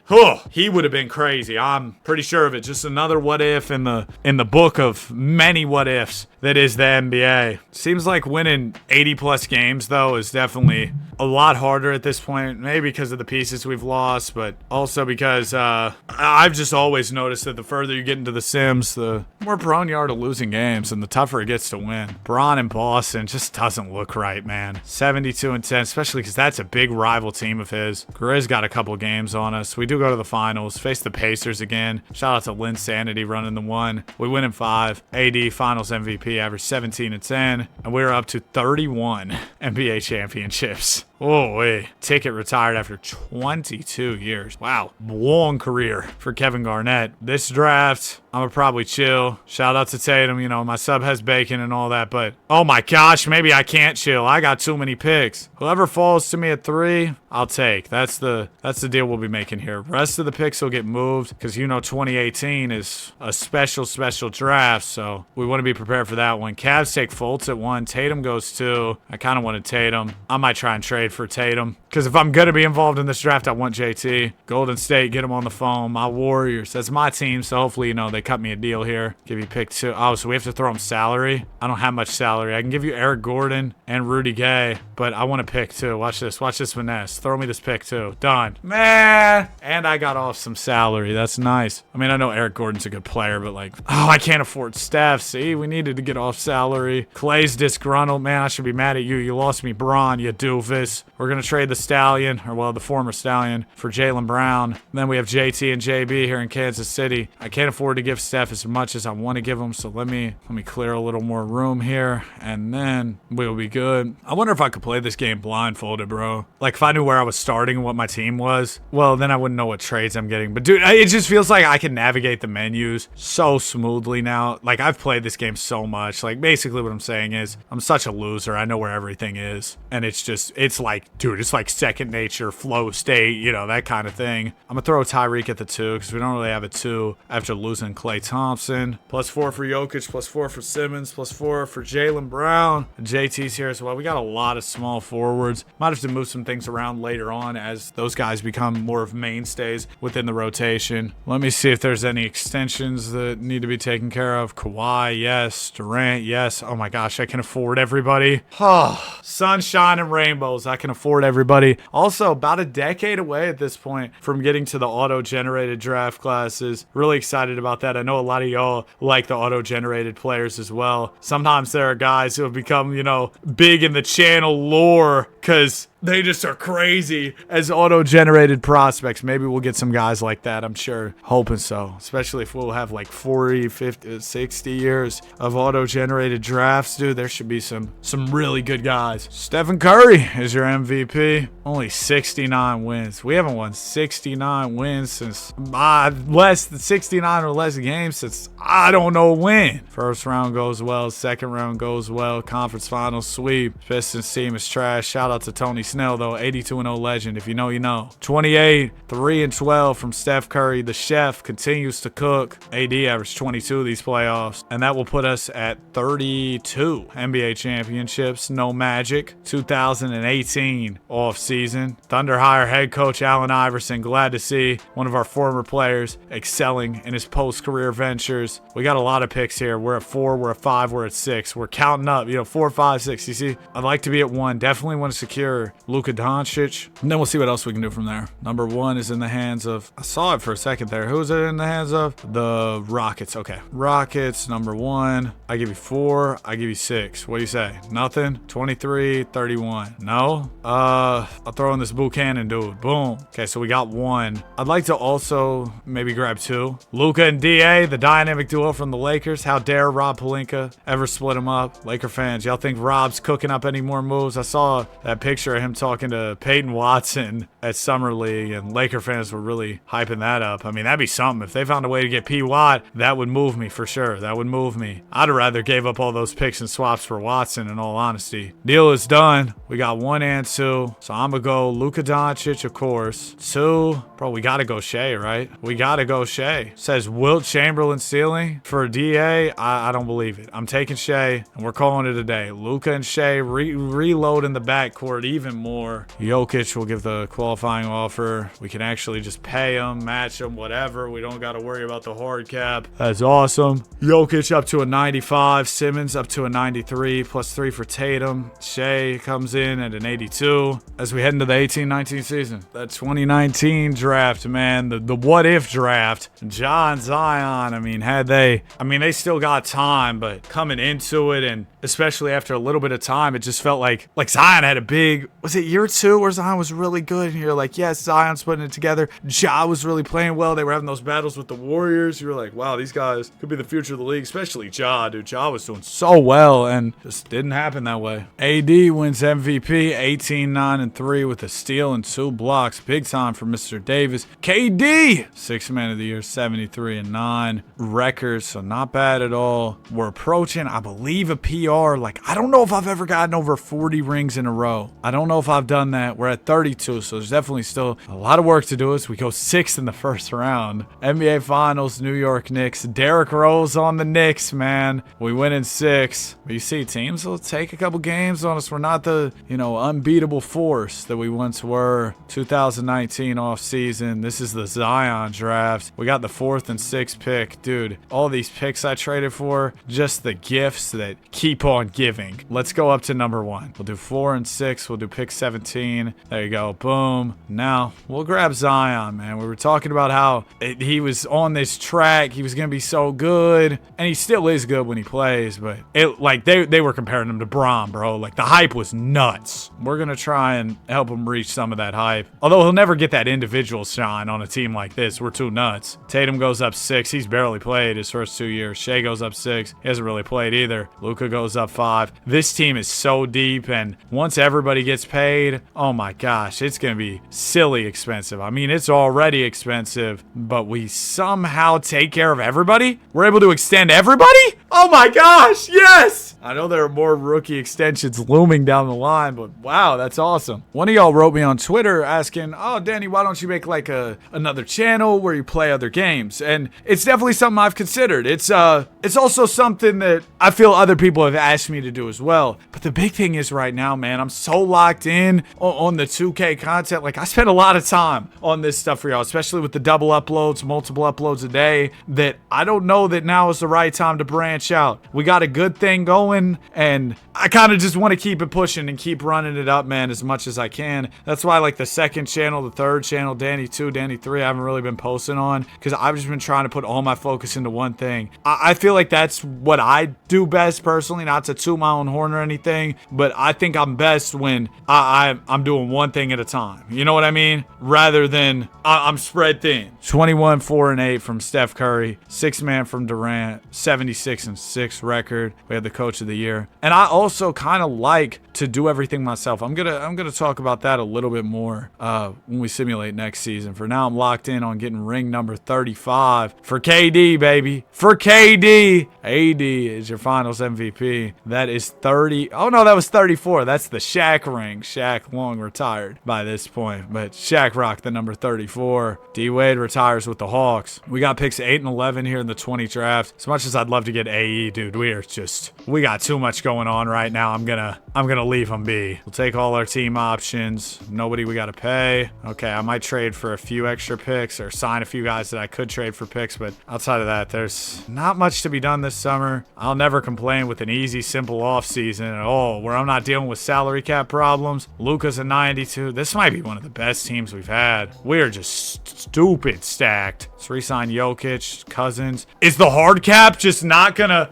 crazy. I'm pretty sure of it. Just another what if in the book of many what ifs that is the NBA. Seems like winning 80 plus games though is definitely a lot harder at this point, maybe because of the pieces we've lost, but also because I've just always noticed that the further you get into the Sims, the more prone you are to losing games and the tougher it gets to win. Bron in Boston just doesn't look right, man. 72-10, especially because that's a big rival team of his. Grizz got a couple games on us. We do go to the finals, face the Pacers again. Shout out to Lynn Sanity running the 1. We win in 5. AD finals MVP, average 17-10, and we're up to 31 NBA championships. Oh, wait. Ticket retired after 22 years. Wow. Long career for Kevin Garnett. This draft, I'm gonna probably chill. Shout out to Tatum. You know, my sub has bacon and all that, but oh my gosh, maybe I can't chill. I got too many picks. Whoever falls to me at 3, I'll take. That's the deal we'll be making here. Rest of the picks will get moved because, you know, 2018 is a special draft, so we want to be prepared for that one. Cavs take Fultz at 1. Tatum goes 2. I kind of wanted Tatum. I might try and trade for Tatum because if I'm going to be involved in this draft, I want JT. Golden State, get him on the phone. My Warriors, that's my team, so hopefully, you know, they cut me a deal here. Give you pick 2. Oh, so we have to throw him salary? I don't have much salary. I can give you Eric Gordon and Rudy Gay, but I want to pick 2. Watch this finesse. Throw me this pick 2. Done. Man. And I got off some salary. That's nice. I mean, I know Eric Gordon's a good player, but like, oh, I can't afford Steph. See, we needed to get off salary. Clay's disgruntled. Man, I should be mad at you. You lost me Bron, you doofus. We're going to trade the Stallion, or well, the former Stallion, for Jaylen Brown. And then we have JT and JB here in Kansas City. I can't afford to give Steph as much as I want to give him, so let me clear a little more room here, and then we'll be good. I wonder if I could play this game blindfolded, bro. Like, if I knew where I was starting and what my team was, well, then I wouldn't know what trades I'm getting. But dude, it just feels like I can navigate the menus so smoothly now. Like, I've played this game so much. Like, basically what I'm saying is I'm such a loser. I know where everything is, and it's like, dude, it's like second nature, flow state, you know, that kind of thing. I'm gonna throw Tyreek at the 2 because we don't really have a 2 after losing Klay Thompson. +4 for Jokic, +4 for Simmons, +4 for Jaylen Brown. JT's here as well. We got a lot of small forwards. Might have to move some things around later on as those guys become more of mainstays within the rotation. Let me see if there's any extensions that need to be taken care of. Kawhi, yes. Durant, yes. Oh my gosh, I can afford everybody. Oh, sunshine and rainbows. I can afford everybody. Also, about a decade away at this point from getting to the auto-generated draft classes. Really excited about that. I know a lot of y'all like the auto-generated players as well. Sometimes there are guys who have become, you know, big in the channel lore because They just are crazy as auto-generated prospects. Maybe we'll get some guys like that, I'm sure. Hoping so. Especially if we'll have like 40, 50, 60 years of auto-generated drafts, dude. There should be some really good guys. Stephen Curry is your MVP. Only 69 wins. We haven't won 69 wins since less than 69 or less games since I don't know when. First round goes well. Second round goes well. Conference finals sweep. Pistons team is trash. Shout out to Tony Snell, though. 82-0 legend. If you know, you know. 28, 3-12 from Steph Curry. The chef continues to cook. AD averaged 22 these playoffs. And that will put us at 32 NBA championships. No Magic. 2018 offseason. Thunder hire head coach Allen Iverson. Glad to see one of our former players excelling in his post-career ventures. We got a lot of picks here. We're at 4, we're at 5, we're at 6. We're counting up, 4, 5, 6. You see, I'd like to be at 1. Definitely want to secure Luka Doncic. And then we'll see what else we can do from there. Number 1 is in the hands of, I saw it for a second there. Who's it in the hands of? The Rockets. Okay. Rockets, number 1. I give you 4. I give you 6. What do you say? Nothing? 23, 31. No? I'll throw in this Buchanan dude. Boom. Okay, so we got 1. I'd like to also maybe grab 2. Luka and DA, the dynamic duo from the Lakers. How dare Rob Pelinka ever split them up? Laker fans, y'all think Rob's cooking up any more moves? I saw that picture of him talking to Peyton Watson at Summer League, and Laker fans were really hyping that up. I mean, that'd be something. If they found a way to get P. Watt, that would move me for sure. That would move me. I'd have rather gave up all those picks and swaps for Watson, in all honesty. Deal is done. We got 1 and 2. So I'm going to go Luka Doncic, of course. 2. Bro, we got to go Shea, right? We got to go Shea. Says Wilt Chamberlain ceiling for DA. I don't believe it. I'm taking Shea, and we're calling it a day. Luka and Shea reload in the backcourt even more. Jokic will give the qualifying offer. We can actually just pay him, match him, whatever. We don't got to worry about the hard cap. That's awesome. Jokic up to a 95. Simmons up to a 93, plus 3 for Tatum. Shea comes in at an 82 as we head into the 18-19 season. That 2019 draft, man, the what-if draft. John Zion, I mean, they still got time, but coming into it, and especially after a little bit of time, it just felt like Zion had a big, was it year 2 where Zion was really good? And you're like, yes, Zion's putting it together. Ja was really playing well. They were having those battles with the Warriors. You were like, wow, these guys could be the future of the league, especially Ja, dude. Ja was doing so well, and just didn't happen that way. AD wins MVP, 18-9-3 with a steal and 2 blocks. Big time for Mr. Davis. KD, 6th man of the year, 73-9 records, so not bad at all. We're approaching, I believe, a PR. Like, I don't know if I've ever gotten over 40 rings in a row. I don't know if I've done that. We're at 32, so there's definitely still a lot of work to do as we go 6th in the first round. NBA Finals, New York Knicks. Derrick Rose on the Knicks, man. We win in 6. But you see, teams will take a couple games on us. We're not the, unbeatable force that we once were. 2019 offseason. This is the Zion draft. We got the 4th and 6th pick. Dude, all these picks I traded for, just the gifts that keep on giving. Let's go up to number 1. We'll do 4 and 6. We'll do pick 17. There you go. Boom. Now, we'll grab Zion, man. We were talking about how he was on this track. He was going to be so good. And he still is good when he plays. But they were comparing him to Bron, bro. Like, the hype was nuts. We're going to try and help him reach some of that hype. Although he'll never get that individual shine on a team like this. We're too nuts. Tatum goes up 6. He's barely played his first 2 years. Shea goes up 6. He hasn't really played either. Luka goes up 5. This team is so deep, and once everybody gets paid, oh my gosh, it's going to be silly expensive. I mean, it's already expensive, but we somehow take care of everybody? We're able to extend everybody? Oh my gosh, yes! I know there are more rookie extensions looming down the line, but wow, that's awesome. One of y'all wrote me on Twitter asking, oh, Danny, why don't you make like another channel where you play other games? And it's definitely something I've considered. It's also something that I feel other people have asked me to do as well. But the big thing is right now, man, I'm so locked in on the 2K content. Like, I spend a lot of time on this stuff for y'all, especially with the double uploads, multiple uploads a day, that I don't know that now is the right time to branch watch out. We got a good thing going, and I kind of just want to keep it pushing and keep running it up, man, as much as I can. That's why, like, the second channel, the third channel, Danny 2, Danny 3, I haven't really been posting on, because I've just been trying to put all my focus into one thing. I feel like that's what I do best, personally, not to toot my own horn or anything, but I think I'm best when I'm doing one thing at a time. You know what I mean? Rather than I'm spread thin. 21, 4, and 8 from Steph Curry, 6-man from Durant, 76 and 6 record. We had the coach of the year. And I also kind of like to do everything myself. I'm gonna talk about that a little bit more when we simulate next season. For now, I'm locked in on getting ring number 35 for KD, baby. For KD. AD is your finals MVP. That is 30. Oh no, that was 34. That's the Shaq ring. Shaq long retired by this point, but Shaq rocked the number 34. D-Wade retires with the Hawks. We got picks 8 and 11 here in the 20 draft. As much as I'd love to get AE, dude, we got too much going on right now. I'm gonna leave them be. We'll take all our team options. Nobody we gotta pay. Okay, I might trade for a few extra picks or sign a few guys that I could trade for picks, but outside of that, there's not much to be done this summer. I'll never complain with an easy, simple offseason at all, where I'm not dealing with salary cap problems. Luka's a 92. This might be one of the best teams we've had. We're just stupid stacked. Let's re-sign Jokic, Cousins. Is the hard cap just not gonna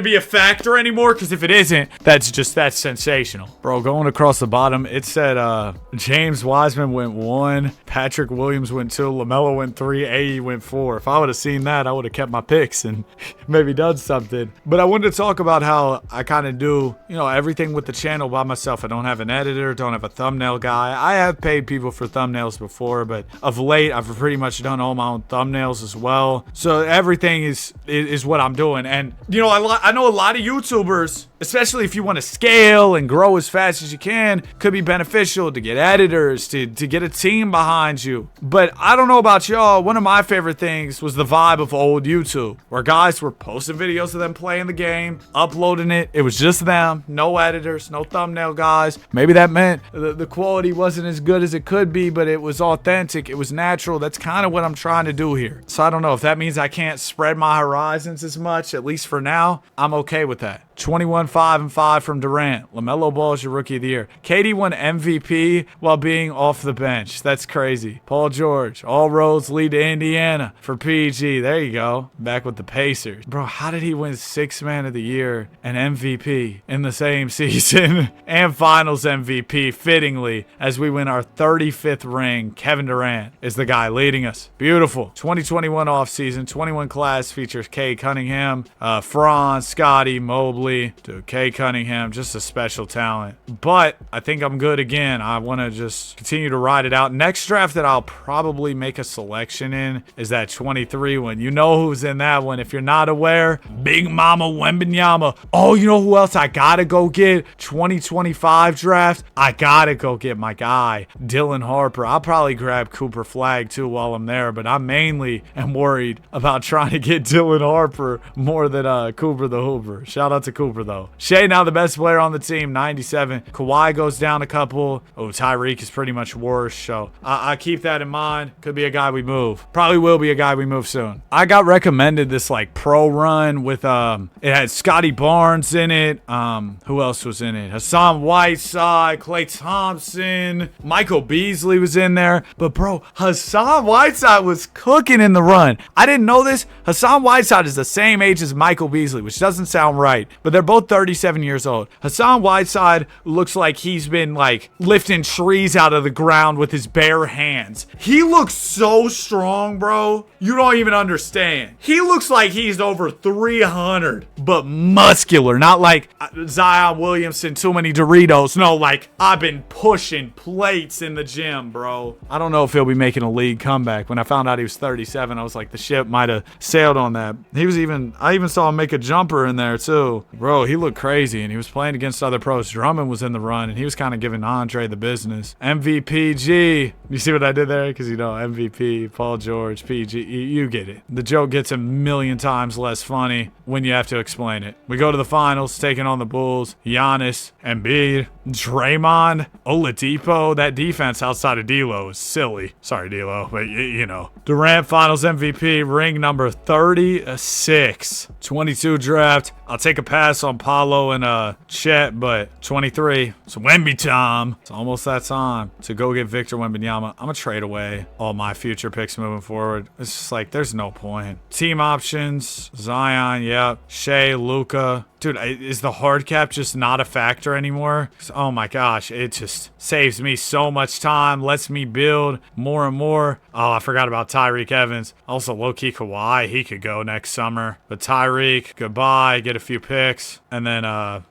be a factor anymore? Because if it isn't, that's sensational. Bro, going across the bottom, it said James Wiseman went 1, Patrick Williams went 2, LaMelo went 3, AE went 4. If I would have seen that, I would have kept my picks and maybe done something. But I wanted to talk about how I kind of do, everything with the channel by myself. I don't have an editor, don't have a thumbnail guy. I have paid people for thumbnails before, but of late, I've pretty much done all my own thumbnails as well. So everything is what I'm doing. And, I know a lot of YouTubers, especially if you want to scale and grow as fast as you can, could be beneficial to get editors, to get a team behind you. But I don't know about y'all, one of my favorite things was the vibe of old YouTube, where guys were posting videos of them playing the game, uploading it. It was just them, no editors, no thumbnail guys. Maybe that meant the quality wasn't as good as it could be, but it was authentic, it was natural. That's kind of what I'm trying to do here. So I don't know if that means I can't spread my horizons as much, at least for now. I'm okay with that. 21, 5, and 5 from Durant. LaMelo Ball is your rookie of the year. KD won MVP while being off the bench. That's crazy. Paul George. All roads lead to Indiana for PG. There you go. Back with the Pacers. Bro, how did he win 6th man of the year and MVP in the same season? And finals MVP, fittingly, as we win our 35th ring. Kevin Durant is the guy leading us. Beautiful. 2021 offseason. 21 class features Kay Cunningham, Franz, Scotty, Mobley. Dude, Kay Cunningham, just a special talent. But I think I'm good again. I want to just continue to ride it out. Next draft that I'll probably make a selection in is that 23 one. You know who's in that one. If you're not aware, Big Mama Wembanyama. Oh, you know who else I gotta go get? 2025 draft. I gotta go get my guy, Dylan Harper. I'll probably grab Cooper Flag too while I'm there, but I mainly am worried about trying to get Dylan Harper more than Cooper the Hooper. Shout out to Cooper though. Shea now the best player on the team, 97. Kawhi goes down a couple. Oh, Tyreek is pretty much worse. So I keep that in mind. Could be a guy we move. Probably will be a guy we move soon. I got recommended this like pro run with it had Scotty Barnes in it. Who else was in it? Hassan Whiteside, Klay Thompson, Michael Beasley was in there. But bro, Hassan Whiteside was cooking in the run. I didn't know this. Hassan Whiteside is the same age as Michael Beasley, which doesn't sound right. But they're both 37 years old. Hassan Whiteside looks like he's been like lifting trees out of the ground with his bare hands. He looks so strong, bro. You don't even understand. He looks like he's over 300, but muscular. Not like Zion Williamson, too many Doritos. No, like I've been pushing plates in the gym, bro. I don't know if he'll be making a league comeback. When I found out he was 37, I was like, the ship might have sailed on that. I even saw him make a jumper in there too. Bro, he looked crazy, and he was playing against other pros. Drummond was in the run, and he was kind of giving Andre the business. MVPG. You see what I did there? Because, MVP, Paul George, PG. You get it. The joke gets a million times less funny when you have to explain it. We go to the finals, taking on the Bulls. Giannis, Embiid. Draymond, Oladipo. That defense outside of D'Lo is silly. Sorry, D'Lo, but you know. Durant Finals MVP, ring number 36. 22 draft. I'll take a pass on Paolo and Chet, but 23. It's Wemby time. It's almost that time to go get Victor Wembanyama. I'm gonna trade away all my future picks moving forward. It's just like there's no point. Team options, Zion, yep. Shea, Luka. Dude, is the hard cap just not a factor anymore? Oh my gosh, it just saves me so much time, lets me build more and more. Oh, I forgot about Tyreke Evans. Also, low-key Kawhi, he could go next summer. But Tyreke, goodbye, get a few picks. And then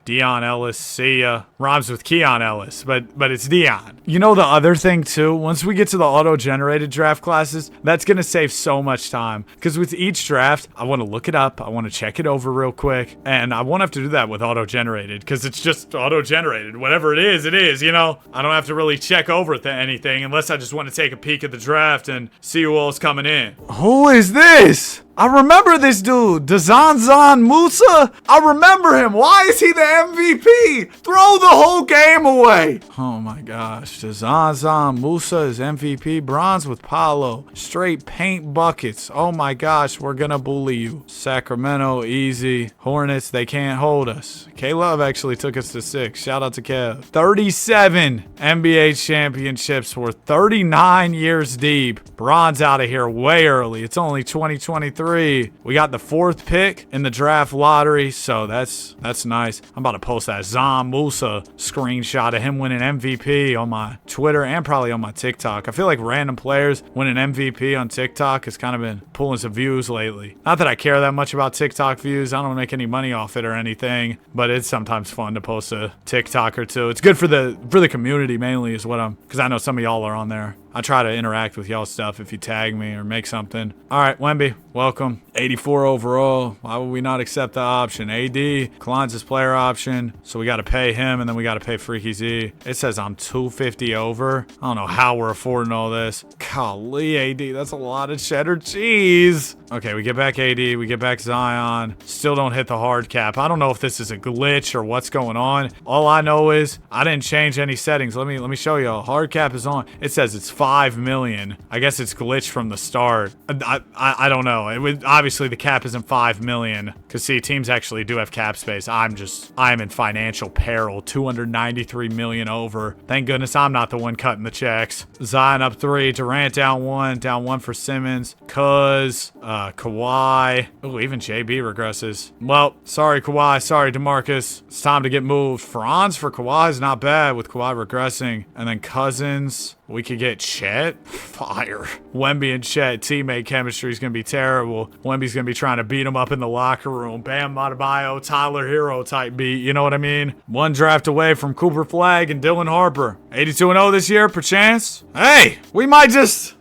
Dion Ellis, see ya. Rhymes with Keon Ellis, but it's Dion. You know the other thing too, once we get to the auto-generated draft classes, that's gonna save so much time. Because with each draft, I wanna look it up, I wanna check it over real quick, and I won't have to do that with auto-generated, because it's just auto-generated. Whatever it is, you know? I don't have to really check over anything unless I just want to take a peek at the draft and see who else coming in. Who is this? I remember this dude, Dazanzan Musa. I remember him. Why is he the MVP? Throw the whole game away. Oh my gosh. Dazanzan Musa is MVP. Bronze with Paolo. Straight paint buckets. Oh my gosh, we're gonna bully you. Sacramento, easy. Hornets, they can't hold us. K-Love actually took us to 6. Shout out to Kev. 37 NBA championships. We're 39 years deep. Bronze out of here way early. It's only 2023. We got the 4th pick in the draft lottery, so that's nice. I'm about to post that Zan Musa screenshot of him winning MVP on my Twitter and probably on my TikTok. I feel like random players winning MVP on TikTok has kind of been pulling some views lately. Not that I care that much about TikTok views. I don't make any money off it or anything, but it's sometimes fun to post a TikTok or two. It's good for the community mainly is what because I know some of y'all are on there. I try to interact with y'all's stuff if you tag me or make something. All right, Wemby, welcome. 84 overall. Why would we not accept the option? AD, Kalon's player option. So we got to pay him, and then we got to pay Freaky Z. It says I'm 250 over. I don't know how we're affording all this. Golly, AD, that's a lot of cheddar cheese. Okay, we get back AD, we get back Zion. Still don't hit the hard cap. I don't know if this is a glitch or what's going on. All I know is I didn't change any settings. Let me show you. Hard cap is on. It says it's 5 million. I guess it's glitched from the start. I don't know. It would obviously the cap isn't 5 million because see, teams actually do have cap space. I'm in financial peril. 293 million over. Thank goodness I'm not the one cutting the checks. Zion up 3. Durant down 1 for Simmons. Kawhi. Oh, even JB regresses. Well, sorry Kawhi. Sorry DeMarcus. It's time to get moved. Franz for Kawhi is not bad with Kawhi regressing. And then Cousins. We could get Chet. Fire. Wemby and Chet teammate chemistry is going to be terrible. Wemby's going to be trying to beat him up in the locker room. Bam Adebayo, Tyler Hero type beat. You know what I mean? 1 draft away from Cooper Flagg and Dylan Harper. 82-0 this year, perchance. Hey, we might just...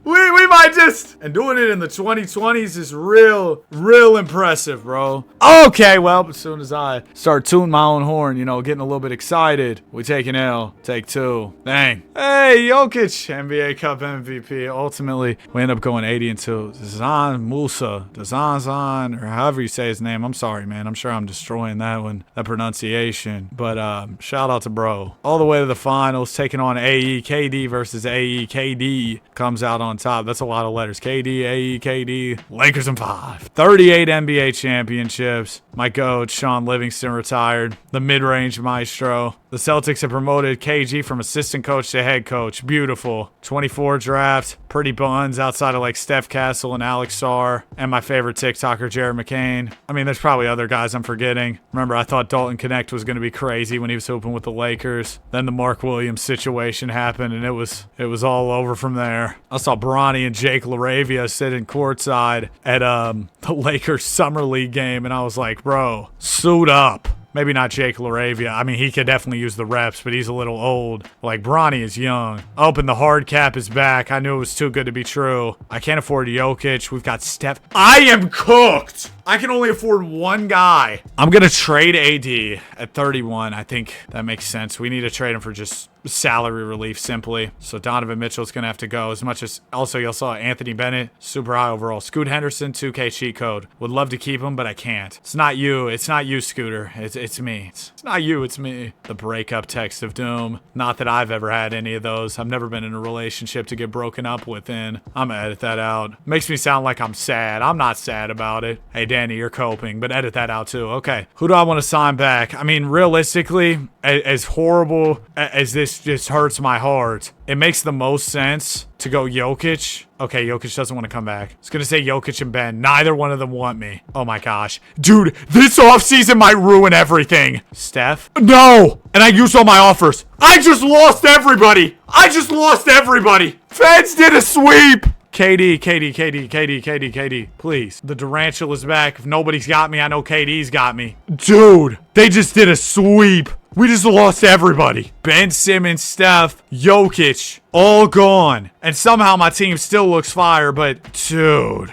we might just... And doing it in the 2020s is real impressive, bro. Okay, well, as soon as I start tooting my own horn, you know, getting a little bit excited, we take an L. Take 2. Dang. Hey, Jokic, NBA Cup MVP. Ultimately, we end up going 80-2. Zan Musa, Dazan, or however you say his name. I'm sorry, man. I'm sure I'm destroying that one, that pronunciation. But shout out to bro. All the way to the finals, taking on AE. KD versus AE. KD comes out on top. That's a lot of letters. KD, AE, KD. Lakers in 5. 38 NBA championships. My coach, Sean Livingston, retired. The mid-range maestro. The Celtics have promoted KG from assistant coach to head coach. Beautiful. 24 draft. Pretty buns outside of like Steph Castle and Alex Sarr. And my favorite TikToker, Jared McCain. I mean, there's probably other guys I'm forgetting. Remember, I thought Dalton Connect was going to be crazy when he was hooping with the Lakers. Then the Mark Williams situation happened, and it was all over from there. I saw Bronny and Jake LaRavia sitting courtside at the Lakers Summer League game, and I was like, bro, suit up. Maybe not Jake LaRavia. I mean, he could definitely use the reps, but he's a little old. Like, Bronny is young. Oh, and the hard cap is back. I knew it was too good to be true. I can't afford Jokic. We've got Steph. I am cooked. I can only afford 1 guy. I'm going to trade AD at 31. I think that makes sense. We need to trade him for just salary relief simply. So Donovan Mitchell's going to have to go. As much as also y'all saw Anthony Bennett, super high overall. Scoot Henderson, 2K cheat code. Would love to keep him, but I can't. It's not you. It's not you, Scooter. It's me. It's not you. It's me. The breakup text of doom. Not that I've ever had any of those. I've never been in a relationship to get broken up within. I'm going to edit that out. Makes me sound like I'm sad. I'm not sad about it. Hey, Danny, you're coping, but edit that out too. Okay. Who do I want to sign back? I mean, realistically, as horrible as this just hurts my heart, it makes the most sense to go Jokic. Okay, Jokic doesn't want to come back. I was going to say Jokic and Ben. Neither one of them want me. Oh my gosh. Dude, this offseason might ruin everything. Steph? No! And I used all my offers. I just lost everybody. Feds did a sweep. KD, please. The Durantula's back. If nobody's got me, I know KD's got me. Dude, they just did a sweep. We just lost everybody. Ben Simmons, Steph, Jokic, all gone. And somehow my team still looks fire, but dude,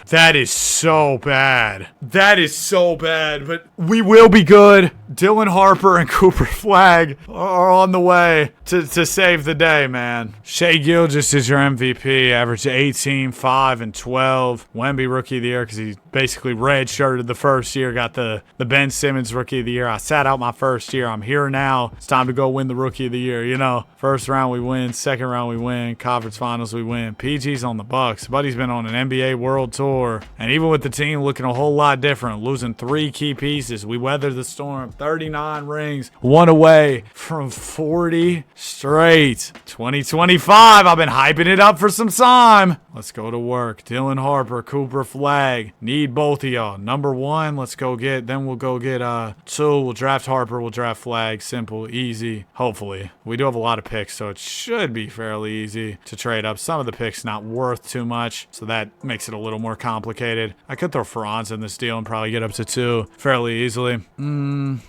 that is so bad. But we will be good. Dylan Harper and Cooper Flag are on the way to save the day, man. Shai Gilgeous is your MVP. Averaged 18, 5, and 12. Wemby Rookie of the Year because he basically redshirted the first year. Got the Ben Simmons Rookie of the Year. I sat out my first year. I'm here now. It's time to go win the Rookie of the Year. You know, first round we win. Second round we win. Conference Finals we win. PG's on the Bucks. Buddy's been on an NBA World Tour. And even with the team looking a whole lot different, losing 3 key pieces, we weathered the storm. 39 rings. 1 away from 40 straight. 2025. I've been hyping it up for some time. Let's go to work. Dylan Harper, Cooper Flag. Need both of y'all. Number 1, let's go get. Then we'll go get 2. We'll draft Harper. We'll draft Flag. Simple, easy. Hopefully. We do have a lot of picks, so it should be fairly easy to trade up. Some of the picks not worth too much, so that makes it a little more complicated. I could throw Franz in this deal and probably get up to 2 fairly easily.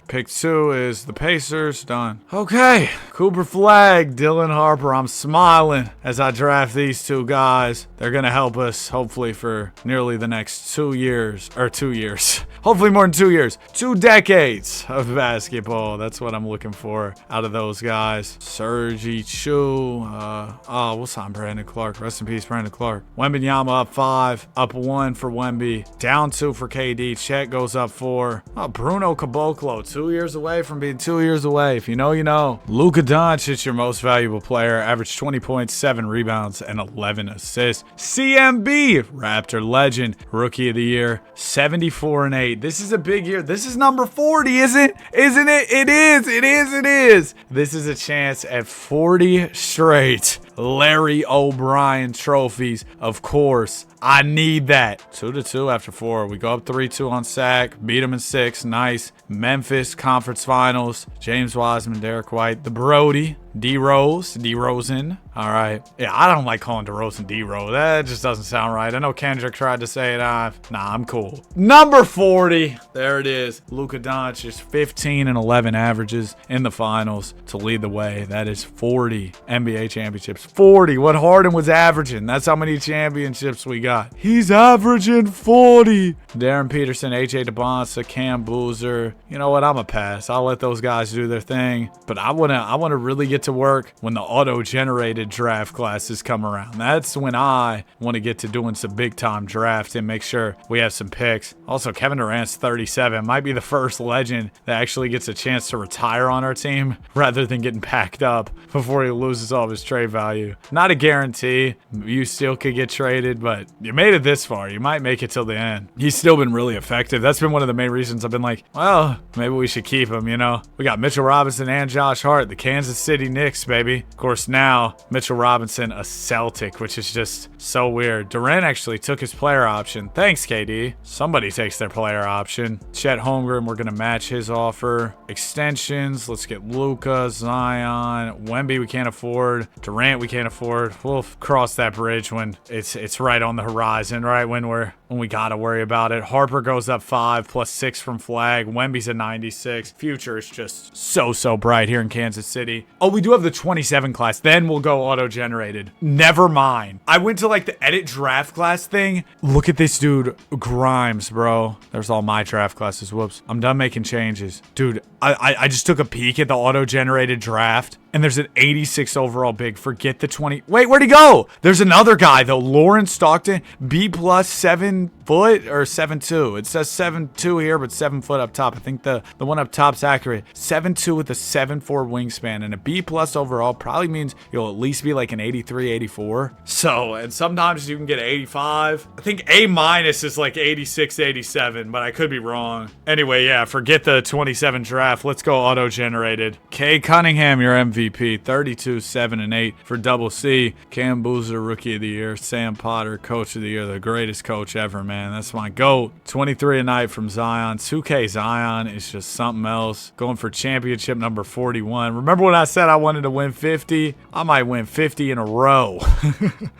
Pick 2 is the Pacers. Done. Okay. Cooper Flag, Dylan Harper. I'm smiling as I draft these 2 guys. They're going to help us, hopefully, for nearly the next 2 years. Or 2 years. Hopefully more than 2 years. 2 decades of basketball. That's what I'm looking for out of those guys. Sergi Chu. We'll sign Brandon Clark. Rest in peace, Brandon Clark. Wembanyama up 5. Up 1 for Wemby. Down 2 for KD. Chet goes up 4. Bruno Caboclo. 2 years away from being 2 years away. If you know, you know. Luka Doncic, your most valuable player. Averaged 20 points, 7 rebounds, and 11 assists. CMB, Raptor legend, Rookie of the Year, 74 and 8. This is a big year. This is number 40, isn't it? It is. This is a chance at 40 straight Larry O'Brien trophies, of course. I need that. 2-2 after 4. We go up 3-2 on sack. Beat them in 6. Nice. Memphis Conference Finals. James Wiseman, Derek White, the Brody, DeRozan. All right. Yeah, I don't like calling DeRozan D-Rose. That just doesn't sound right. I know Kendrick tried to say it. Nah, I'm cool. Number 40. There it is. Luka Doncic, 15 and 11 averages in the finals to lead the way. That is 40 NBA championships. 40. What Harden was averaging. That's how many championships we got. He's averaging 40. Darren Peterson, AJ DeBonsa, Cam Boozer. You know what? I'm a pass. I'll let those guys do their thing. But I wanna really get to work when the auto-generated draft classes come around. That's when I want to get to doing some big-time draft and make sure we have some picks. Also, Kevin Durant's 37. Might be the first legend that actually gets a chance to retire on our team rather than getting packed up before he loses all of his trade value. Not a guarantee. You still could get traded, but you made it this far. You might make it till the end. He's still been really effective. That's been one of the main reasons I've been like, well, maybe we should keep him, you know? We got Mitchell Robinson and Josh Hart, the Kansas City Knicks, baby. Of course, now Mitchell Robinson, a Celtic, which is just so weird. Durant actually took his player option. Thanks, KD. Somebody takes their player option. Chet Holmgren, we're going to match his offer. Extensions, let's get Luka, Zion, Wemby we can't afford. Durant we can't afford. We'll cross that bridge when it's right on the horizon, right? When we got to worry about it. Harper goes up 5 plus 6 from Flag. Wemby's a 96. Future is just so bright here in Kansas City. Oh, we we do have the 27 class. Then we'll go auto-generated. Never mind. I went to like the edit draft class thing. Look at this dude, Grimes, bro. There's all my draft classes. Whoops. I'm done making changes. Dude, I just took a peek at the auto-generated draft. And there's an 86 overall big. Forget the 20. Wait, where'd he go? There's another guy, though. Lawrence Stockton, B plus 7 foot or 7'2". It says 7'2" here, but 7 foot up top. I think the one up top's accurate. 7'2" with a 7'4" wingspan and a B plus overall probably means you'll at least be like an 83, 84. So, and sometimes you can get an 85. I think A minus is like 86, 87, but I could be wrong. Anyway, yeah, forget the 27 draft. Let's go auto-generated. K Cunningham, your MVP. 32, 7, and 8 for double C. Cam Boozer, Rookie of the Year. Sam Potter, Coach of the Year. The greatest coach ever, man. That's my GOAT. 23 a night from Zion. 2K Zion is just something else. Going for championship number 41. Remember when I said I wanted to win 50? I might win 50 in a row.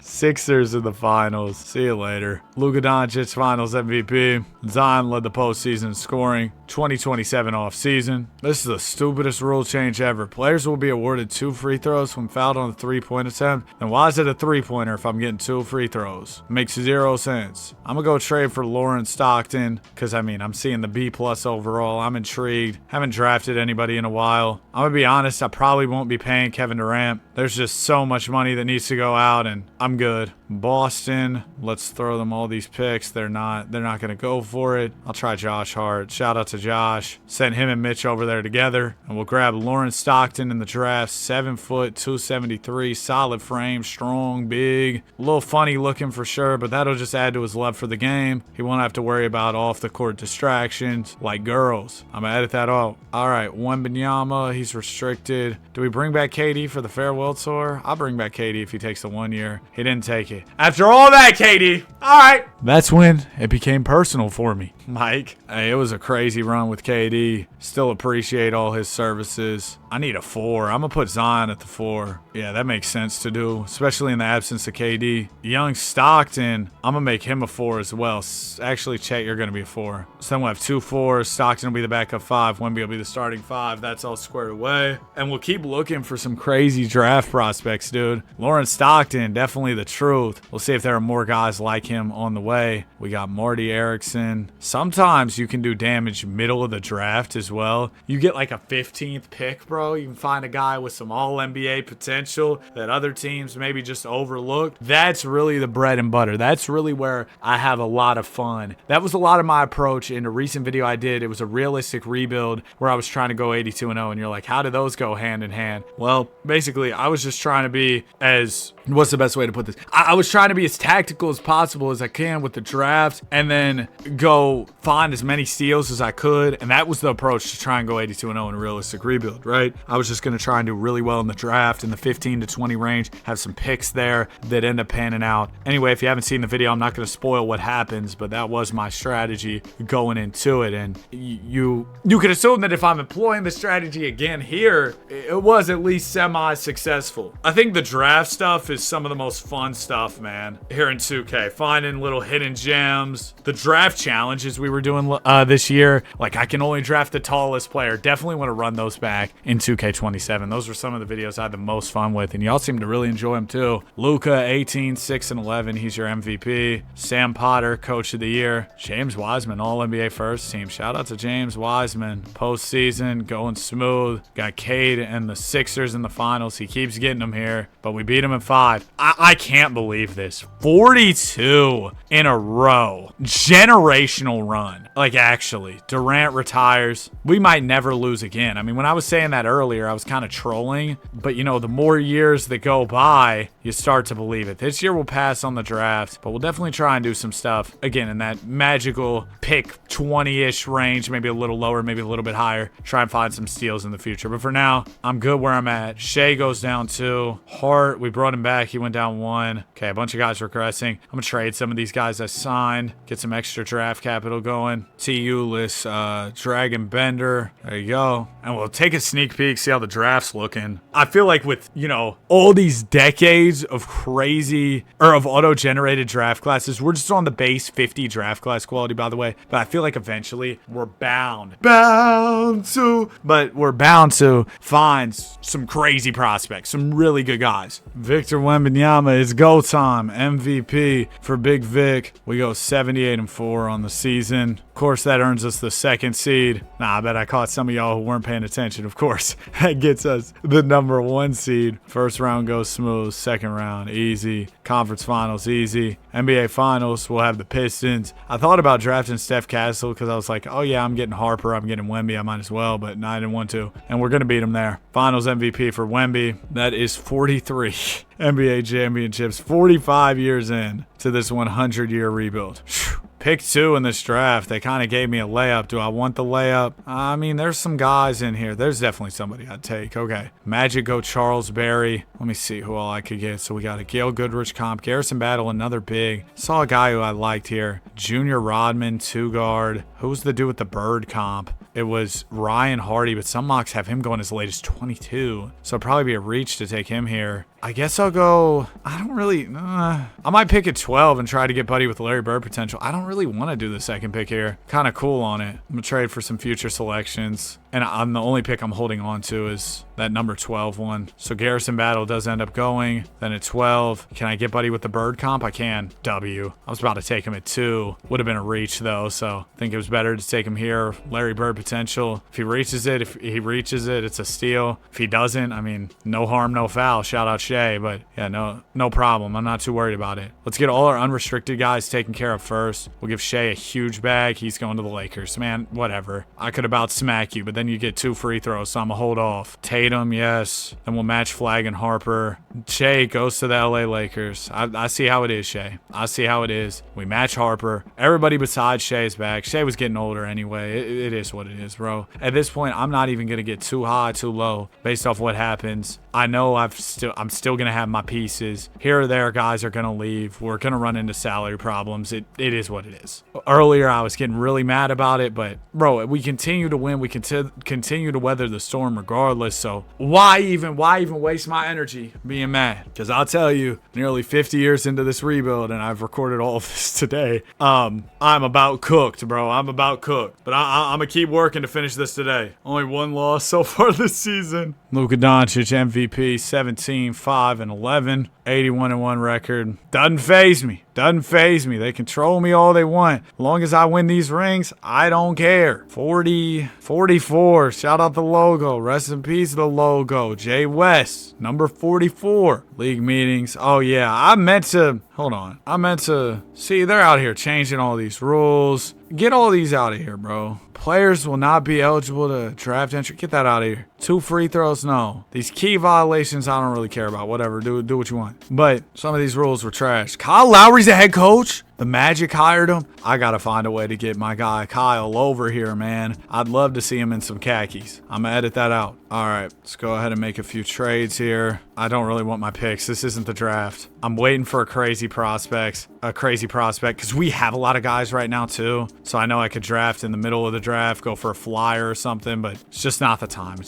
Sixers in the finals. See you later. Luka Doncic, finals MVP. Zion led the postseason scoring. 2027 offseason. This is the stupidest rule change ever. Players will be awarded 2 free throws when fouled on a 3-point attempt. Then why is it a 3-pointer if I'm getting 2 free throws? Makes 0 sense. I'm gonna go trade for Lawrence Stockton because I mean I'm seeing the B plus overall. I'm intrigued. Haven't drafted anybody in a while. I'm gonna be honest. I probably won't be paying Kevin Durant. There's just so much money that needs to go out, and I'm good. Boston. Let's throw them all these picks. They're not gonna go for it. I'll try Josh Hart. Shout out to Josh. Send him and Mitch over there together, and we'll grab Lawrence Stockton in the draft. 7 foot, 273, solid frame, strong, big, a little funny looking for sure, but that'll just add to his love for the game. He won't have to worry about off the court distractions like girls. I'm gonna edit that out. All right, Wembanyama, he's restricted. Do we bring back KD for the farewell tour? I'll bring back KD if he takes the 1 year. He didn't take it. After all that, KD. All right. That's when it became personal for me. Mike, hey, it was a crazy run with KD. Still appreciate all his services. I need a 4. I'm going to put Zion at the 4. Yeah, that makes sense to do, especially in the absence of KD. Young Stockton, I'm going to make him a 4 as well. Actually, Chet, you're going to be a 4. So then we'll have 2 4s. Stockton will be the backup 5. Wemby will be the starting 5. That's all squared away. And we'll keep looking for some crazy draft prospects, dude. Lawrence Stockton, definitely the truth. We'll see if there are more guys like him on the way. We got Marty Erickson. Sometimes you can do damage middle of the draft as well. You get like a 15th pick, bro. You can find a guy with some all-NBA potential that other teams maybe just overlooked. That's really the bread and butter. That's really where I have a lot of fun. That was a lot of my approach in a recent video I did. It was a realistic rebuild where I was trying to go 82-0, and you're like, how do those go hand in hand? Well, basically, I was just trying to be as... What's the best way to put this? I was trying to be as tactical as possible as I can with the draft and then go find as many steals as I could. And that was the approach to try and go 82-0 in a realistic rebuild, right? I was just going to try and do really well in the draft in the 15 to 20 range, have some picks there that end up panning out. Anyway, if you haven't seen the video, I'm not going to spoil what happens, but that was my strategy going into it. And you could assume that if I'm employing the strategy again here, it was at least semi-successful. I think the draft stuff is some of the most fun stuff, man, here in 2K. Finding little hidden gems. The draft challenges we were doing this year, like I can only draft the tallest player. Definitely want to run those back in 2K27. Those were some of the videos I had the most fun with, and y'all seem to really enjoy them too. Luka, 18, 6, and 11. He's your MVP. Sam Potter, Coach of the Year. James Wiseman, All-NBA first team. Shout out to James Wiseman. Postseason, going smooth. Got Cade and the Sixers in the finals. He keeps getting them here, but we beat him in 5. I can't believe this. 42 in a row. Generational run. Like, actually, Durant retires. We might never lose again. I mean, when I was saying that earlier, I was kind of trolling. But, you know, the more years that go by, you start to believe it. This year we'll pass on the draft, but we'll definitely try and do some stuff, again, in that magical pick 20-ish range, maybe a little lower, maybe a little bit higher. Try and find some steals in the future. But for now, I'm good where I'm at. Shea goes down 2. Hart, we brought him back. He went down 1. Okay, a bunch of guys regressing. I'm going to trade some of these guys I signed, get some extra draft capital going. T.U. list, Dragon Bender. There you go. And we'll take a sneak peek, see how the draft's looking. I feel like with, you know, all these decades trades of crazy or of auto-generated draft classes. We're just on the base 50 draft class quality, by the way. But I feel like eventually we're bound to find some crazy prospects, some really good guys. Victor Wembanyama, it's go time. MVP for Big Vic. We go 78-4 on the season. Of course, that earns us the second seed. Nah, I bet I caught some of y'all who weren't paying attention. Of course, that gets us the number 1 seed. First round goes smooth. Second round, easy. Conference finals, easy. NBA finals, we'll have the Pistons. I thought about drafting Steph Castle because I was like, oh yeah, I'm getting Harper, I'm getting Wemby, I might as well, but no, I didn't want to. And we're going to beat him there. Finals MVP for Wemby. That is 43 NBA championships, 45 years in to this 100-year rebuild. Pick 2 in this draft. They kind of gave me a layup. Do I want the layup? I mean, there's some guys in here. There's definitely somebody I'd take. Okay. Magic go Charles Barry. Let me see who all I could get. So we got a Gail Goodrich comp. Garrison Battle, another big. Saw a guy who I liked here. Junior Rodman, 2 guard. Who's the dude with the bird comp? It was Ryan Hardy, but some mocks have him going as late as 22. So it'd probably be a reach to take him here. I guess I'll go, I don't really, I might pick at 12 and try to get buddy with Larry Bird potential. I don't really want to do the second pick here. Kind of cool on it. I'm going to trade for some future selections. And I'm the only pick I'm holding on to is that number 12 one. So Garrison Battle does end up going. Then at 12, can I get buddy with the bird comp? I can. W. I was about to take him at 2. Would have been a reach though. So I think it was better to take him here. Larry Bird potential. If he reaches it, it's a steal. If he doesn't, I mean, no harm, no foul. Shout out Shea. But yeah, no problem. I'm not too worried about it. Let's get all our unrestricted guys taken care of first. We'll give Shea a huge bag. He's going to the Lakers. Man, whatever. I could about smack you, but then you get 2 free throws, so I'm going to hold off. Tatum, yes. Then we'll match Flag and Harper. Shea goes to the LA Lakers. I see how it is, Shea. I see how it is. We match Harper. Everybody besides Shea is back. Shea was getting older anyway. It is what it is, bro. At this point, I'm not even going to get too high, too low based off what happens. I know I'm still going to have my pieces. Here or there, guys are going to leave. We're going to run into salary problems. It is what it is. Earlier, I was getting really mad about it, but bro, we continue to win. We continue to weather the storm regardless. So why even waste my energy being mad? Because I'll tell you, nearly 50 years into this rebuild, and I've recorded all of this today, I'm about cooked, bro. I'm about cooked. But I'm going to keep working to finish this today. Only 1 loss so far this season. Luka Doncic, MVP, 17-5-11, 81-1 record. Doesn't faze me. They control me all they want. As long as I win these rings, I don't care. 44. Shout out the logo. Rest in peace, the logo. Jay West, number 44. League meetings. Oh, yeah. Hold on. See, they're out here changing all these rules. Get all these out of here, bro. Players will not be eligible to draft entry. Get that out of here. 2 free throws, no. These key violations, I don't really care about. Whatever, do what you want. But some of these rules were trash. Kyle Lowry's a head coach. The Magic hired him. I got to find a way to get my guy Kyle over here, man. I'd love to see him in some khakis. I'm going to edit that out. All right, let's go ahead and make a few trades here. I don't really want my picks. This isn't the draft. I'm waiting for a crazy prospect because we have a lot of guys right now too. So I know I could draft in the middle of the draft, go for a flyer or something, but it's just not the time.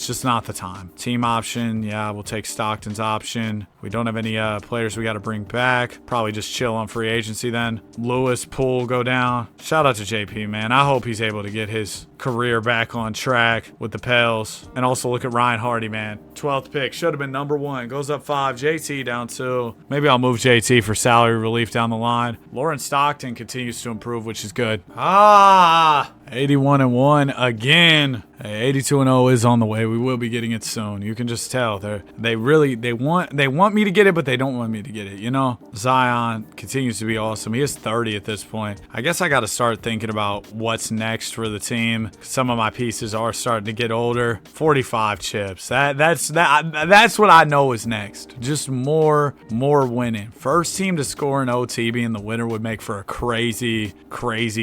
Team option, yeah, we'll take Stockton's option. We don't have any players we got to bring back. Probably just chill on free agency then. Lewis, Poole go down. Shout out to JP, man. I hope he's able to get his career back on track with the Pels. And also look at Ryan Hardy, man. 12th pick. Should have been number 1. Goes up 5. JT down 2. Maybe I'll move JT for salary relief down the line. Lauren Stockton continues to improve, which is good. 81-1 again. Hey, 82-0 is on the way. We will be getting it soon. You can just tell they want me to get it, but they don't want me to get it. You know, Zion continues to be awesome. He is 30 at this point. I guess I got to start thinking about what's next for the team. Some of my pieces are starting to get older. 45 chips. That's what I know is next. Just more winning. First team to score in OT being the winner would make for a crazy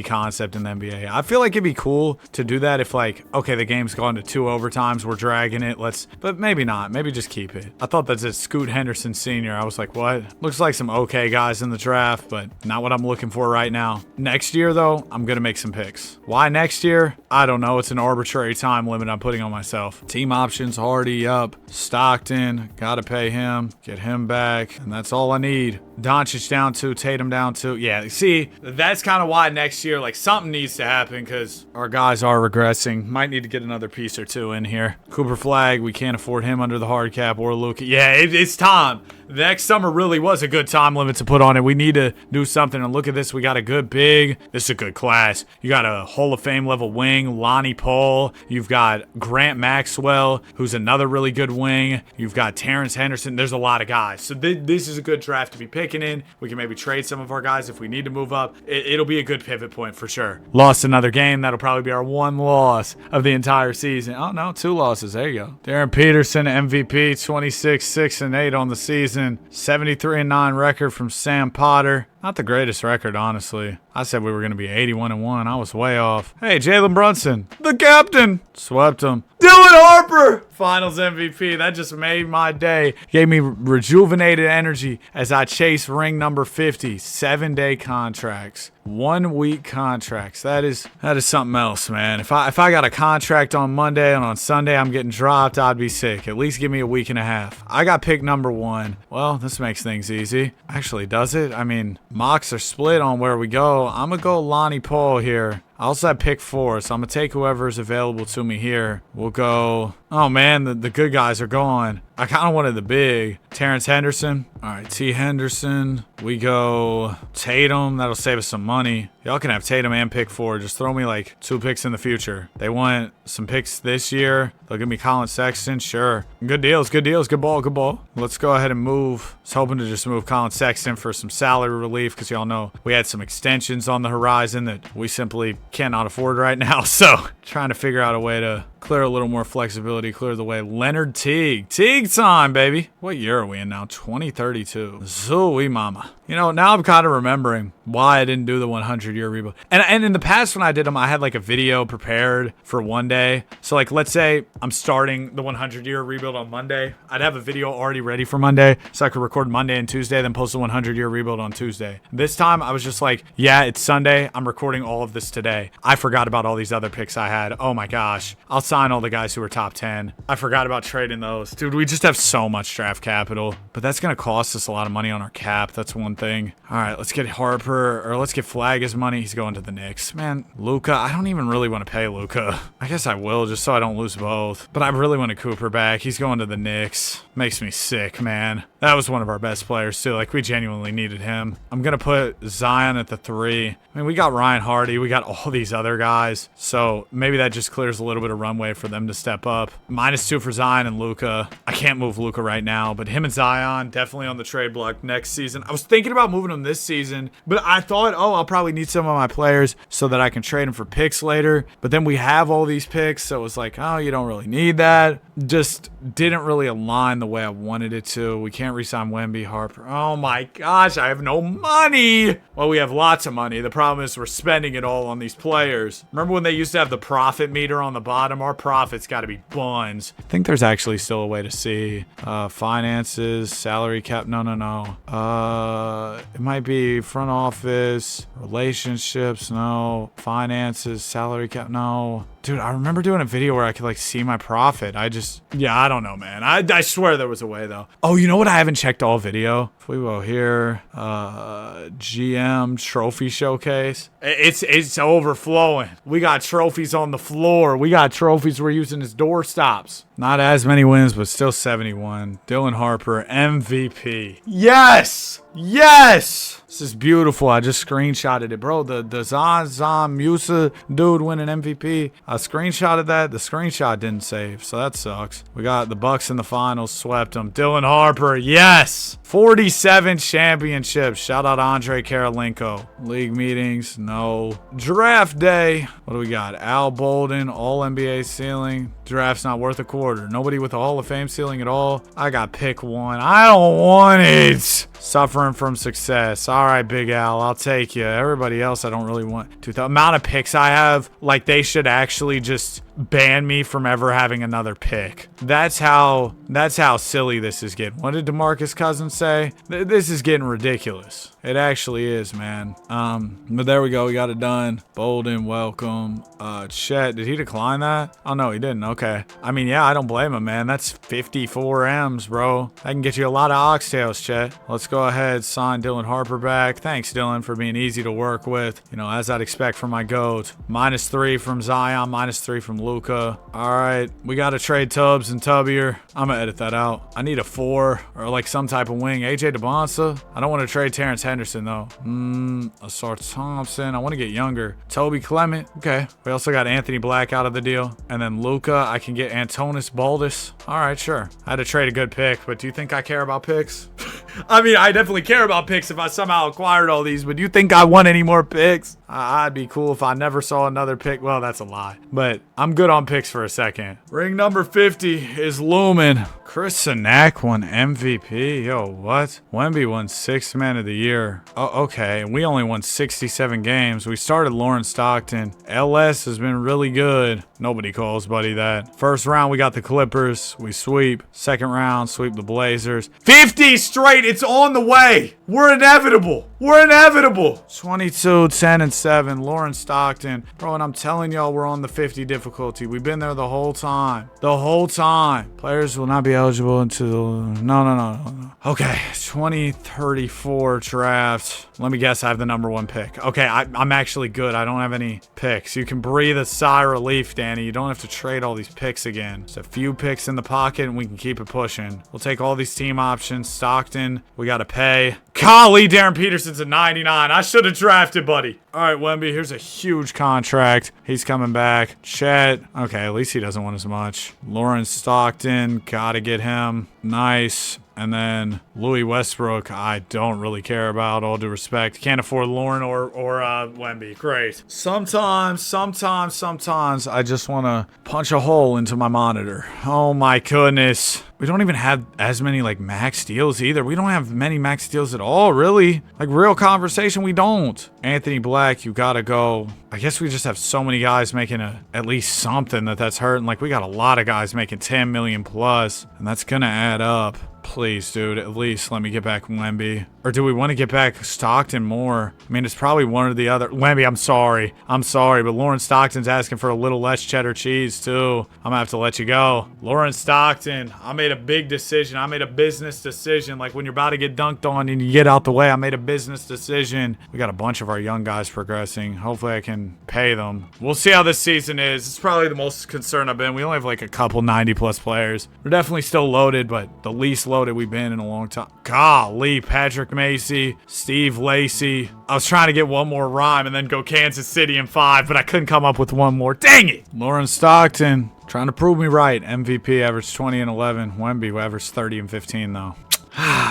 concept in the NBA. I feel like it'd be cool to do that if, like, okay, the game's gone to 2 overtimes. We're dragging it. But maybe not. Maybe just keep it. I thought that's a Scoot Henderson Sr. I was like, what? Looks like some okay guys in the draft, but not what I'm looking for right now. Next year, though, I'm going to make some picks. Why next year? I don't know. It's an arbitrary time limit I'm putting on myself. Team options, Hardy up. Stockton, got to pay him. Get him back. And that's all I need. Doncic down 2, Tatum down 2. Yeah, see, that's kind of why next year, like, something needs to happen because our guys are regressing. Might need to get another piece or two in here. Cooper Flag, we can't afford him under the hard cap, or Luka. Yeah, it's time. Next summer really was a good time limit to put on it. We need to do something. And look at this. We got a good big. This is a good class. You got a Hall of Fame level wing, Lonnie Paul. You've got Grant Maxwell, who's another really good wing. You've got Terrence Henderson. There's a lot of guys. So this is a good draft to be picking in. We can maybe trade some of our guys if we need to move up. It'll be a good pivot point for sure. Lost another game. That'll probably be our 1 loss of the entire season. Oh, no, 2 losses. There you go. Darren Peterson, MVP, 26-6-8 on the season. 73-9 record from Sam Potter. Not the greatest record, honestly. I said we were going to be 81-1. I was way off. Hey, Jalen Brunson, the captain. Swept him. Dylan Harper, finals MVP. That just made my day. Gave me rejuvenated energy as I chase ring number 50. 7-day contracts. 1-week contracts. That is something else, man. If I got a contract on Monday and on Sunday I'm getting dropped, I'd be sick. At least give me a week and a half. I got pick number 1. Well, this makes things easy. Actually, does it? I mean, mocks are split on where we go. I'm going to go Lonnie Paul here. I also have pick 4, so I'm going to take whoever's available to me here. We'll go... Oh, man, the good guys are gone. I kind of wanted the big. Terrence Henderson. All right, T. Henderson. We go Tatum. That'll save us some money. Y'all can have Tatum and pick 4. Just throw me like 2 picks in the future. They want some picks this year. They'll give me Colin Sexton. Sure. Good deals. Good deals. Good ball. Good ball. Let's go ahead and move. I was hoping to just move Colin Sexton for some salary relief because y'all know we had some extensions on the horizon that we simply cannot afford right now. So trying to figure out a way to clear a little more flexibility, clear the way. Leonard Teague. Teague time, baby. What year are we in now? 2032. Zooey mama. You know, now I'm kind of remembering why I didn't do the 100-year rebuild. And in the past when I did them, I had like a video prepared for one day. So like, let's say I'm starting the 100-year rebuild on Monday. I'd have a video already ready for Monday so I could record Monday and Tuesday, then post the 100-year rebuild on Tuesday. This time I was just like, yeah, it's Sunday. I'm recording all of this today. I forgot about all these other picks I had. Oh my gosh. I'll sign all the guys who were top 10. I forgot about trading those. Dude, we just have so much draft capital, but that's going to cost us a lot of money on our cap. That's one thing. All right, let's get Harper, or let's get Flag his money. He's going to the Knicks. Man, Luka, I don't even really want to pay Luka. I guess I will just so I don't lose both. But I really want Cooper back. He's going to the Knicks. Makes me sick, man. That was one of our best players too. Like, we genuinely needed him. I'm going to put Zion at the 3. I mean, we got Ryan Hardy. We got all these other guys. So maybe that just clears a little bit of runway for them to step up. -2 for Zion and Luka. I can't move Luka right now, but him and Zion definitely on the trade block next season. I was thinking about moving him this season, but I thought, oh, I'll probably need some of my players so that I can trade them for picks later. But then we have all these picks, so it was like, oh, you don't really need that. Just didn't really align the way I wanted it to. We can't re-sign Wemby, Harper. Oh my gosh, I have no money. Well, we have lots of money. The problem is we're spending it all on these players. Remember when they used to have the profit meter on the bottom? Our profit's got to be buns. I think there's actually still a way to see finances, salary cap. No. It might be front office, relationships. No. Finances, salary cap. No. Dude, I remember doing a video where I could like see my profit. I don't know, man. I swear there was a way though. Oh, you know what? I haven't checked all video. If we go here, GM trophy showcase. It's overflowing. We got trophies on the floor. We got trophies we're using as door stops. Not as many wins, but still 71. Dylan Harper, MVP. Yes! Yes! This is beautiful. I just screenshotted it, bro. The Zan Musa dude winning MVP. I screenshotted that. The screenshot didn't save, so that sucks. We got the Bucks in the finals, swept them. Dylan Harper, yes! 47 championships. Shout out Andre Karolinko. League meetings, no. Draft day. What do we got? Al Bolden, All NBA ceiling. Draft's not worth a quarter. Nobody with a Hall of Fame ceiling at all. I got pick 1. I don't want it. Suffering from success. All right, Big Al, I'll take you. Everybody else, I don't really want to. The amount of picks I have, like, they should actually just ban me from ever having another pick. That's how silly this is getting. What did DeMarcus Cousins say? This is getting ridiculous. It actually is, man. But there we go. We got it done. Bolden, welcome. Chet, did he decline that? Oh, no, he didn't. Okay. I mean, yeah, I don't blame him, man. That's 54 M's, bro. I can get you a lot of oxtails, Chet. Let's go ahead, sign Dylan Harper back. Thanks, Dylan, for being easy to work with. You know, as I'd expect from my GOAT. -3 from Zion, -3 from Luka. All right, we got to trade Tubbs and Tubbier. I'm going to edit that out. I need a 4 or like some type of wing. AJ DeBonsa. I don't want to trade Terrence Henderson, though. Asar Thompson. I want to get younger. Toby Clement. Okay. We also got Anthony Black out of the deal. And then Luka. I can get Antonis Baldus. All right, sure. I had to trade a good pick, but do you think I care about picks? I mean, I definitely care about picks if I somehow acquired all these, but do you think I want any more picks? I'd be cool if I never saw another pick. Well, that's a lie, but I'm good on picks for a second. Ring number 50 is looming. Chris Sanac won MVP. Yo, what? Wemby won 6th man of the year. Oh, okay. We only won 67 games. We started Lauren Stockton. LS has been really good. Nobody calls Buddy that. First round, we got the Clippers. We sweep. Second round, sweep the Blazers. 50 straight. It's on the way. We're inevitable. We're inevitable. 22, 10, and 7. Lauren Stockton. Bro, and I'm telling y'all, we're on the 50 difficulty. We've been there the whole time. The whole time. Players will not be eligible until... No. Okay, 2034 draft. Let me guess, I have the number 1 pick. Okay, I'm actually good. I don't have any picks. You can breathe a sigh of relief, Danny. You don't have to trade all these picks again. Just a few picks in the pocket, and we can keep it pushing. We'll take all these team options. Stockton, we got to pay. Golly, Darren Peterson's a 99. I should have drafted, buddy. All right, Wemby, here's a huge contract. He's coming back. Chet. Okay, at least he doesn't want as much. Lawrence Stockton. Gotta get him. Nice. And then Louis Westbrook, I don't really care about, all due respect. Can't afford Lauren or Wemby. Great. Sometimes I just want to punch a hole into my monitor. Oh my goodness. We don't even have as many like max deals either. We don't have many max deals at all, really. Like real conversation, we don't. Anthony Black, you gotta go. I guess we just have so many guys making at least something that's hurting. Like we got a lot of guys making 10 million plus, and that's gonna add up. Please, dude, at least let me get back Wemby. Or do we want to get back Stockton more? I mean, it's probably one or the other. Wemby, I'm sorry, but Lauren Stockton's asking for a little less cheddar cheese, too. I'm going to have to let you go. Lauren Stockton, I made a big decision. I made a business decision. Like when you're about to get dunked on and you get out the way, I made a business decision. We got a bunch of our young guys progressing. Hopefully I can pay them. We'll see how this season is. It's probably the most concerned I've been. We only have like a couple 90-plus players. We're definitely still loaded, but the least loaded we've been in a long time. Golly, Patrick Macy, Steve Lacy. I was trying to get one more rhyme and then go Kansas City in 5, but I couldn't come up with one more. Dang it! Lauren Stockton, trying to prove me right. MVP averaged 20 and 11. Wemby averaged 30 and 15, though.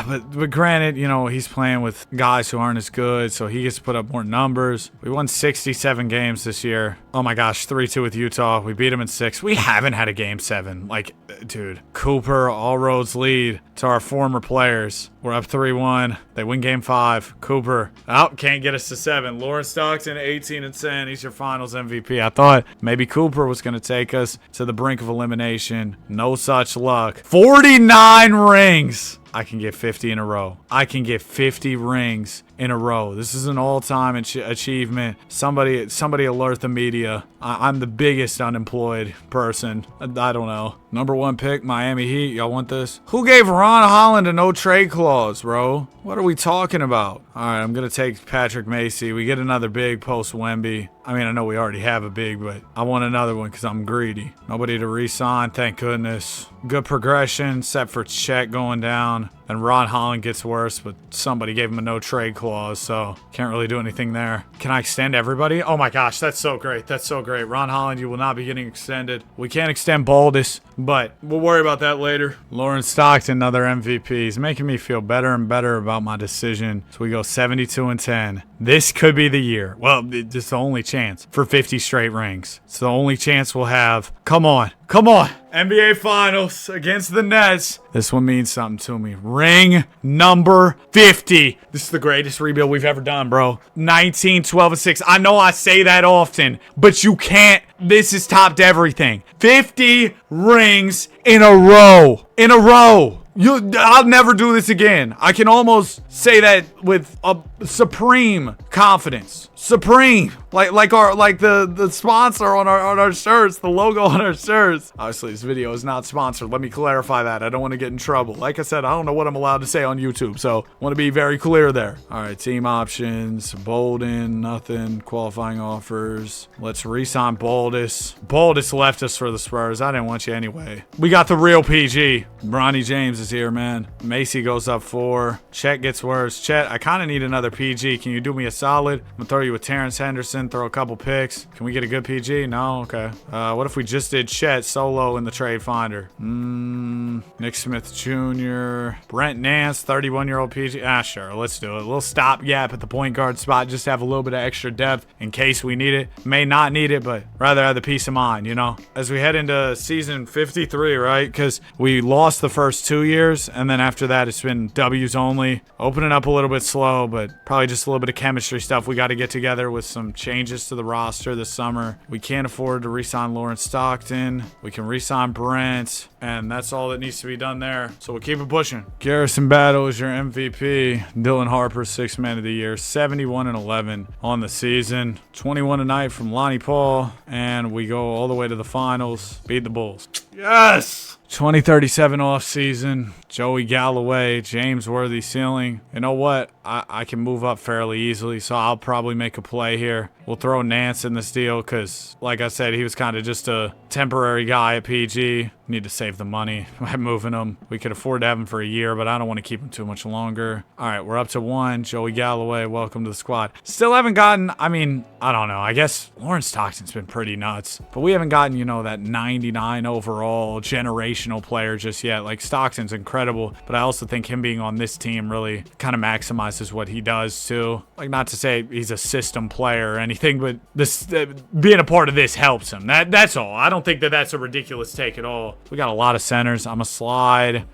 But granted, you know, he's playing with guys who aren't as good, so he gets to put up more numbers. We won 67 games this year. Oh my gosh, 3-2 with Utah. We beat them in 6. We haven't had a game 7. Like, dude, Cooper, all roads lead to our former players. We're up 3-1. They win game 5. Cooper, can't get us to 7. Lawrence Stockton, 18 and 10. He's your finals MVP. I thought maybe Cooper was going to take us to the brink of elimination. No such luck. 49 rings. I can get 50 in a row. I can get 50 rings in a row. This is an all-time achievement. Somebody alert the media. I'm the biggest unemployed person. I don't know. Number 1 pick, Miami Heat. Y'all want this? Who gave Ron Holland a no-trade clause, bro? What are we talking about? All right, I'm going to take Patrick Macy. We get another big post-Wemby. I mean, I know we already have a big, but I want another one because I'm greedy. Nobody to re-sign, thank goodness. Good progression, except for Chet going down. And Ron Holland gets worse, but somebody gave him a no-trade clause, so can't really do anything there. Can I extend everybody? Oh my gosh, that's so great. That's so great. Ron Holland, you will not be getting extended. We can't extend Baldus, but we'll worry about that later. Lauren Stockton, another MVP. He's making me feel better and better about my decision. So we go 72 and 10. This could be the year. Well, it's the only chance for 50 straight rings. It's the only chance we'll have. Come on. Come on. NBA Finals against the Nets. This one means something to me. Ring number 50. This is the greatest rebuild we've ever done, bro. 19, 12, and 6. I know I say that often, but you can't This has topped everything. 50 rings in a row. In a row. I'll never do this again. I can almost say that with a supreme confidence. Supreme. Like the sponsor on our shirts, the logo on our shirts. Obviously, this video is not sponsored. Let me clarify that. I don't want to get in trouble. Like I said, I don't know what I'm allowed to say on YouTube, so I want to be very clear there. All right, team options. Bolden, nothing. Qualifying offers. Let's re-sign Baldus. Baldus left us for the Spurs. I didn't want you anyway. We got the real PG. Bronny James is here, man. Macy goes up 4. Chet gets worse. Chet, I kind of need another PG. Can you do me a solid? I'm going to throw you with Terrence Henderson, throw a couple picks. Can we get a good PG? No? Okay. What if we just did Chet solo in the trade finder? Nick Smith Jr. Brent Nance, 31-year-old PG. Sure. Let's do it. A little stopgap at the point guard spot. Just have a little bit of extra depth in case we need it. May not need it, but rather have the peace of mind, you know? As we head into season 53, right? Because we lost the first 2 years, and then after that, it's been W's only. Opening up a little bit slow, but probably just a little bit of chemistry stuff we got to get together with some changes to the roster this summer. We can't afford to re-sign Lawrence Stockton. We can re-sign Brent, and that's all that needs to be done there. So we'll keep it pushing. Garrison Battle is your MVP. Dylan Harper, 6th man of the year. 71-11 on the season. 21 tonight from Lonnie Paul, and we go all the way to the finals. Beat the Bulls. Yes! 2037 off season. Joey Galloway, James Worthy ceiling. You know what? I can move up fairly easily, so I'll probably make a play here. We'll throw Nance in this deal because, like I said, he was kind of just a temporary guy at PG. Need to save the money by moving him. We could afford to have him for a year, but I don't want to keep him too much longer. All right, we're up to 1. Joey Galloway, welcome to the squad. Still haven't gotten, I mean, I don't know. I guess Lawrence Stockton's been pretty nuts, but we haven't gotten, you know, that 99 overall generational player just yet. Like, Stockton's incredible, but I also think him being on this team really kind of maximizes what he does too. Like, not to say he's a system player or anything, but this being a part of this helps him. That's all. I don't think that's a ridiculous take at all. We got a lot of centers. I'm gonna slide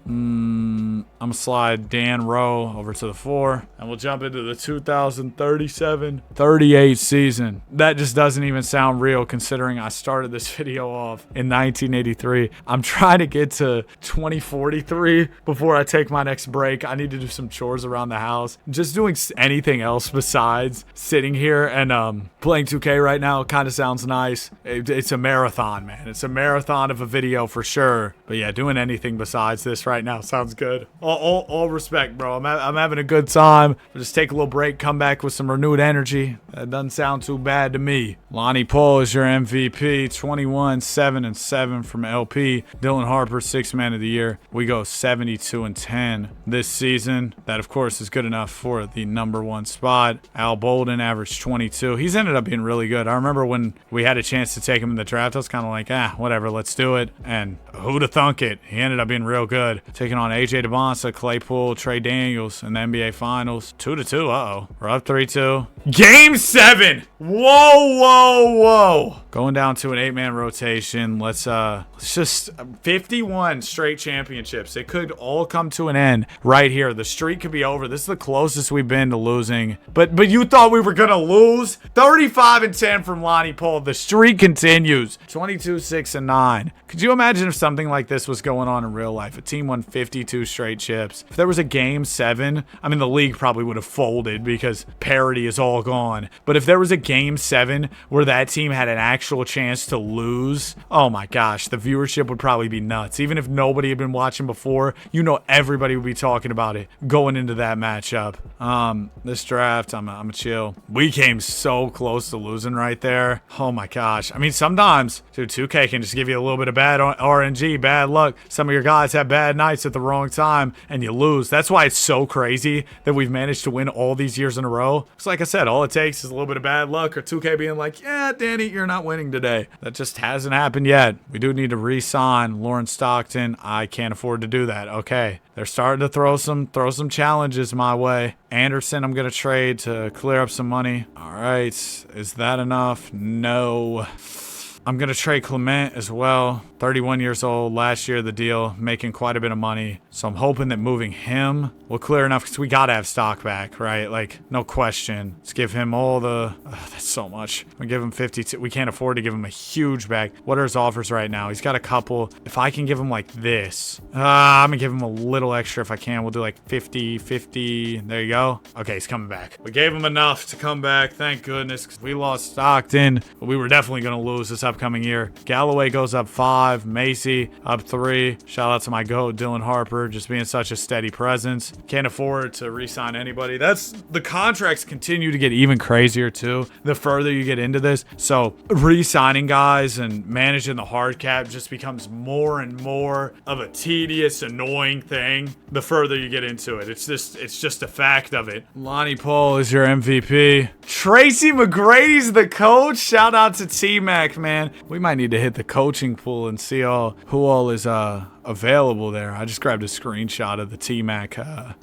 Dan Rowe over to the 4, and we'll jump into the 2037-38 season. That just doesn't even sound real considering I started this video off in 1983. I'm trying to get to 2043 before I take my next break. I need to do some chores around the house. Just doing anything else besides sitting here and playing 2K right now kind of sounds nice. It's a marathon, man. It's a marathon of a video for sure. But yeah, doing anything besides this right now sounds good. All respect, bro. I'm having a good time. I'll just take a little break, come back with some renewed energy. That doesn't sound too bad to me. Lonnie Paul is your MVP. 21, 7, and 7 from LP. Dylan Harper, 6th man of the year. We go 72-10 this season. That, of course, is good enough for the #1 spot. Al Bolden averaged 22. He's ended up being really good. I remember when we had a chance to take him in the draft, I was kind of like, whatever, let's do it. And who'da thunk it? He ended up being real good. Taking on AJ DeBonsa, Claypool, Trey Daniels in the NBA Finals. 2-2. Uh-oh. We're up 3-2. Game 7. Whoa. Going down to an 8-man rotation. Let's just 51 straight championships. It could all come to an end right here. The streak could be over. This is the closest we've been to losing. But you thought we were gonna lose? 35-10 from Lonnie Paul. The streak continues. 22, 6, and 9. Could you imagine if something like this was going on in real life? A team won 52 straight chips. If there was a game 7, I mean, the league probably would have folded because parity is all gone. But if there was a game 7 where that team had an actual chance to lose, oh my gosh, the viewership would probably be nuts. Even if nobody had been watching before, you know everybody would be talking about it going into that matchup. This draft, I'm a chill. We came so close to losing right there. Oh my gosh. I mean, sometimes, dude, 2K can just give you a little bit of bad RNG, bad luck. Some of your guys have bad nights at the wrong time and you lose. That's why it's so crazy that we've managed to win all these years in a row. Because like I said, all it takes is a little bit of bad luck or 2K being like, yeah, Danny, you're not winning today. That just hasn't happened yet. We do need to re-sign Lawrence Stockton. I can't afford to do that. Okay. They're starting to throw some challenges my way. Anderson, I'm going to trade to clear up some money. All right. Is that enough? No. I'm going to trade Clement as well. 31 years old. Last year, the deal, making quite a bit of money. So I'm hoping that moving him will clear enough because we got to have stock back, right? Like, no question. Let's give him all the... that's so much. We give him 52. We can't afford to give him a huge bag. What are his offers right now? He's got a couple. If I can give him like this, I'm going to give him a little extra if I can. We'll do like 50, 50. There you go. Okay, he's coming back. We gave him enough to come back. Thank goodness, because we lost Stockton, but we were definitely going to lose this upcoming year. Galloway goes up 5. Macy up 3. Shout out to my GOAT, Dylan Harper, just being such a steady presence. Can't afford to re-sign anybody. The contracts continue to get even crazier too the further you get into this. So re-signing guys and managing the hard cap just becomes more and more of a tedious, annoying thing the further you get into it. It's just a fact of it. Lonnie Paul is your MVP. Tracy McGrady's the coach. Shout out to T-Mac, man. We might need to hit the coaching pool and see who all is available there. I just grabbed a screenshot of the T-Mac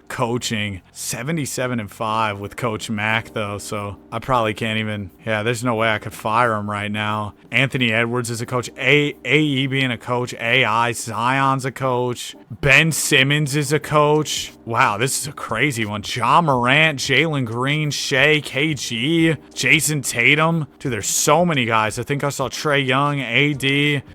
coaching. 77-5 with Coach Mac, though, so I probably can't even... Yeah, there's no way I could fire him right now. Anthony Edwards is a coach. AE being a coach. AI Zion's a coach. Ben Simmons is a coach. Wow, this is a crazy one. Ja Morant, Jalen Green, Shea, KG, Jason Tatum. Dude, there's so many guys. I think I saw Trae Young, AD.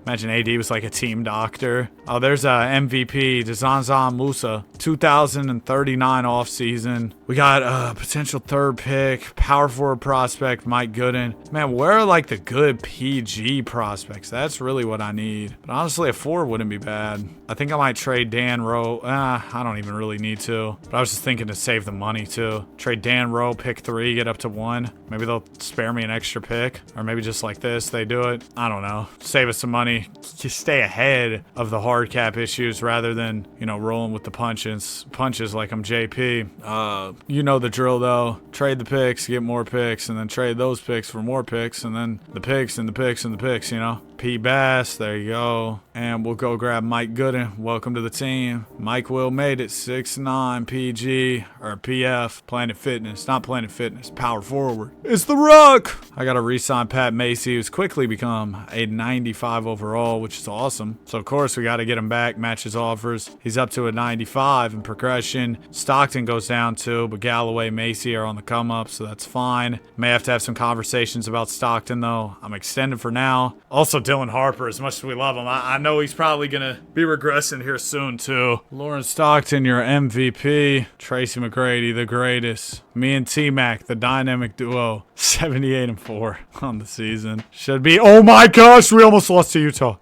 Imagine AD was like a team doctor. Oh, there's MVP, Dzanza Musa, 2039 offseason. We got a potential third pick, power forward prospect, Mike Gooden. Man, where are like the good PG prospects? That's really what I need. But honestly, a 4 wouldn't be bad. I think I might trade Dan Rowe. I don't even really need to. But I was just thinking to save the money too. Trade Dan Rowe, pick 3, get up to 1. Maybe they'll spare me an extra pick. Or maybe just like this, they do it. I don't know. Save us some money. Just stay ahead of the hard cap issues rather than, rolling with the punches like I'm JP. You know the drill though. Trade the picks, get more picks, and then trade those picks for more picks, and then the picks and the picks and the picks, P. Bass, there you go. And we'll go grab Mike Gooden. Welcome to the team. Mike Will made it. 6'9", PG, or PF, Planet Fitness. Not Planet Fitness, power forward. It's the Rock! I got to re-sign Pat Macy, who's quickly become a 95 overall, which is awesome. So, of course, we got to get him back, match his offers. He's up to a 95 in progression. Stockton goes down too, but Galloway, Macy are on the come up, so that's fine. May have to have some conversations about Stockton, though. I'm extended for now. Also, Dylan Harper, as much as we love him, I know he's probably going to be regressing here soon, too. Lawrence Stockton, your MVP. Tracy McGrady, the greatest. Me and T-Mac, the dynamic duo. 78-4 on the season. Should be... Oh my gosh, we almost lost to Utah.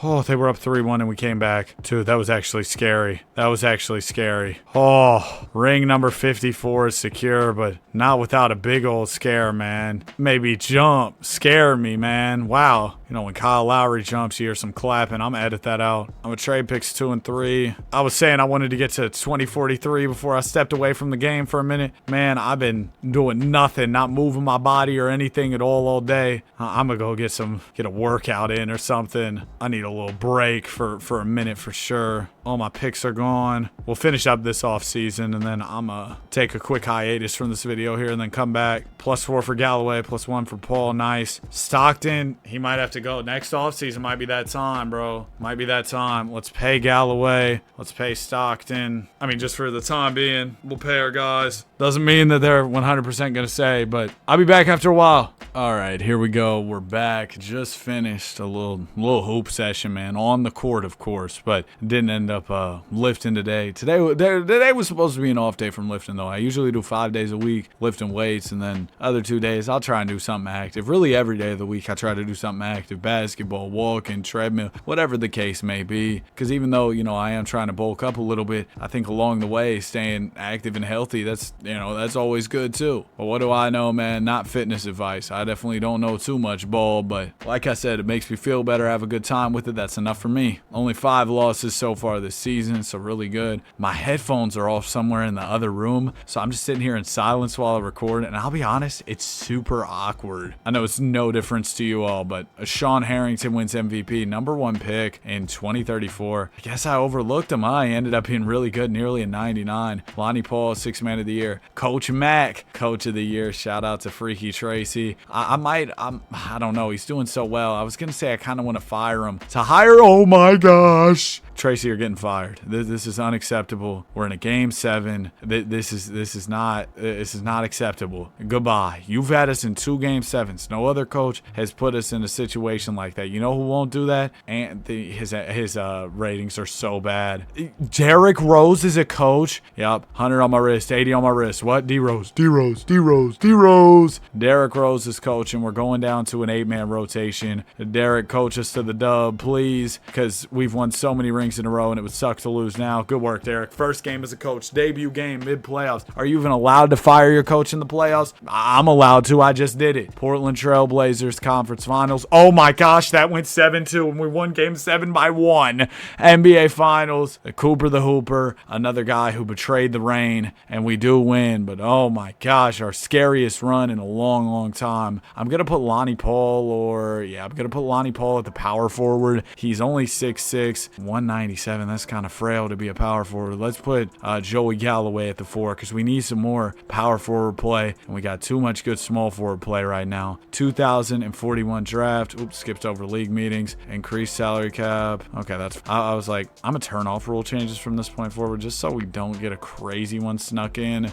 Oh, they were up 3-1 and we came back. Dude, that was actually scary. That was actually scary. Oh, ring number 54 is secure, but not without a big old scare, man. Maybe jump. Scare me, man. Wow. When Kyle Lowry jumps, you hear some clapping. I'm gonna edit that out. I'm gonna trade picks 2 and 3. I was saying I wanted to get to 2043 before I stepped away from the game for a minute. Man, I've been doing nothing, not moving my body or anything at all day. I'm gonna go get a workout in or something. I need a little break for a minute for sure. All my picks are gone. We'll finish up this off season and then I'm gonna take a quick hiatus from this video here and then come back. +4 for Galloway, +1 for Paul. Nice. Stockton, he might have to go. Next off season might be that time, bro. Might be that time. Let's pay Galloway. Let's pay Stockton. I mean, just for the time being, we'll pay our guys. Doesn't mean that they're 100% gonna say, but I'll be back after a while. All right, here we go. We're back. Just finished a little hoop session, man, on the court, of course, but didn't end up lifting today. Today was supposed to be an off day from lifting, though. I usually do 5 days a week lifting weights, and then other 2 days I'll try and do something active. Really, every day of the week I try to do something active: basketball, walking, treadmill, whatever the case may be. Because even though I am trying to bulk up a little bit, I think along the way staying active and healthy, that's always good too. But what do I know, man? Not fitness advice. I definitely don't know too much ball, but like I said, it makes me feel better, have a good time with it. That's enough for me. Only 5 losses so far this season, so really good. My headphones are off somewhere in the other room, so I'm just sitting here in silence while I record, and I'll be honest, it's super awkward. I know it's no difference to you all, but Sean Harrington wins MVP, #1 pick in 2034. I guess I overlooked him. He ended up being really good, nearly a 99. Lonnie Paul, 6th man of the year. Coach Mac, coach of the year. Shout out to Freaky Tracy. I don't know. He's doing so well. I was going to say I kind of want to fire him. To hire, oh my gosh. Tracy, you're getting fired. This is unacceptable. We're in a game 7. This is not acceptable. Goodbye. You've had us in 2 game 7s. No other coach has put us in a situation like that. You know who won't do that? And his ratings are so bad. Derrick Rose is a coach. Yep. 100 on my wrist. 80 on my wrist. What? D-Rose. Derrick Rose is coaching. We're going down to an 8-man rotation. Derrick, coach us to the dub, please, because we've won so many rings in a row and it would suck to lose now. Good work, Derrick. First game as a coach, debut game, mid-playoffs. Are you even allowed to fire your coach in the playoffs? I'm allowed to. I just did it. Portland Trail Blazers Conference Finals. Oh my gosh, that went 7-2 and we won game 7 by 1. NBA Finals. Cooper the Hooper, another guy who betrayed the rain, and we do win, but oh my gosh, our scariest run in a long time. I'm going to put Lonnie Paul at the power forward. He's only 6'6", 197. That's kind of frail to be a power forward. Let's put Joey Galloway at the 4 because we need some more power forward play, and we got too much good small forward play right now. 2041 draft. Oops, skipped over league meetings. Increased salary cap. Okay, I was like, I'm going to turn off rule changes from this point forward just so we don't get a crazy one snuck in.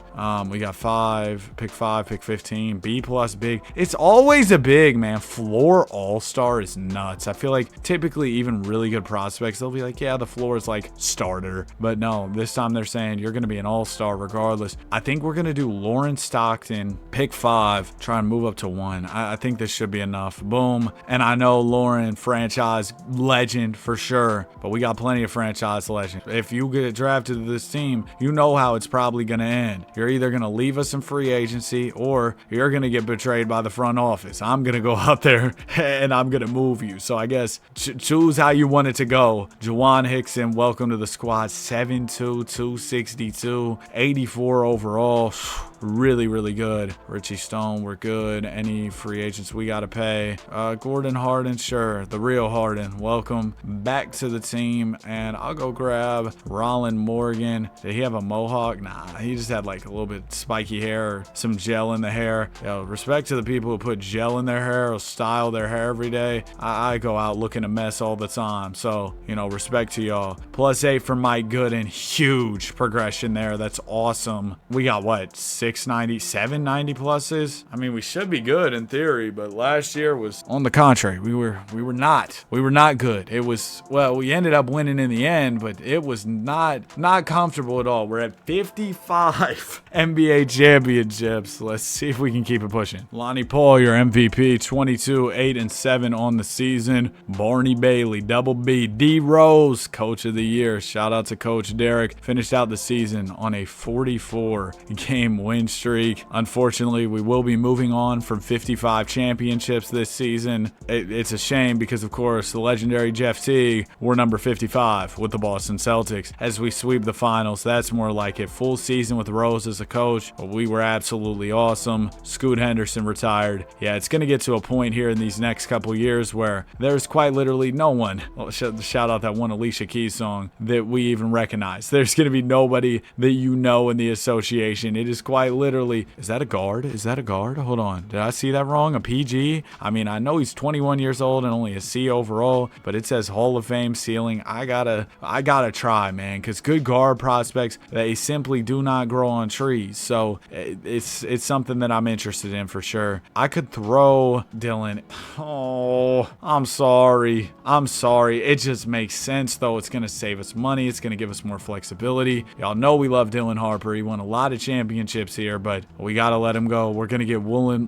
We got 5, pick 15, B plus big. It's always a big, man. Floor all-star is nuts. I feel like typically even really good prospects, they'll be like, yeah, the floor is like starter. But no, this time they're saying you're going to be an all-star regardless. I think we're going to do Lauren Stockton, pick 5, try and move up to 1. I think this should be enough. Boom. And I know Lauren, franchise legend for sure, but we got plenty of franchise legends. If you get drafted to this team, you know how it's probably going to end. You're either going to leave us in free agency or you're going to get betrayed by the front office. I'm going to go out there and I'm going to move you. So I guess choose how you want it to go. Juwan Hickson, welcome to the squad. 7'2", 262, 84 overall. Really good. Richie Stone, we're good. Any free agents we got to pay? Gordon Harden, sure. The real Harden. Welcome back to the team. And I'll go grab Rollin Morgan. Did he have a mohawk? Nah, he just had like a little bit spiky hair or some gel in the hair. Yo, respect to the people who put gel in their hair or style their hair every day. I go out looking a mess all the time. So, respect to y'all. +8 for Mike Gooden. Huge progression there. That's awesome. We got what? 690, 790 pluses. I mean, we should be good in theory, but last year was on the contrary. We were not good. It was, well, we ended up winning in the end, but it was not comfortable at all. We're at 55 NBA championships. Let's see if we can keep it pushing. Lonnie Paul, your MVP, 22, 8 and 7 on the season. Barney Bailey, double B. D Rose, coach of the year. Shout out to Coach Derrick. Finished out the season on a 44 game win streak. Unfortunately, we will be moving on from 55 championships this season. It's a shame because, of course, the legendary Jeff Teague, we're number 55 with the Boston Celtics as we sweep the finals. That's more like it. Full season with Rose as a coach, but we were absolutely awesome. Scoot Henderson retired. Yeah, it's going to get to a point here in these next couple years where there's quite literally no one, shout out that one Alicia Keys song, that we even recognize. There's going to be nobody that in the association. It is quite literally, is that a guard? Hold on. Did I see that wrong? A PG? I mean, I know he's 21 years old and only a C overall, but it says Hall of Fame ceiling. I gotta try, man, because good guard prospects, they simply do not grow on trees. So it's something that I'm interested in for sure. I could throw Dylan. Oh, I'm sorry. It just makes sense, though. It's going to save us money. It's going to give us more flexibility. Y'all know we love Dylan Harper. He won a lot of championships here, but we got to let him go. We're going to get Warren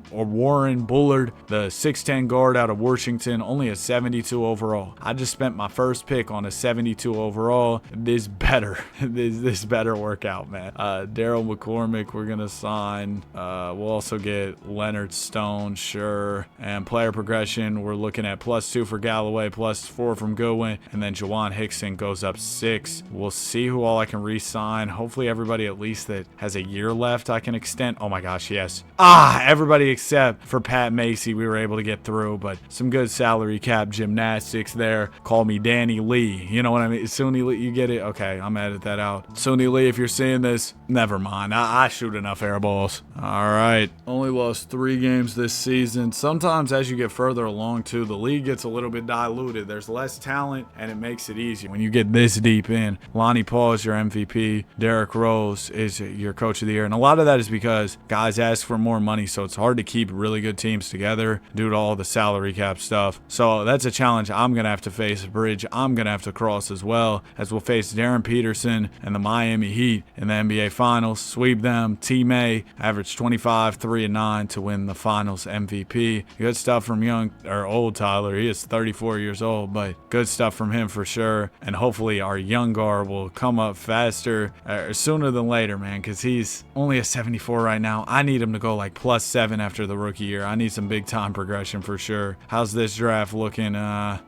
Bullard, the 6'10 guard out of Washington, only a 72 overall. I just spent my first pick on a 72 overall. This better work out, man. Daryl McCormick, we're going to sign. We'll also get Leonard Stone, sure. And player progression, we're looking at +2 for Galloway, +4 from Goodwin, and then Juwan Hickson goes up 6. We'll see who all I can re-sign. Hopefully everybody at least that has a year left I can extend. Oh my gosh, yes. Everybody except for Pat Macy, we were able to get through, but some good salary cap gymnastics there. Call me Danny Lee. You know what I mean? Suni Lee, you get it? Okay, I'm gonna edit that out. Suni Lee, if you're seeing this, never mind. I shoot enough air balls. All right. Only lost 3 games this season. Sometimes as you get further along too, the league gets a little bit diluted. There's less talent and it makes it easier when you get this deep in. Lonnie Paul is your MVP. Derrick Rose is your coach of the year. And a lot of that is because guys ask for more money, so it's hard to keep really good teams together due to all the salary cap stuff. So that's a challenge I'm going to have to face, a bridge I'm going to have to cross as well, as we'll face Darren Peterson and the Miami Heat in the NBA Finals. Sweep them. T-May averaged 25, 3 and 9 to win the Finals MVP. Good stuff from old Tyler. He is 34 years old, but good stuff from him for sure. And hopefully our young guard will come up faster sooner than later, man, because he's only a 74 right now. I need him to go like +7 after the rookie year. I need some big time progression for sure. How's this draft looking?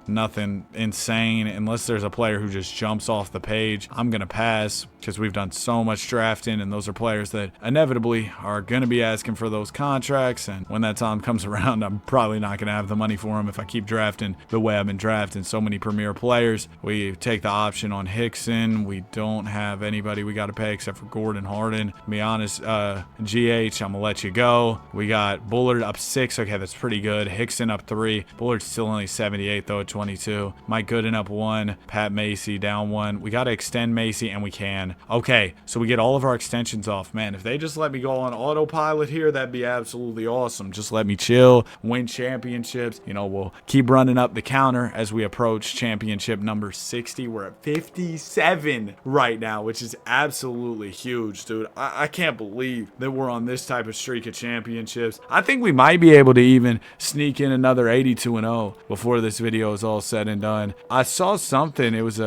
Nothing insane unless there's a player who just jumps off the page. I'm gonna pass because we've done so much drafting, and those are players that inevitably are going to be asking for those contracts, and when that time comes around, I'm probably not going to have the money for them if I keep drafting the way I've been drafting so many premier players. We take the option on Hickson. We don't have anybody we got to pay except for Gordon Harden. To be honest, GH, I'm going to let you go. We got Bullard up 6. Okay, that's pretty good. Hickson up 3. Bullard's still only 78 though at 22. Mike Gooden up 1. Pat Macy down 1. We got to extend Macy, and we can. Okay, so we get all of our extensions off. Man, if they just let me go on autopilot here, that'd be absolutely awesome. Just let me chill, win championships. You know, we'll keep running up the counter as we approach championship number 60. We're at 57 right now, which is absolutely huge, dude. I can't believe that we're on this type of streak of championships. I think we might be able to even sneak in another 82-0 before this video is all said and done. I saw something. It was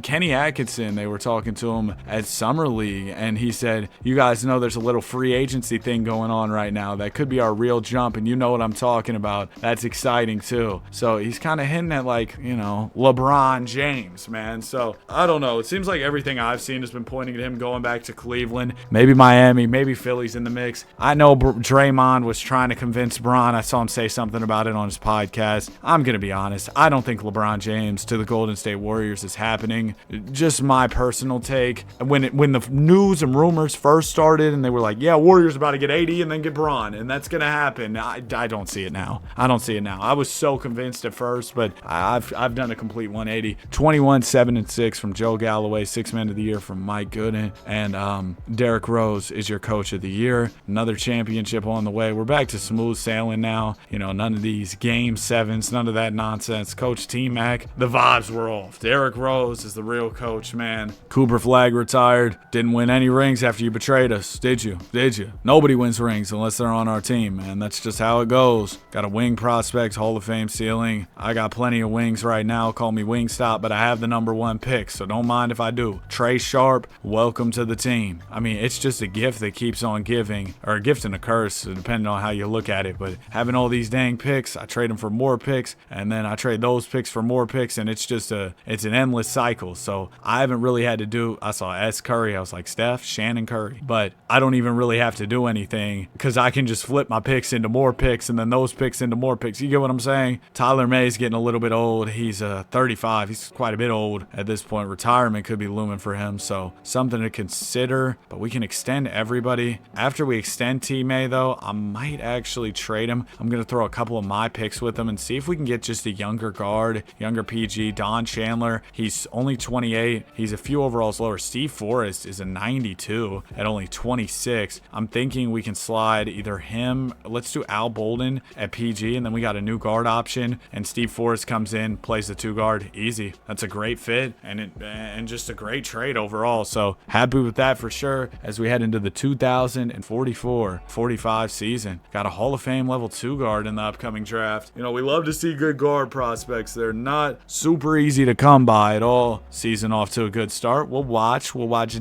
Kenny Atkinson. They were talking to him at Summer League, and he said, you guys know there's a little free agency thing going on right now that could be our real jump, and you know what I'm talking about. That's exciting too. So he's kind of hinting at, like, you know, LeBron James, man. So I don't know, it seems like everything I've seen has been pointing at him going back to Cleveland, maybe Miami, maybe Philly's in the mix. I know Draymond was trying to convince Bron. I saw him say something about it on his podcast. I'm gonna be honest, I don't think LeBron James to the Golden State Warriors is happening. Just my personal take. When the news and rumors first started and they were like, yeah, Warriors about to get 80 and then get Bron, and that's gonna happen, I don't see it now. I don't see it now. I was so convinced at first, but I've done a complete 180. 21, 7 and 6 from Joe Galloway. 6th man of the year from Mike Gooden, and Derrick Rose is your coach of the year. Another championship on the way. We're back to smooth sailing now. You know, none of these game 7s, none of that nonsense. Coach T-Mac, the vibes were off. Derrick Rose is the real coach, man. Cooper Flagg retired. Didn't win any rings after you betrayed us, did you? Nobody wins rings unless they're on our team, man. That's just how it goes. Got a wing prospects Hall of Fame ceiling. I got plenty of wings right now. Call me Wingstop, but I have the #1 pick, so don't mind if I do. Trey Sharp, welcome to the team. I mean, it's just a gift that keeps on giving, or a gift and a curse, depending on how you look at it. But having all these dang picks, I trade them for more picks, and then I trade those picks for more picks, and it's just it's an endless cycle. So I haven't really had to do. I saw S. Curry. I was like, Steph, Shannon Curry. But I don't even really have to do anything because I can just flip my picks into more picks and then those picks into more picks. You get what I'm saying? Tyler May's getting a little bit old. He's 35. He's quite a bit old at this point. Retirement could be looming for him. So something to consider. But we can extend everybody. After we extend T-May, though, I might actually trade him. I'm going to throw a couple of my picks with him and see if we can get just a younger guard, younger PG. Don Chandler, he's only 28. He's a few overalls lower. Steve Forrest is a 92 at only 26. I'm thinking we can slide either him. Let's do Al Bolden at PG, and then we got a new guard option, and Steve Forrest comes in, plays the 2 guard. Easy. That's a great fit, and just a great trade overall. So happy with that for sure as we head into the 2044-45 season. Got a Hall of Fame level 2 guard in the upcoming draft. You know, we love to see good guard prospects. They're not super easy to come by at all. Season off to a good start. We'll watch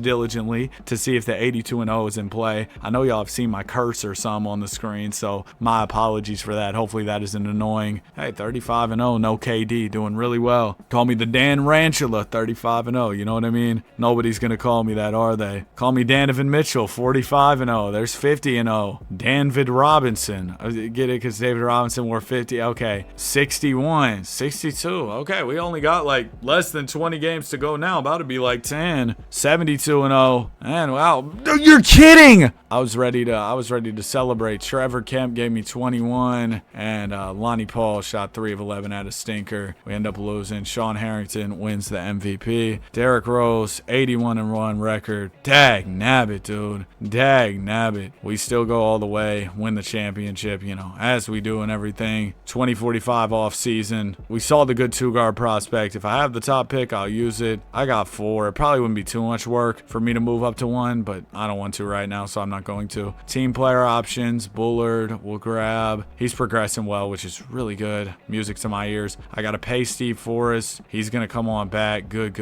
diligently to see if the 82-0 is in play. I know y'all have seen my cursor some on the screen, so my apologies for that. Hopefully that isn't annoying. Hey, 35-0, no KD, doing really well. Call me the Dan Ranchula, 35-0, you know what I mean? Nobody's gonna call me that, are they? Call me Donovan Mitchell, 45 55-0. There's 50-0. David Robinson. Get it? Because David Robinson wore 50. Okay. 61. 62. Okay. We only got like less than 20 games to go now. About to be like 10. 72-0. And wow. You're kidding. I was ready to celebrate. Trevor Kemp gave me 21. And Lonnie Paul shot 3 of 11 at a stinker. We end up losing. Sean Harrington wins the MVP. Derrick Rose, 81-1 record. Dag nabbit, dude. Dag nabbit. We still go all the way, win the championship, you know, as we do in everything. 2045 off season. We saw the good 2-guard prospect. If I have the top pick, I'll use it. I got 4. It probably wouldn't be too much work for me to move up to 1, but I don't want to right now, so I'm not going to. Team player options. Bullard will grab. He's progressing well, which is really good. Music to my ears. I got to pay Steve Forrest. He's going to come on back. Good.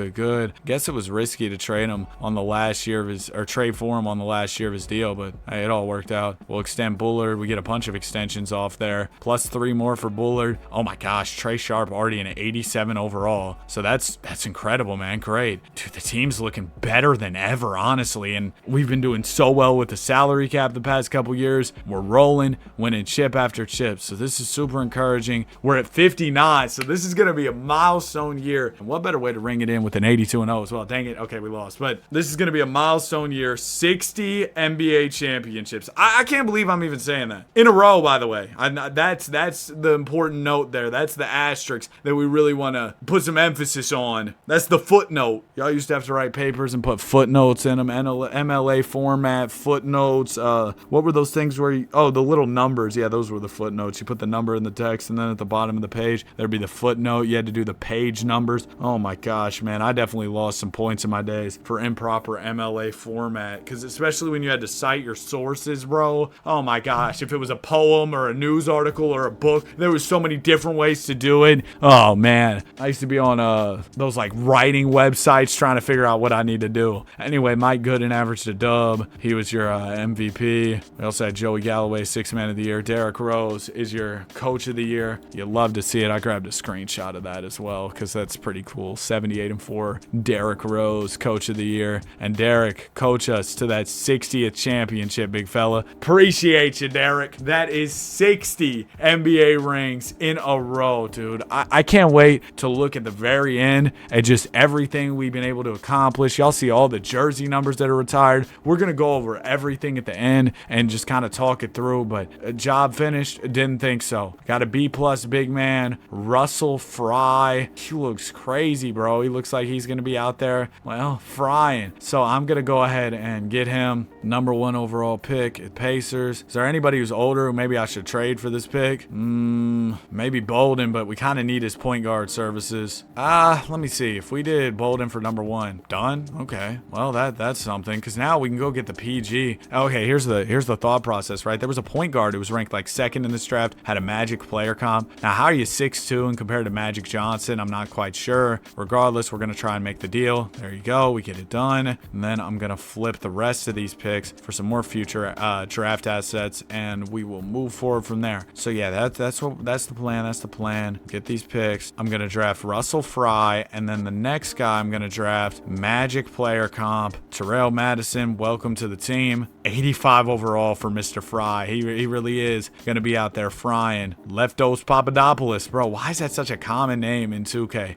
Guess it was risky to trade him on the last year of his, or trade for him on the last year of his deal, but hey, it all worked out. We'll extend Bullard. We get a bunch of extensions off there, plus 3 more for Bullard. Oh my gosh, Trey Sharp already an 87 overall. So that's incredible, man. Great. Dude, the team's looking better than ever, honestly, and we've been doing so well with the salary cap the past couple years. We're rolling, winning chip after chip. So this is super encouraging. We're at 59, so this is going to be a milestone year. And what better way to ring it in with an 82-0 as well? Dang it. Okay, we lost. But this is going to be a milestone year. 60 NBA championships. I can't believe I'm even saying that. In a row, by the way. That's the important note there. That's the asterisk that we really want to put some emphasis on. That's the footnote. Y'all used to have to write papers and put footnotes in them. MLA format, footnotes. What were those things where the little numbers. Yeah, those were the footnotes. You put the number in the text, and then at the bottom of the page, there'd be the footnote. You had to do the page numbers. Oh my gosh, man. I definitely lost some points in my days for improper MLA format, because especially when you had to cite your sources, bro. Oh my gosh, if it was a poem or a news article or a book, there was so many different ways to do it. Oh man, I used to be on those like writing websites trying to figure out what I need to do. Anyway, Mike Gooden averaged a dub. He was your MVP. We also had Joey Galloway, 6th man of the year. Derrick Rose is your coach of the year. You love to see it. I grabbed a screenshot of that as well, because that's pretty cool. 78-4. Derrick Rose, coach of the year. And Derrick, coach us to that 60th championship, big fella. Appreciate you, Derrick. That is 60 NBA rings in a row, dude. I can't wait to look at the very end at just everything we've been able to accomplish. Y'all see all the jersey numbers that are retired. We're going to go over everything at the end and just kind of talk it through, but a job finished? Didn't think so. Got a B+ big man, Russell Fry. He looks crazy, bro. He looks like he's going to be out there, well, frying. So I'm going to go ahead and get him number 1 overall pick at Pacers. Is there anybody who's older who maybe I should trade for this pick? Maybe Bolden, but we kind of need his point guard services. Let me see. If we did Bolden for number 1, done? Okay. Well, that's something, because now we can go get the PG. Okay, here's the thought process, right? There was a point guard who was ranked like 2nd in this draft, had a Magic player comp. Now, how are you 6'2" and compared to Magic Johnson? I'm not quite sure. Regardless, we're going to try and make the deal. There you go. We get it done. And then I'm going to flip the rest of these picks for some more future draft assets, and we will move forward from there. So yeah, that's the plan. That's the plan. Get these picks. I'm going to draft Russell Fry, and then the next guy I'm going to draft Magic player comp, Terrell Madison. Welcome to the team. 85 overall for Mr. Fry. He really is going to be out there frying. Leftos Papadopoulos. Bro, why is that such a common name in 2K?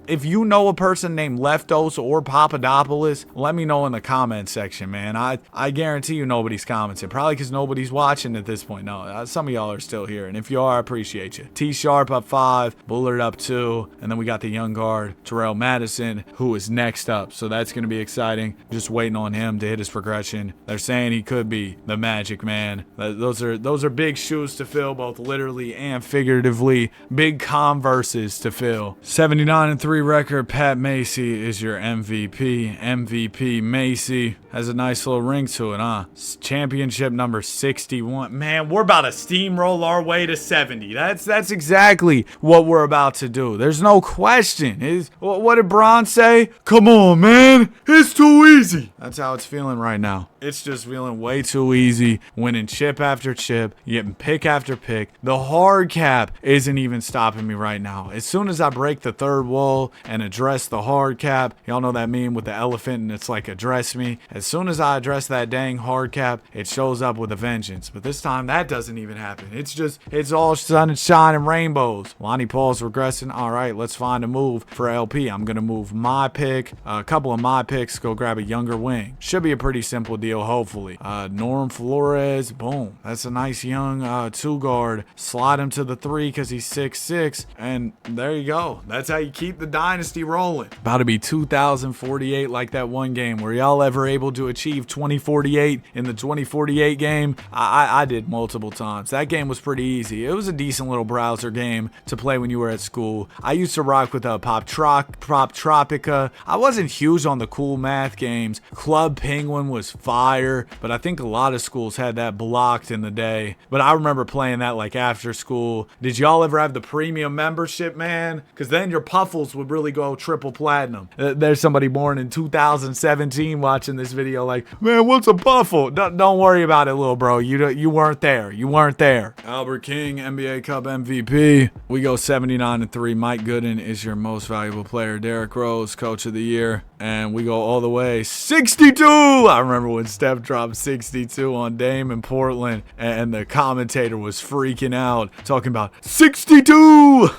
If you know a person named Leftos or Papadopoulos, let me know in the comment section, man. I guarantee you nobody's commenting. Probably because nobody's watching at this point. No, some of y'all are still here, and if you are, I appreciate you. T Sharp up 5, Bullard up 2, and then we got the young guard, Terrell Madison, who is next up. So that's going to be exciting. Just waiting on him to hit his progression. They're saying he could be the Magic Man. Those are big shoes to fill, both literally and figuratively. Big Converses to fill. 79-3 record. Pat Macy is your MVP. MVP Macy has a nice little ring to it, huh? Championship number 61. Man, we're about to steamroll our way to 70. That's exactly what we're about to do. There's no question. What did Bron say? Come on, man. It's too easy. That's how it's feeling right now. It's just feeling way too easy, winning chip after chip, getting pick after pick. The hard cap isn't even stopping me right now. As soon as I break the third wall and address the hard cap, y'all know that meme with the elephant and it's like address me. As soon as I address that dang hard cap, it shows up with a vengeance. But this time that doesn't even happen. It's all sunshine and rainbows. Lonnie Paul's regressing. All right, let's find a move for LP. I'm going to move my pick, a couple of my picks, go grab a younger wing. Should be a pretty simple deal. Hopefully. Norm Flores, boom. That's a nice young two guard. Slide him to the 3 because he's 6'6", and there you go. That's how you keep the dynasty rolling. About to be 2048 like that one game. Were y'all ever able to achieve 2048 in the 2048 game? I did multiple times. That game was pretty easy. It was a decent little browser game to play when you were at school. I used to rock with Pop Tropica. I wasn't huge on the cool math games. Club Penguin was fire, but I think a lot of schools had that blocked in the day. But I remember playing that like after school. Did y'all ever have the premium membership, man? Because then your puffles would really go triple platinum. There's somebody born in 2017 watching this video like, man, what's a puffle? Don't worry about it, little bro. You weren't there. You weren't there. Albert King, NBA Cup MVP. We go 79-3. Mike Gooden is your most valuable player. Derrick Rose, Coach of the Year. And we go all the way 62. I remember when Steph dropped 62 on Dame in Portland, and the commentator was freaking out, talking about 62.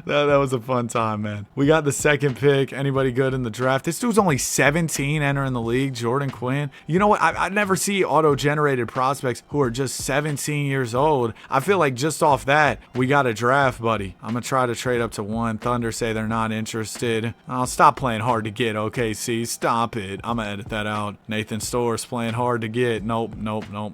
that was a fun time, man. We got the second pick. Anybody good in the draft? This dude's only 17 entering the league. Jordan Quinn. You know what? I never see auto-generated prospects who are just 17 years old. I feel like just off that, we got a draft, buddy. I'm going to try to trade up to 1. Thunder say they're not interested. I'll stop playing hard to get, OKC. Stop it. I'm going to edit that out. Nathan Storrs playing hard to get. Nope.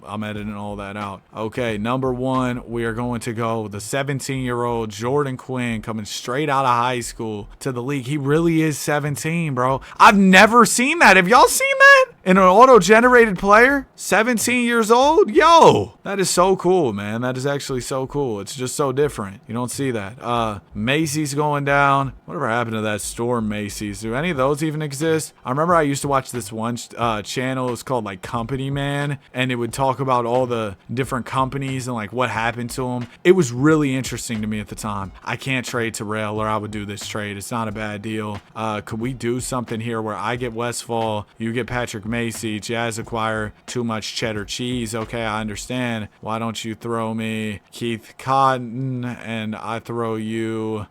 I'm editing all that out. Okay, number 1, we are going to go the 17-year-old Jordan Quinn coming straight out of high school to the league. He really is 17, bro. I've never seen that. Have y'all seen that? In an auto-generated player? 17 years old? Yo! That is so cool, man. That is actually so cool. It's just so different. You don't see that. Macy's going down. Whatever happened to that store, Macy's? Do any of those even exist? I remember I used to watch this one channel. It was called like Company Man, and it would talk about all the different companies and like what happened to them. It was really interesting to me at the time. I can't trade Terrell, or I would do this trade. It's not a bad deal. Could we do something here where I get Westfall, you get Patrick Macy, Jazz acquire too much cheddar cheese? Okay, I understand. Why don't you throw me Keith Cotton and I throw you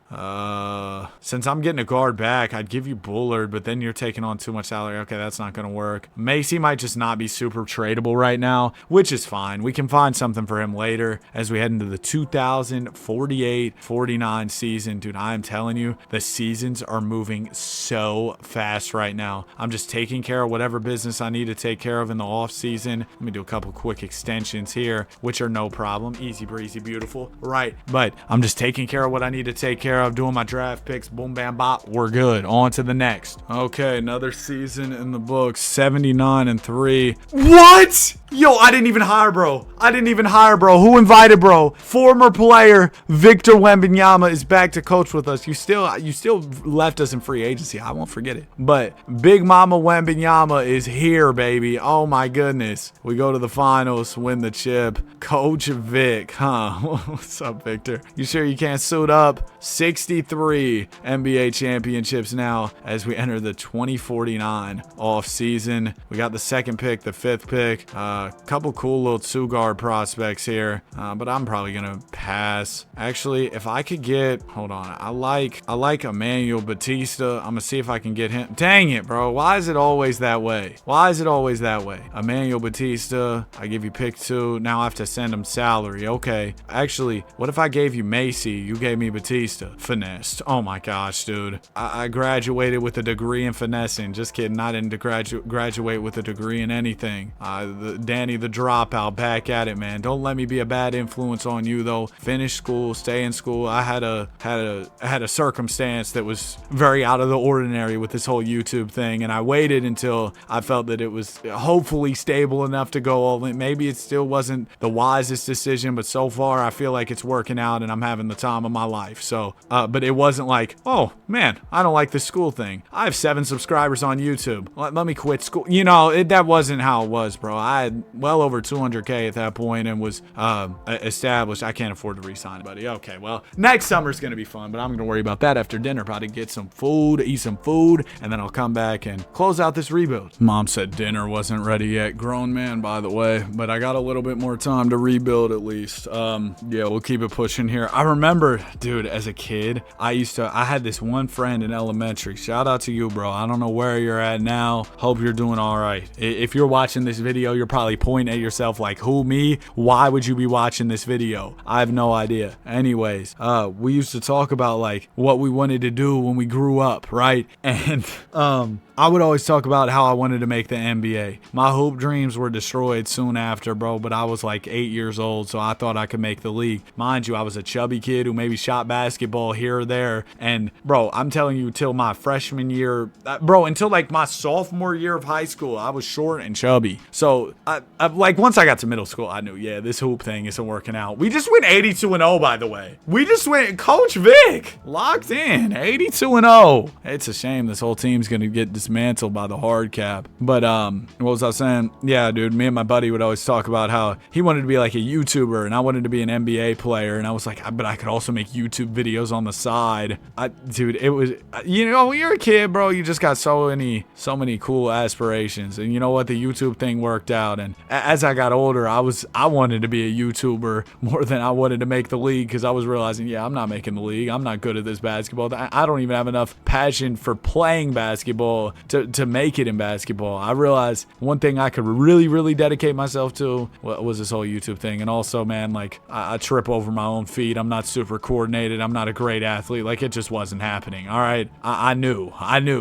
since I'm getting a guard back, I'd give you Bullard, but then you're taking on too much salary. Okay, that's not gonna work. Macy might just not be super tradable right now, which is fine. We can find something for him later as we head into the 2048-49 season. Dude, I am telling you, the seasons are moving so fast right now. I'm just taking care of whatever business I need to take care of in the off season. Let me do a couple quick extensions here, which are no problem. Easy breezy, beautiful. Right, but I'm just taking care of what I need to take care of, doing my draft picks, boom, bam, bop. We're good. On to the next. Okay, another season in the books. 79-3. What? Yo, I didn't even hire, bro. Who invited, bro? Former player Victor Wembanyama is back to coach with us. You still left us in free agency. I won't forget it. But Big Mama Wembanyama is here, baby. Oh my goodness. We go to the finals, win the chip. Coach Vic, huh? What's up, Victor? You sure you can't suit up? 63 NBA championships now as we enter the 2049 off season. We got the second pick, the fifth pick. Couple cool little two guard prospects here, but I'm probably gonna pass. Actually, if I could get, hold on, I like Emmanuel Batista. I'm gonna see if I can get him. Dang it, bro. Why is it always that way? Emmanuel Batista, I give you pick 2. Now I have to send him salary. Okay. Actually, what if I gave you Macy? You gave me Batista. Finessed. Oh my gosh, dude. I graduated with a degree in finessing. Just kidding. I didn't graduate with a degree in anything. Danny the dropout back at it, man. Don't let me be a bad influence on you, though. finish school, stay in school. I had a circumstance that was very out of the ordinary with this whole YouTube thing, and I waited until I felt that it was hopefully stable enough to go all in. Maybe it still wasn't the wisest decision, but so far I feel like it's working out and I'm having the time of my life. So, but it wasn't like, oh man, I don't like this school thing. I have 7 subscribers on YouTube. Let me quit school. You know, that wasn't how it was, bro. I had well over 200K at that point and was established. I can't afford to re-sign, buddy. Okay, well, next summer's gonna be fun, but I'm gonna worry about that after dinner. Probably get some food, eat some food, and then I'll come back and close out this rebuild. Mom said dinner wasn't ready yet. Grown man, by the way, but I got a little bit more time to rebuild at least. Yeah, we'll keep it pushing here. I remember, dude, as a kid, I had this one friend in elementary. Shout out to you, bro. I don't know where you're at now. Hope you're doing all right. If you're watching this video, you're probably pointing at yourself like, who, me? Why would you be watching this video? I have no idea. Anyways, we used to talk about like what we wanted to do when we grew up, right? And I would always talk about how I wanted to make the NBA. My hoop dreams were destroyed soon after, bro, but I was like 8 years old, so I thought I could make the league. Mind you, I was a chubby kid who maybe shot basketball here or there. And bro, I'm telling you, till my freshman year, until like my sophomore year of high school, I was short and chubby. So I like once I got to middle school, I knew, yeah, this hoop thing isn't working out. We just went 82-0, by the way. We just went Coach Vic locked in 82-0. It's a shame this whole team's gonna get dismantled by the hard cap. But what was I saying? Yeah, dude, me and my buddy would always talk about how he wanted to be like a YouTuber and I wanted to be an NBA player, and I was like, but I could also make YouTube videos on the side. Dude, it was, you know, when you're a kid, bro, you just got so many cool aspirations, and you know what, the YouTube thing worked out. And as I got older, I wanted to be a YouTuber more than I wanted to make the league, because I was realizing, yeah, I'm not making the league. I'm not good at this basketball. I don't even have enough passion for playing basketball to make it in basketball. I realized one thing I could really dedicate myself to was this whole YouTube thing. And also, man, like I trip over my own feet. I'm not super coordinated. I'm not a great athlete. Like, it just wasn't happening. All right, I knew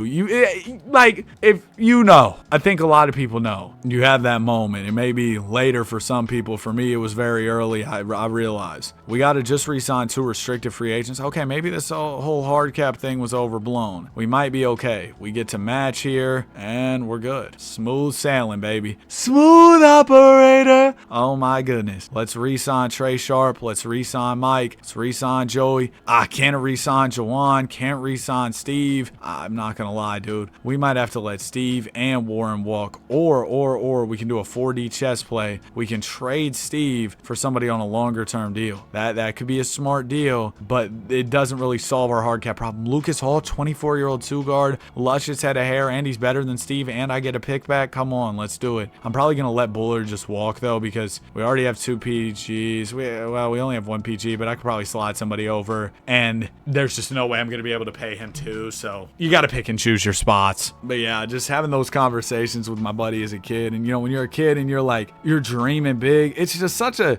you, like, if you know, I think a lot of people know, you have that moment. It may be later for some people. For me, it was very early. I realized we got to just re-sign 2 restricted free agents. Okay, maybe this whole hard cap thing was overblown. We might be okay. We get to match here and we're good. Smooth sailing, baby. Smooth operator. Oh my goodness. Let's re-sign Trey Sharp. Let's re-sign Mike. Let's re-sign Joey. I can't re-sign Jawan. Can't re-sign Steve. I'm not gonna lie, dude. We might have to let Steve and Warren walk, or we can do a 4D chess play. We can trade Steve for somebody on a longer term deal. That could be a smart deal, but it doesn't really solve our hard cap problem. Lucas Hall, 24-year-old 2-guard, luscious head of hair, and he's better than Steve, and I get a pick back. Come on, let's do it. I'm probably gonna let Bullard just walk though, because we already have 2 PGs. We only have 1 PG, but I could probably slide somebody over, and there's just no way I'm gonna be able to pay him 2. So you got to pick and choose your spots. But yeah, just having those conversations with my buddy as a kid, and you know, when you're a kid and you're like, you're dreaming big, it's just such a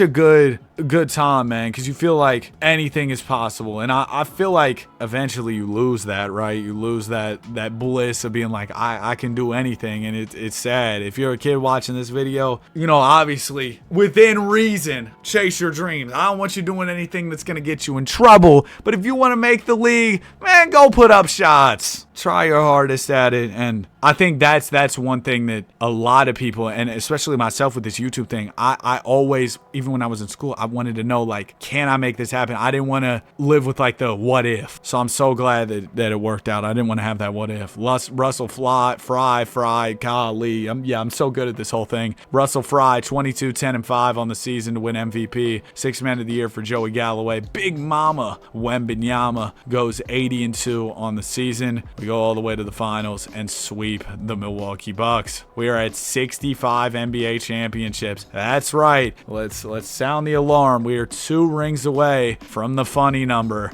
good time, man, because you feel like anything is possible. And I feel like eventually you lose that, right? You lose that bliss of being like, I can do anything. And it's sad. If you're a kid watching this video, you know, obviously within reason, chase your dreams. I don't want you doing anything that's gonna get you in trouble, but if you want to make the league, man, go put up shots. Try your hardest at it. And I think that's one thing that a lot of people, and especially myself with this YouTube thing, I always, even when I was in school, I wanted to know, like, can I make this happen? I didn't want to live with like the what if. So I'm so glad that it worked out. I didn't want to have that what if. Russell Fry, golly. I'm so good at this whole thing. Russell Fry, 22, 10, and 5 on the season to win MVP. 6th man of the year for Joey Galloway. Big Mama Wembanyama goes 80-2 on the season. We go all the way to the finals and sweep the Milwaukee Bucks. We are at 65 NBA championships. That's right. Let's sound the alarm. We are 2 rings away from the funny number.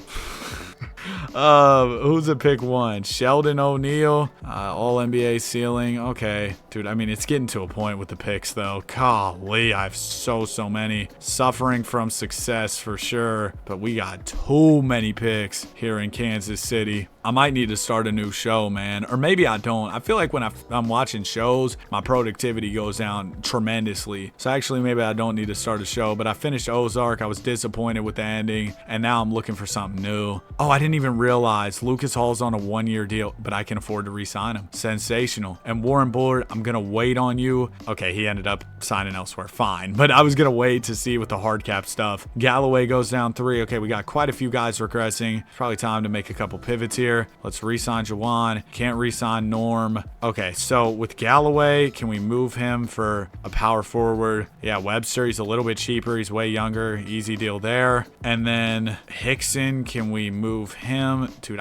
Who's a pick 1? Sheldon O'Neal, all NBA ceiling. Okay, dude, I mean, it's getting to a point with the picks, though. Golly, I have so many. Suffering from success for sure, but we got too many picks here in Kansas City. I might need to start a new show, man. Or maybe I don't. I feel like when I'm watching shows, my productivity goes down tremendously. So actually, maybe I don't need to start a show. But I finished Ozark. I was disappointed with the ending. And now I'm looking for something new. Oh, I didn't even realize Lucas Hall's on a 1-year deal, but I can afford to re-sign him. Sensational. And Warren Bullard, I'm going to wait on you. Okay, he ended up signing elsewhere. Fine. But I was going to wait to see with the hard cap stuff. Galloway goes down 3. Okay, we got quite a few guys regressing. It's probably time to make a couple pivots here. Let's re-sign Jawan. Can't re-sign Norm. Okay, so with Galloway, can we move him for a power forward? Yeah, Webster, he's a little bit cheaper. He's way younger. Easy deal there. And then Hickson, can we move him? Dude,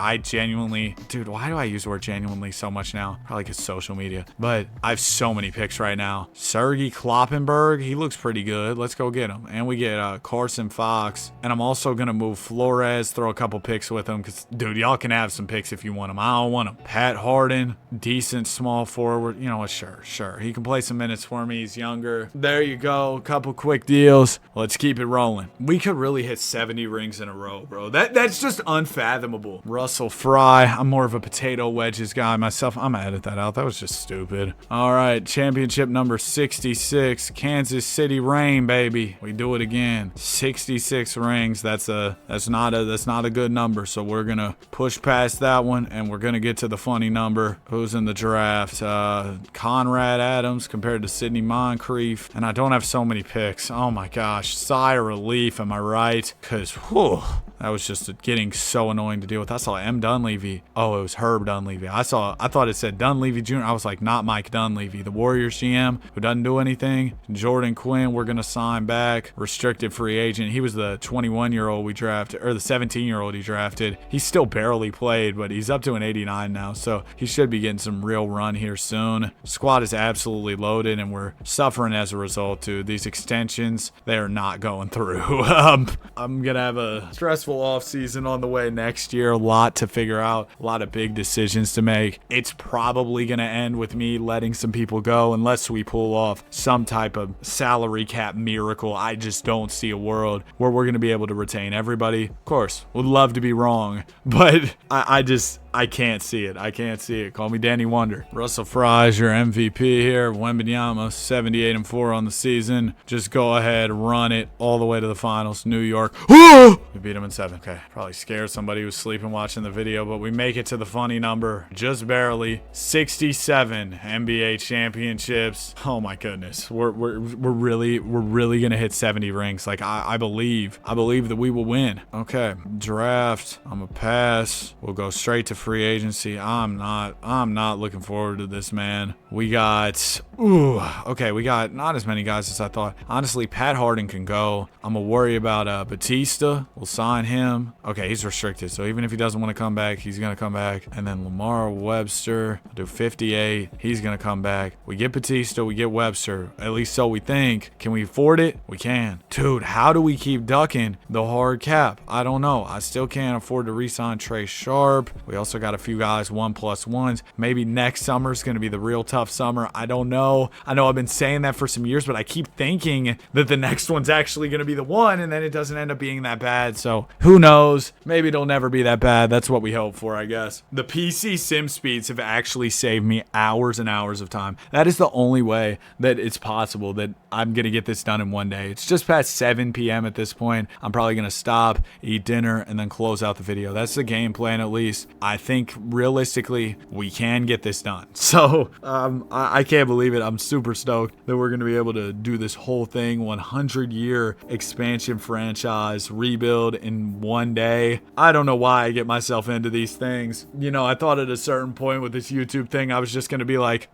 why do I use the word genuinely so much now? Probably because social media. But I have so many picks right now. Sergei Kloppenberg, he looks pretty good. Let's go get him. And we get Carson Fox. And I'm also going to move Flores, throw a couple picks with him because, dude, y'all can have some picks if you want them. I don't want them. Pat Harden, decent small forward. You know what? Sure. He can play some minutes for me. He's younger. There you go. A couple quick deals. Let's keep it rolling. We could really hit 70 rings in a row, bro. That's just unfathomable. Russell Fry. I'm more of a potato wedges guy myself. I'm gonna edit that out. That was just stupid. All right. Championship number 66. Kansas City Reign, baby. We do it again. 66 rings. That's not a good number. So we're gonna push past that one, and we're gonna get to the funny number. Who's in the draft? Conrad Adams compared to Sidney Moncrief, and I don't have so many picks. Oh my gosh, sigh of relief, am I right? Because that was just getting so annoying to deal with. I saw M. Dunleavy. Oh, it was Herb Dunleavy. I thought it said Dunleavy Jr. I was like, not Mike Dunleavy, the Warriors GM who doesn't do anything. Jordan Quinn, we're gonna sign back. Restricted free agent. He was the 21-year-old we drafted, or the 17-year-old he drafted. He's still barely played, but he's up to an 89 now, so he should be getting some real run here soon. Squad is absolutely loaded, and we're suffering as a result, too. These extensions, they are not going through. I'm gonna have a stressful offseason on the way next year. A lot to figure out, a lot of big decisions to make. It's probably gonna end with me letting some people go unless we pull off some type of salary cap miracle. I just don't see a world where we're gonna be able to retain everybody. Of course, would love to be wrong, but I can't see it. I can't see it. Call me Danny Wonder. Russell Fry's your MVP here. Wembanyama, 78-4 on the season. Just go ahead, run it all the way to the finals. New York. We beat them in 7. Okay, probably scared somebody who's sleeping watching the video, but we make it to the funny number. Just barely. 67 NBA championships. Oh my goodness. We're really gonna hit 70 rings. Like I believe that we will win. Okay, draft. I'm a pass. We'll go straight to free agency. I'm not looking forward to this, man. We got we got not as many guys as I thought. Honestly, Pat Harden can go. I'm gonna worry about Batista. We'll sign him. Okay, he's restricted, so even if he doesn't want to come back, he's gonna come back. And then Lamar Webster, I'll do 58. He's gonna come back. We get Batista, we get Webster. At least so we think. Can we afford it? We can. Dude, how do we keep ducking the hard cap? I don't know. I still can't afford to re-sign Trey Sharp. We also got a few guys 1+1s. Maybe next summer is going to be the real tough summer. I don't know. I know I've been saying that for some years, but I keep thinking that the next one's actually going to be the one, and then it doesn't end up being that bad. So who knows? Maybe it'll never be that bad. That's what we hope for, I guess. The PC sim speeds have actually saved me hours and hours of time. That is the only way that it's possible that I'm going to get this done in one day. It's just past 7 p.m. at this point. I'm probably going to stop, eat dinner, and then close out the video. That's the game plan, at least. I think realistically we can get this done. So I can't believe it. I'm super stoked that we're going to be able to do this whole thing, 100-year expansion franchise rebuild in one day. I don't know why I get myself into these things. You know, I thought at a certain point with this YouTube thing I was just going to be like,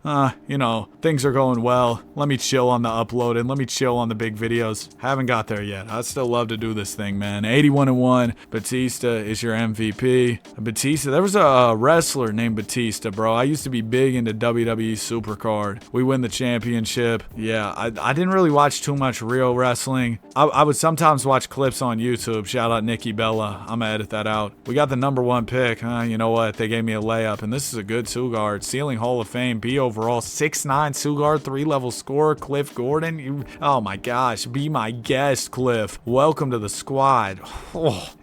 things are going well. Let me chill on the upload and let me chill on the big videos. Haven't got there yet. I'd still love to do this thing, man. 81-1. Batista is your MVP. Batista, there was a wrestler named Batista, bro. I used to be big into WWE Supercard. We win the championship. Yeah, I didn't really watch too much real wrestling. I would sometimes watch clips on YouTube. Shout out Nikki Bella. I'm gonna edit that out. We got the #1 pick. You know what? They gave me a layup, and this is a good two guard. Ceiling Hall of Fame, B overall, 6'9" two guard, 3-level scorer, Cliff Gordon. Oh my gosh, be my guest, Cliff. Welcome to the squad.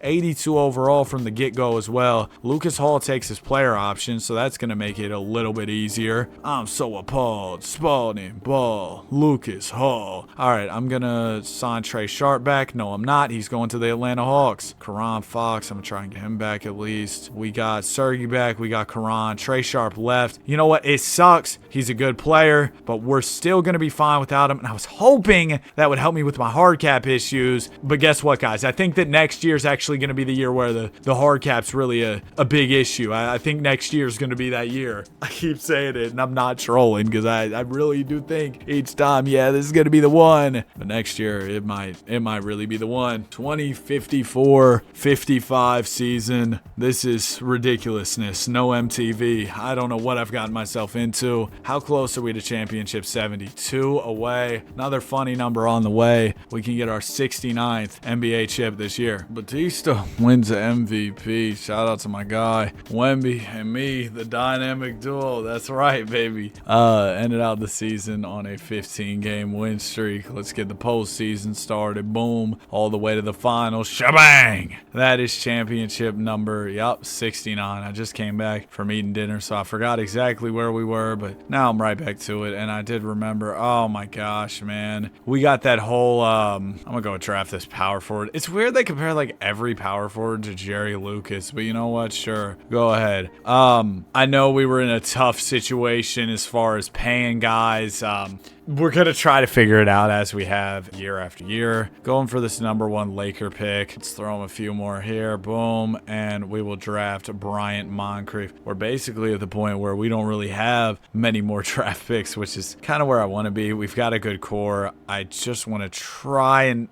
82 overall from the get-go as well. Lucas Hall takes his player option, so that's gonna make it a little bit easier. I'm so appalled. Spalding, Ball, Lucas Hall. All right, I'm gonna sign Trey Sharp back. No, I'm not. He's going to the Atlanta Hawks. Karan Fox, I'm gonna try and get him back at least. We got Sergey back. We got Karan. Trey Sharp left. You know what? It sucks. He's a good player, but we're still gonna be fine without him. And I was hoping that would help me with my hard cap issues. But guess what, guys? I think that next year is actually gonna be the year where the hard cap's really a big issue. I think next year is gonna be that year. I keep saying it, and I'm not trolling because I really do think each time, yeah, this is gonna be the one. But next year, it might really be the one. 2054-55 season. This is ridiculousness. No MTV. I don't know what I've gotten myself into. How close are we to championship? 72 away. Another funny number on the way. We can get our 69th NBA chip this year. Batista wins the MVP. Shout out to my guy Wemby and me, the dynamic duo. That's right, baby. Ended out the season on a 15-game win streak. Let's get the postseason started. Boom. All the way to the finals. Shabang! That is championship number, 69. I just came back from eating dinner, so I forgot exactly where we were, but now I'm right back to it. And I did remember, oh my gosh, man. We got that whole, I'm gonna go draft this power forward. It's weird they compare like every power forward to Jerry Lucas, but you know what? Sure. Go ahead. I know we were in a tough situation as far as paying guys. We're going to try to figure it out as we have year after year. Going for this #1 Laker pick. Let's throw him a few more here. Boom. And we will draft Bryant Moncrief. We're basically at the point where we don't really have many more draft picks, which is kind of where I want to be. We've got a good core. I just want to try and...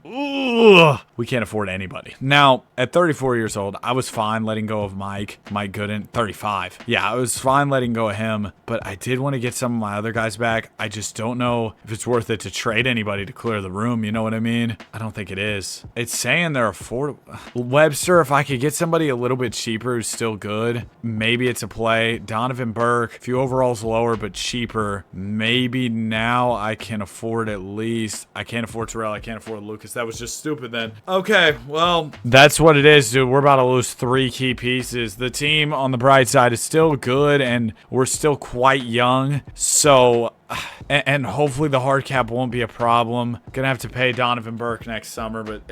we can't afford anybody. Now, at 34 years old, I was fine letting go of Mike Gooden. 35. Yeah, I was fine letting go of him, but I did want to get some of my other guys back. I just don't know if it's worth it to trade anybody to clear the room. You know what I mean? I don't think it is. It's saying they're affordable. Webster, if I could get somebody a little bit cheaper who's still good, maybe it's a play. Donovan Burke, a few overalls lower but cheaper. Maybe now I can afford at least. I can't afford Terrell. I can't afford Lucas. That was just stupid then. Okay, well, that's what it is, dude. We're about to lose 3 key pieces. The team on the bright side is still good, and we're still quite young. So... and hopefully the hard cap won't be a problem. Gonna have to pay Donovan Burke next summer, but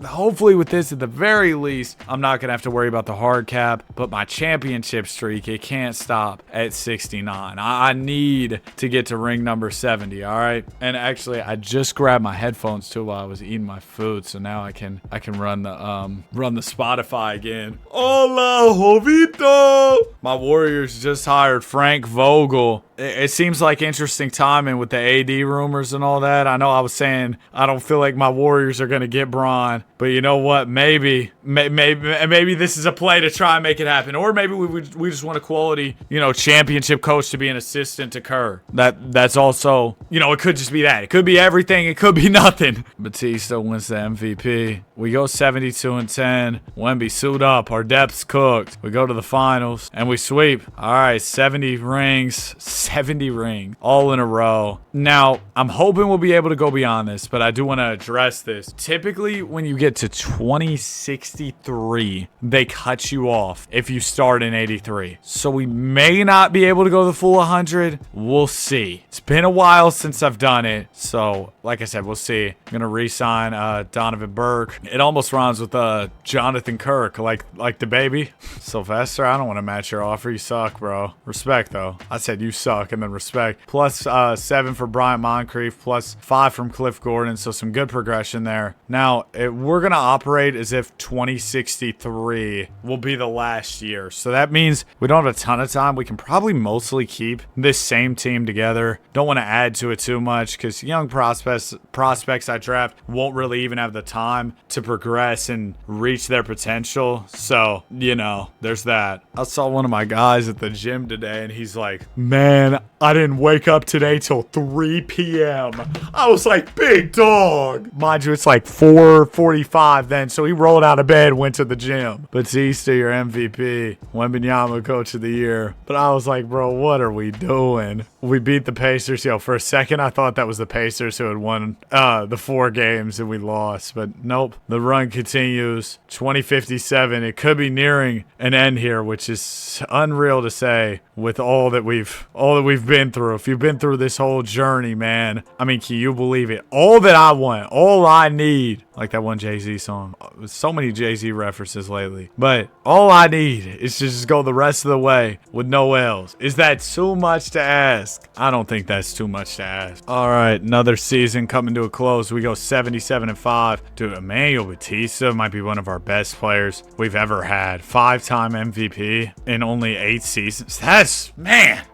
hopefully with this, at the very least, I'm not gonna have to worry about the hard cap. But my championship streak, it can't stop at 69. I need to get to ring number 70. All right. And actually, I just grabbed my headphones too while I was eating my food, so now I can run the Spotify again. Hola, Jovito. My Warriors just hired Frank Vogel. It seems like interesting timing with the AD rumors and all that. I know I was saying I don't feel like my Warriors are going to get Bron, but you know what? Maybe this is a play to try and make it happen. Or maybe we just want a quality, championship coach to be an assistant to Kerr. That's also, it could just be that. It could be everything. It could be nothing. Batista wins the MVP. We go 72-10. Wemby suit up. Our depth's cooked. We go to the finals and we sweep. All right, 70 rings. 70 rings. All in a row. Now, I'm hoping we'll be able to go beyond this, but I do want to address this. Typically, when you get to 2063, they cut you off if you start in 83. So we may not be able to go the full 100. We'll see. It's been a while since I've done it. So, like I said, we'll see. I'm going to re-sign Donovan Burke. It almost rhymes with Jonathan Kirk, like the baby. Sylvester, I don't want to match your offer. You suck, bro. Respect, though. I said you suck and then respect. Plus, plus 7 for Bryant Moncrief, plus 5 from Cliff Gordon. So some good progression there. Now, we're going to operate as if 2063 will be the last year. So that means we don't have a ton of time. We can probably mostly keep this same team together. Don't want to add to it too much because young prospects I draft won't really even have the time to progress and reach their potential. So, you know, there's that. I saw one of my guys at the gym today and he's like, man, I didn't wake up today till 3 p.m. I was like, big dog. Mind you, it's like 4:45 then, so he rolled out of bed, went to the gym. Batista, your MVP. Wembanyama, coach of the year. But I was like, bro, what are we doing? We beat the Pacers. Yo, for a second, I thought that was the Pacers who had won the 4 games and we lost. But nope, the run continues. 2057. It could be nearing an end here, which is unreal to say with all that we've been through. If you've been through this whole journey, man, I mean, can you believe it? All that I want, all I need, like that one Jay-Z song. So many Jay-Z references lately. But all I need is to just go the rest of the way with no L's. Is that too much to ask? I don't think that's too much to ask. All right, another season coming to a close. We go 77-5. Dude, Emmanuel Batista might be one of our best players we've ever had. 5-time MVP in only 8 seasons. That's, man.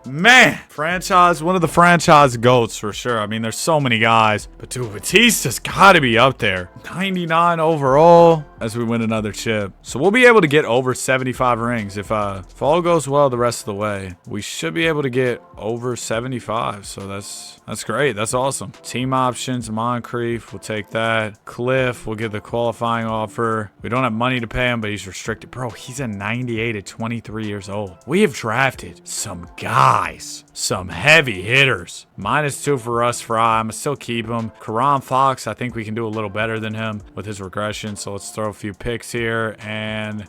Franchise, one of the franchise GOATs for sure. I mean, there's so many guys. But dude, Batista's got to be up there. 99 overall as we win another chip. So we'll be able to get over 75 rings. If all goes well the rest of the way, we should be able to get over 75. So that's great. That's awesome. Team options, Moncrief, we'll take that. Cliff, we'll get the qualifying offer. We don't have money to pay him, but he's restricted. Bro, he's a 98 at 23 years old. We have drafted some guys, some heavy hitters. -2 for Russ Fry. I'm going to still keep him. Karan Fox, I think we can do a little better than him with his regression. So let's throw a few picks here. And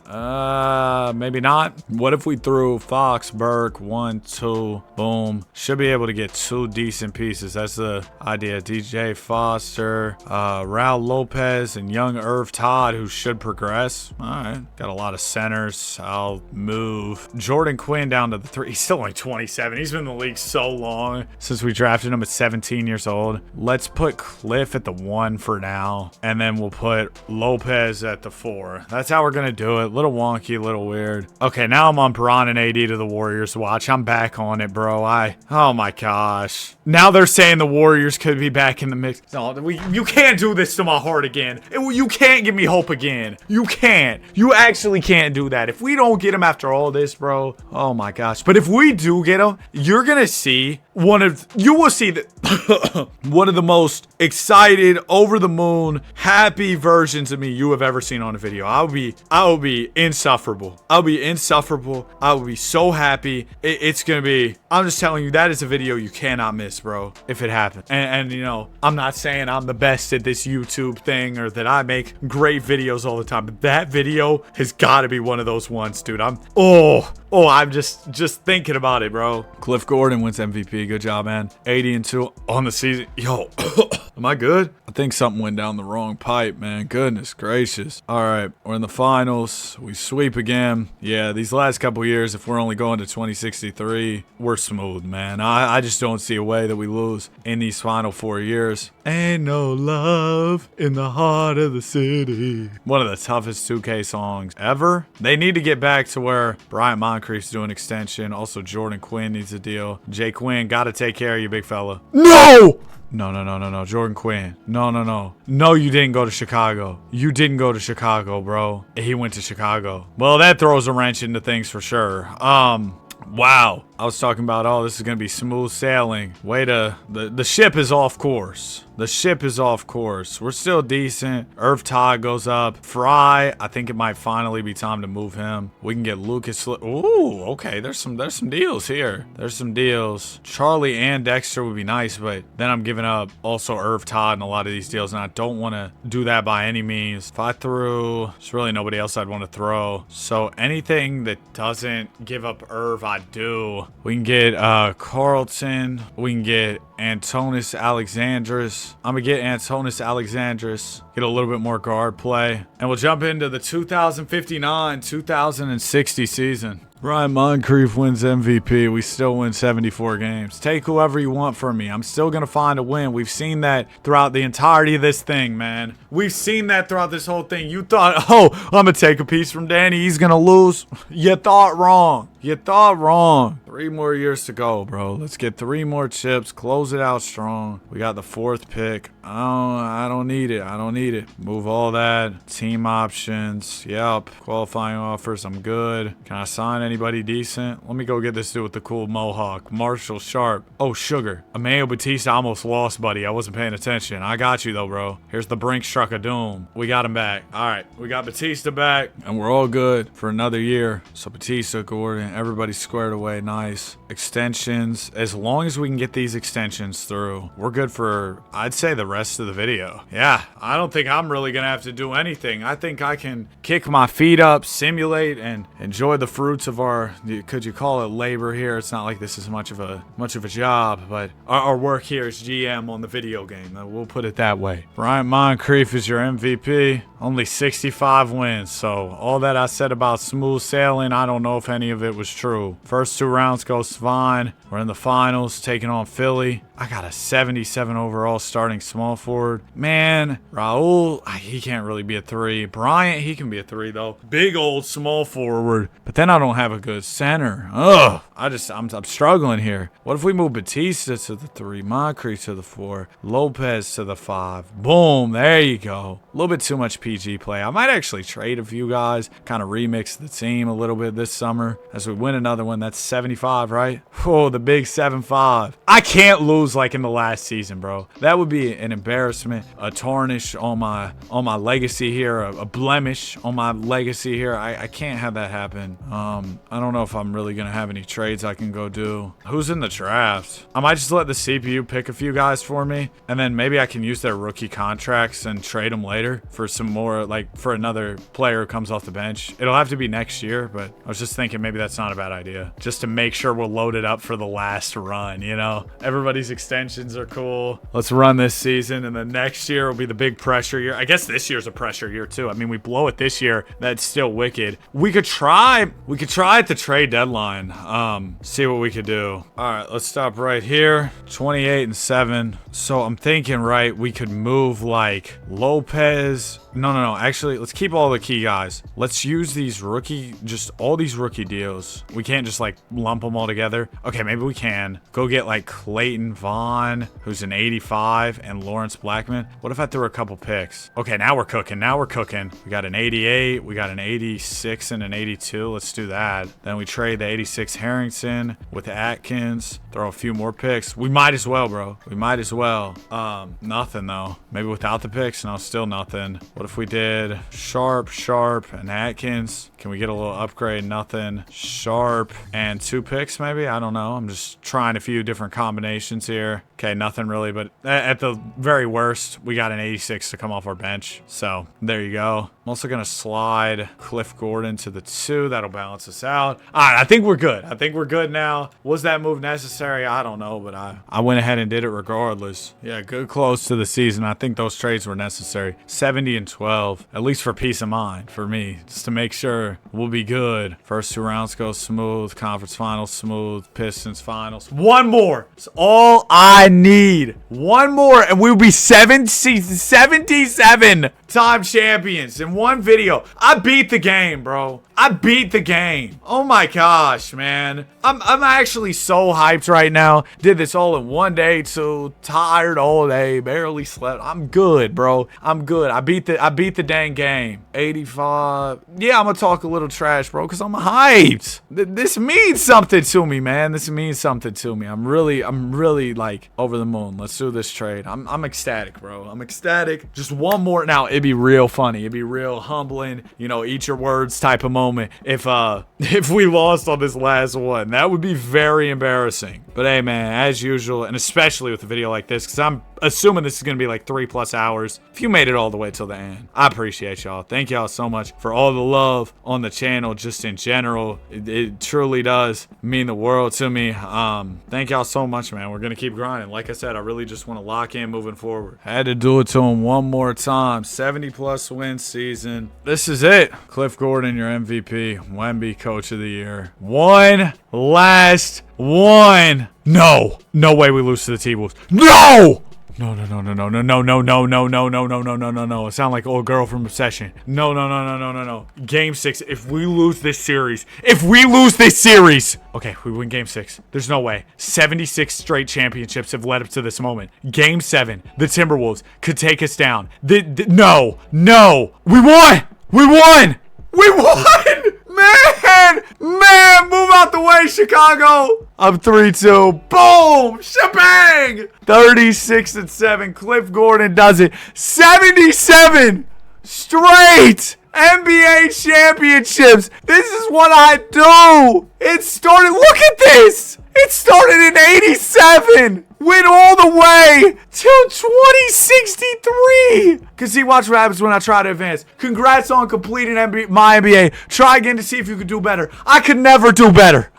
maybe not. What if we threw Fox, Burke, 1, 2, boom. Should be able to get 2 decent pieces. That's the idea. DJ Foster, Raul Lopez, and young Irv Todd, who should progress. All right. Got a lot of centers. I'll move Jordan Quinn down to the 3. He's still only 27. He's been in the league so long since we drafted him at 17 years old. Let's put Cliff at the 1 for now, and then we'll put Lopez at the 4. That's how we're gonna do it. Little wonky, little weird. Okay, now I'm on Bron and AD to the Warriors watch. I'm back on it, bro. Oh my gosh. Now they're saying the Warriors could be back in the mix. No, you can't do this to my heart again. You can't give me hope again. You can't. You actually can't do that. If we don't get him after all this, bro, oh my gosh. But if we do get him, you're gonna see you will see that one of the most excited, over the moon, happy versions of me you have ever seen on a video. I will be insufferable. I'll be insufferable. I will be so happy. It's gonna be, I'm just telling you, that is a video you cannot miss, bro, if it happens. And you know, I'm not saying I'm the best at this YouTube thing or that I make great videos all the time, but that video has got to be one of those ones, dude. I'm just thinking about it, bro. Cliff Gordon wins MVP. Good job, man. 80-2 on the season. Yo, am I good? I think something went down the wrong pipe, man. Goodness gracious. All right, we're in the finals. We sweep again. Yeah, these last couple years, if we're only going to 2063, we're smooth, man. I just don't see a way that we lose in these final 4 years. Ain't no love in the heart of the city. One of the toughest 2K songs ever. They need to get back to where Bryant Moncrief's doing extension. Also, Jordan Quinn needs a deal. Jay Quinn, gotta take care of you, big fella. No! No. Jordan Quinn. No. No, you didn't go to Chicago. You didn't go to Chicago, bro. He went to Chicago. Well, that throws a wrench into things for sure. Wow. I was talking about, oh, this is going to be smooth sailing. The ship is off course. The ship is off course. We're still decent. Irv Todd goes up. Fry, I think it might finally be time to move him. We can get Lucas. Ooh, okay. There's some deals here. There's some deals. Charlie and Dexter would be nice, but then I'm giving up also Irv Todd in a lot of these deals, and I don't want to do that by any means. If I threw, there's really nobody else I'd want to throw. So anything that doesn't give up Irv, I do. We can get Carlton. We can get Antonis Alexandris. I'm going to get Antonis Alexandris. get a little bit more guard play. And we'll jump into the 2059-2060 season. Ryan Moncrief wins MVP. We still win 74 games. Take whoever you want from me. I'm still going to find a win. We've seen that throughout the entirety of this thing, man. We've seen that throughout this whole thing. You thought, oh, I'm going to take a piece from Danny. He's going to lose. You thought wrong. You thought wrong. 3 more years to go, bro. Let's get 3 more chips. Close it out strong. We got the 4th pick. I don't need it. I don't need it. Move all that. Team options. Yep. Qualifying offers. I'm good. Can I sign anybody decent? Let me go get this dude with the cool mohawk. Marshall Sharp. Oh, Sugar. Emmanuel Batista almost lost, buddy. I wasn't paying attention. I got you, though, bro. Here's the Brink Truck of Doom. We got him back. All right. We got Batista back, and we're all good for another year. So Batista, Gordon, everybody squared away. Nice. Extensions. As long as we can get these extensions through, we're good for, I'd say, the rest of the video. Yeah, I don't think I'm really gonna have to do anything. I think I can kick my feet up, simulate, and enjoy the fruits of our, could you call it labor here? It's not like this is much of a job, but our work here as GM on the video game. We'll put it that way. Ryan Moncrief is your MVP. Only 65 wins, so all that I said about smooth sailing, I don't know if any of it was true. First 2 rounds goes fine. We're in the finals, taking on Philly. I got a 77 overall starting small forward. Man, Raul, he can't really be a 3. Bryant, he can be a 3 though. Big old small forward. But then I don't have a good center. Ugh. I'm struggling here. What if we move Batista to the 3, Moncrief to the 4, Lopez to the 5? Boom, there you go. A little bit too much PG play. I might actually trade a few guys, kind of remix the team a little bit this summer as we win another one. That's 75, right? Oh, the big 7-5. I can't lose like in the last season, bro. That would be an embarrassment, a tarnish on my legacy here, a blemish on my legacy here. I can't have that happen. I don't know if I'm really gonna have any trades I can go do. Who's in the draft? I might just let the CPU pick a few guys for me, and then maybe I can use their rookie contracts and trade them later for some more, like for another player who comes off the bench. It'll have to be next year, but I was just thinking maybe that's not a bad idea. Just to make sure we're loaded up for the last run, you know? Everybody's extensions are cool. Let's run this season, and then next year will be the big pressure year. I guess this year's a pressure year too. I mean, we blow it this year. That's still wicked. We could try at the trade deadline. See what we could do. All right, let's stop right here. 28-7. So I'm thinking, right, we could move like Lopez. No. Actually, let's keep all the key guys. Let's use these all these rookie deals. We can't just like lump them all together. Okay, maybe we can. Go get like Clayton Vaughn, who's an 85, and Lawrence Blackman. What if I threw a couple picks? Okay, now we're cooking. We got an 88, we got an 86, and an 82. Let's do that. Then we trade the 86 Harrington with Atkins. Throw a few more picks. We might as well, bro. We might as well. Nothing though. Maybe without the picks? No, still nothing. What if we did Sharp, and Atkins? Can we get a little upgrade? Nothing. Sharp and 2 picks maybe? I don't know. I'm just trying a few different combinations here. Okay, nothing really, but at the very worst, we got an 86 to come off our bench. So there you go. I'm also going to slide Cliff Gordon to the 2. That'll balance us out. All right, I think we're good. I think we're good now. Was that move necessary? I don't know, but I went ahead and did it regardless. Yeah, good close to the season. I think those trades were necessary. 70-12, at least for peace of mind for me, just to make sure we'll be good. First 2 rounds go smooth. Conference finals smooth. Pistons finals. One more. It's all I need. One more, and we'll be 77-time champions in one video. I beat the game, bro. I beat the game. Oh my gosh, man. I'm actually so hyped right now. Did this all in one day too. Tired all day. Barely slept. I'm good, bro. I'm good. I beat the dang game. 85. Yeah, I'm gonna talk a little trash, bro, because I'm hyped. This means something to me, man. This means something to me. I'm really like over the moon. Let's do this trade. I'm ecstatic, bro. I'm ecstatic. Just one more. Now, it'd be real funny. It'd be real humbling. You know, eat your words type of moment if we lost on this last one. That would be very embarrassing. But hey, man, as usual, and especially with a video like this, because assuming this is going to be like 3+ hours. If you made it all the way till the end, I appreciate y'all. Thank y'all so much for all the love on the channel, just in general. It truly does mean the world to me. Thank y'all so much, man. We're going to keep grinding. Like I said, I really just want to lock in moving forward. Had to do it to him one more time. 70+ win season. This is it. Cliff Gordon, your MVP. Wemby, coach of the year. One last one. No. No way we lose to the T-Wolves. No! No. It sound like old girl from Obsession. No. Game 6. If we lose this series. Okay, we win game 6. There's no way. 76 straight championships have led up to this moment. Game 7. The Timberwolves could take us down. No. We won! Man, move out the way, Chicago. I'm 3-2. Boom! Shebang! 36-7. Cliff Gordon does it. 77 straight NBA championships. This is what I do. It started. Look at this. It started in 87. Went all the way till 2063. Cause see, watch what happens when I try to advance. Congrats on completing my NBA. Try again to see if you could do better. I could never do better.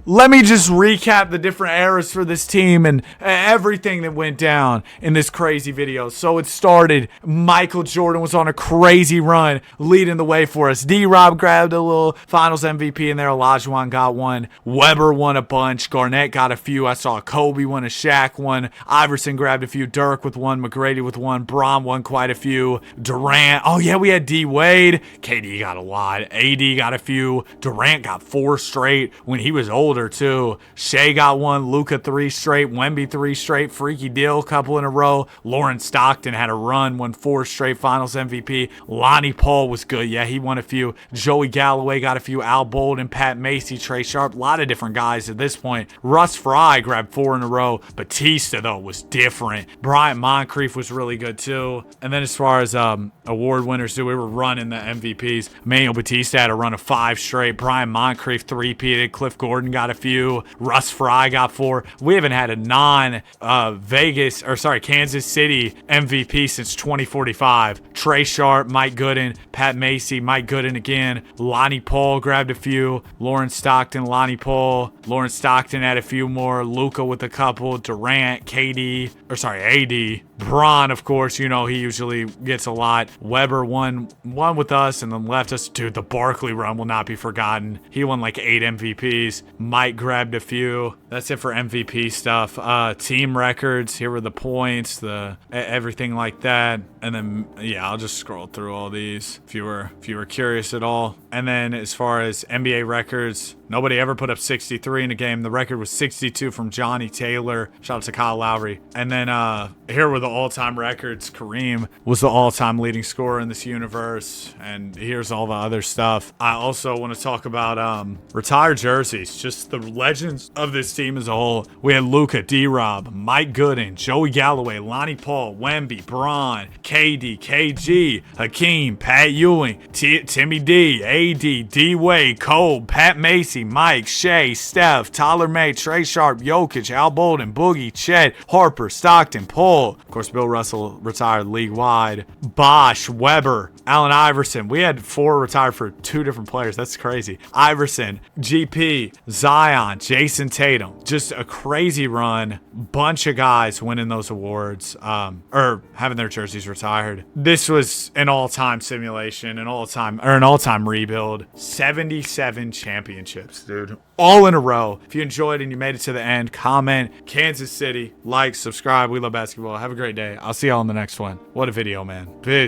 Let me just recap the different eras for this team and everything that went down in this crazy video. So it started, Michael Jordan was on a crazy run, leading the way for us. D-Rob grabbed a little finals MVP in there. Olajuwon got one. Weber won a bunch. Garnett got a few. I saw Kobe won a, Shaq won. Iverson grabbed a few. Dirk with one. McGrady with one. Bron won quite a few. Durant. Oh, yeah, we had D-Wade. KD got a lot. AD got a few. Durant got 4 straight when he was older, too. Shea got one. Luka 3 straight. Wemby 3 straight. Freaky Deal couple in a row. Lauren Stockton had a run. Won 4 straight finals MVP. Lonnie Paul was good. Yeah, he won a few. Joey Galloway got a few. Al Bolden, Pat Macy, Trey Sharp. A lot of different guys at this point. Russ Fry grabbed 4 in a row. Batista, though, was different. Bryant Moncrief was really good, too. And then as far as award winners, too, we were running the MVPs. Emmanuel Batista had a run of 5 straight. Brian Moncrief 3-peated. Cliff Gordon got a few. Russ Fry got 4. We haven't had a Kansas City MVP since 2045. Trey Sharp, Mike Gooden, Pat Macy, Mike Gooden again. Lonnie Paul grabbed a few. Lauren Stockton, Lonnie Paul. Lauren Stockton had a few more. Luka with a couple. Durant, AD. Bron, of course, you know, he usually gets a lot. Weber won with us and then left us. Dude, the Barkley run will not be forgotten. He won like 8 MVPs. Mike grabbed a few. That's it for MVP stuff. Team records. Here were the points, everything like that. And then, yeah, I'll just scroll through all these if you were curious at all. And then as far as NBA records, nobody ever put up 63 in a game. The record was 62 from Johnny Taylor. Shout out to Kyle Lowry. And then here were the all-time records. Kareem was the all-time leading scorer in this universe. And here's all the other stuff. I also want to talk about retired jerseys. Just the legends of this team as a whole. We had Luka, D-Rob, Mike Gooden, Joey Galloway, Lonnie Paul, Wemby, Bron, KD, KG, Hakeem, Pat Ewing, Timmy D, AD, D-Wade, Cole, Pat Macy, Mike, Shea, Steph, Tyler May, Trey Sharp, Jokic, Al Bolden, Boogie, Chet, Harper, Stockton, Paul. Of course, Bill Russell retired league-wide. Bosh, Weber, Allen Iverson. We had 4 retired for 2 different players. That's crazy. Iverson, GP, Zion, Jason Tatum. Just a crazy run. Bunch of guys winning those awards, or having their jerseys retired. This was an all-time simulation, an all-time rebuild. 77 championships, dude. All in a row. If you enjoyed and you made it to the end, comment Kansas City, like, subscribe. We love basketball. Have a great day. I'll see y'all in the next one. What a video, man. Peace.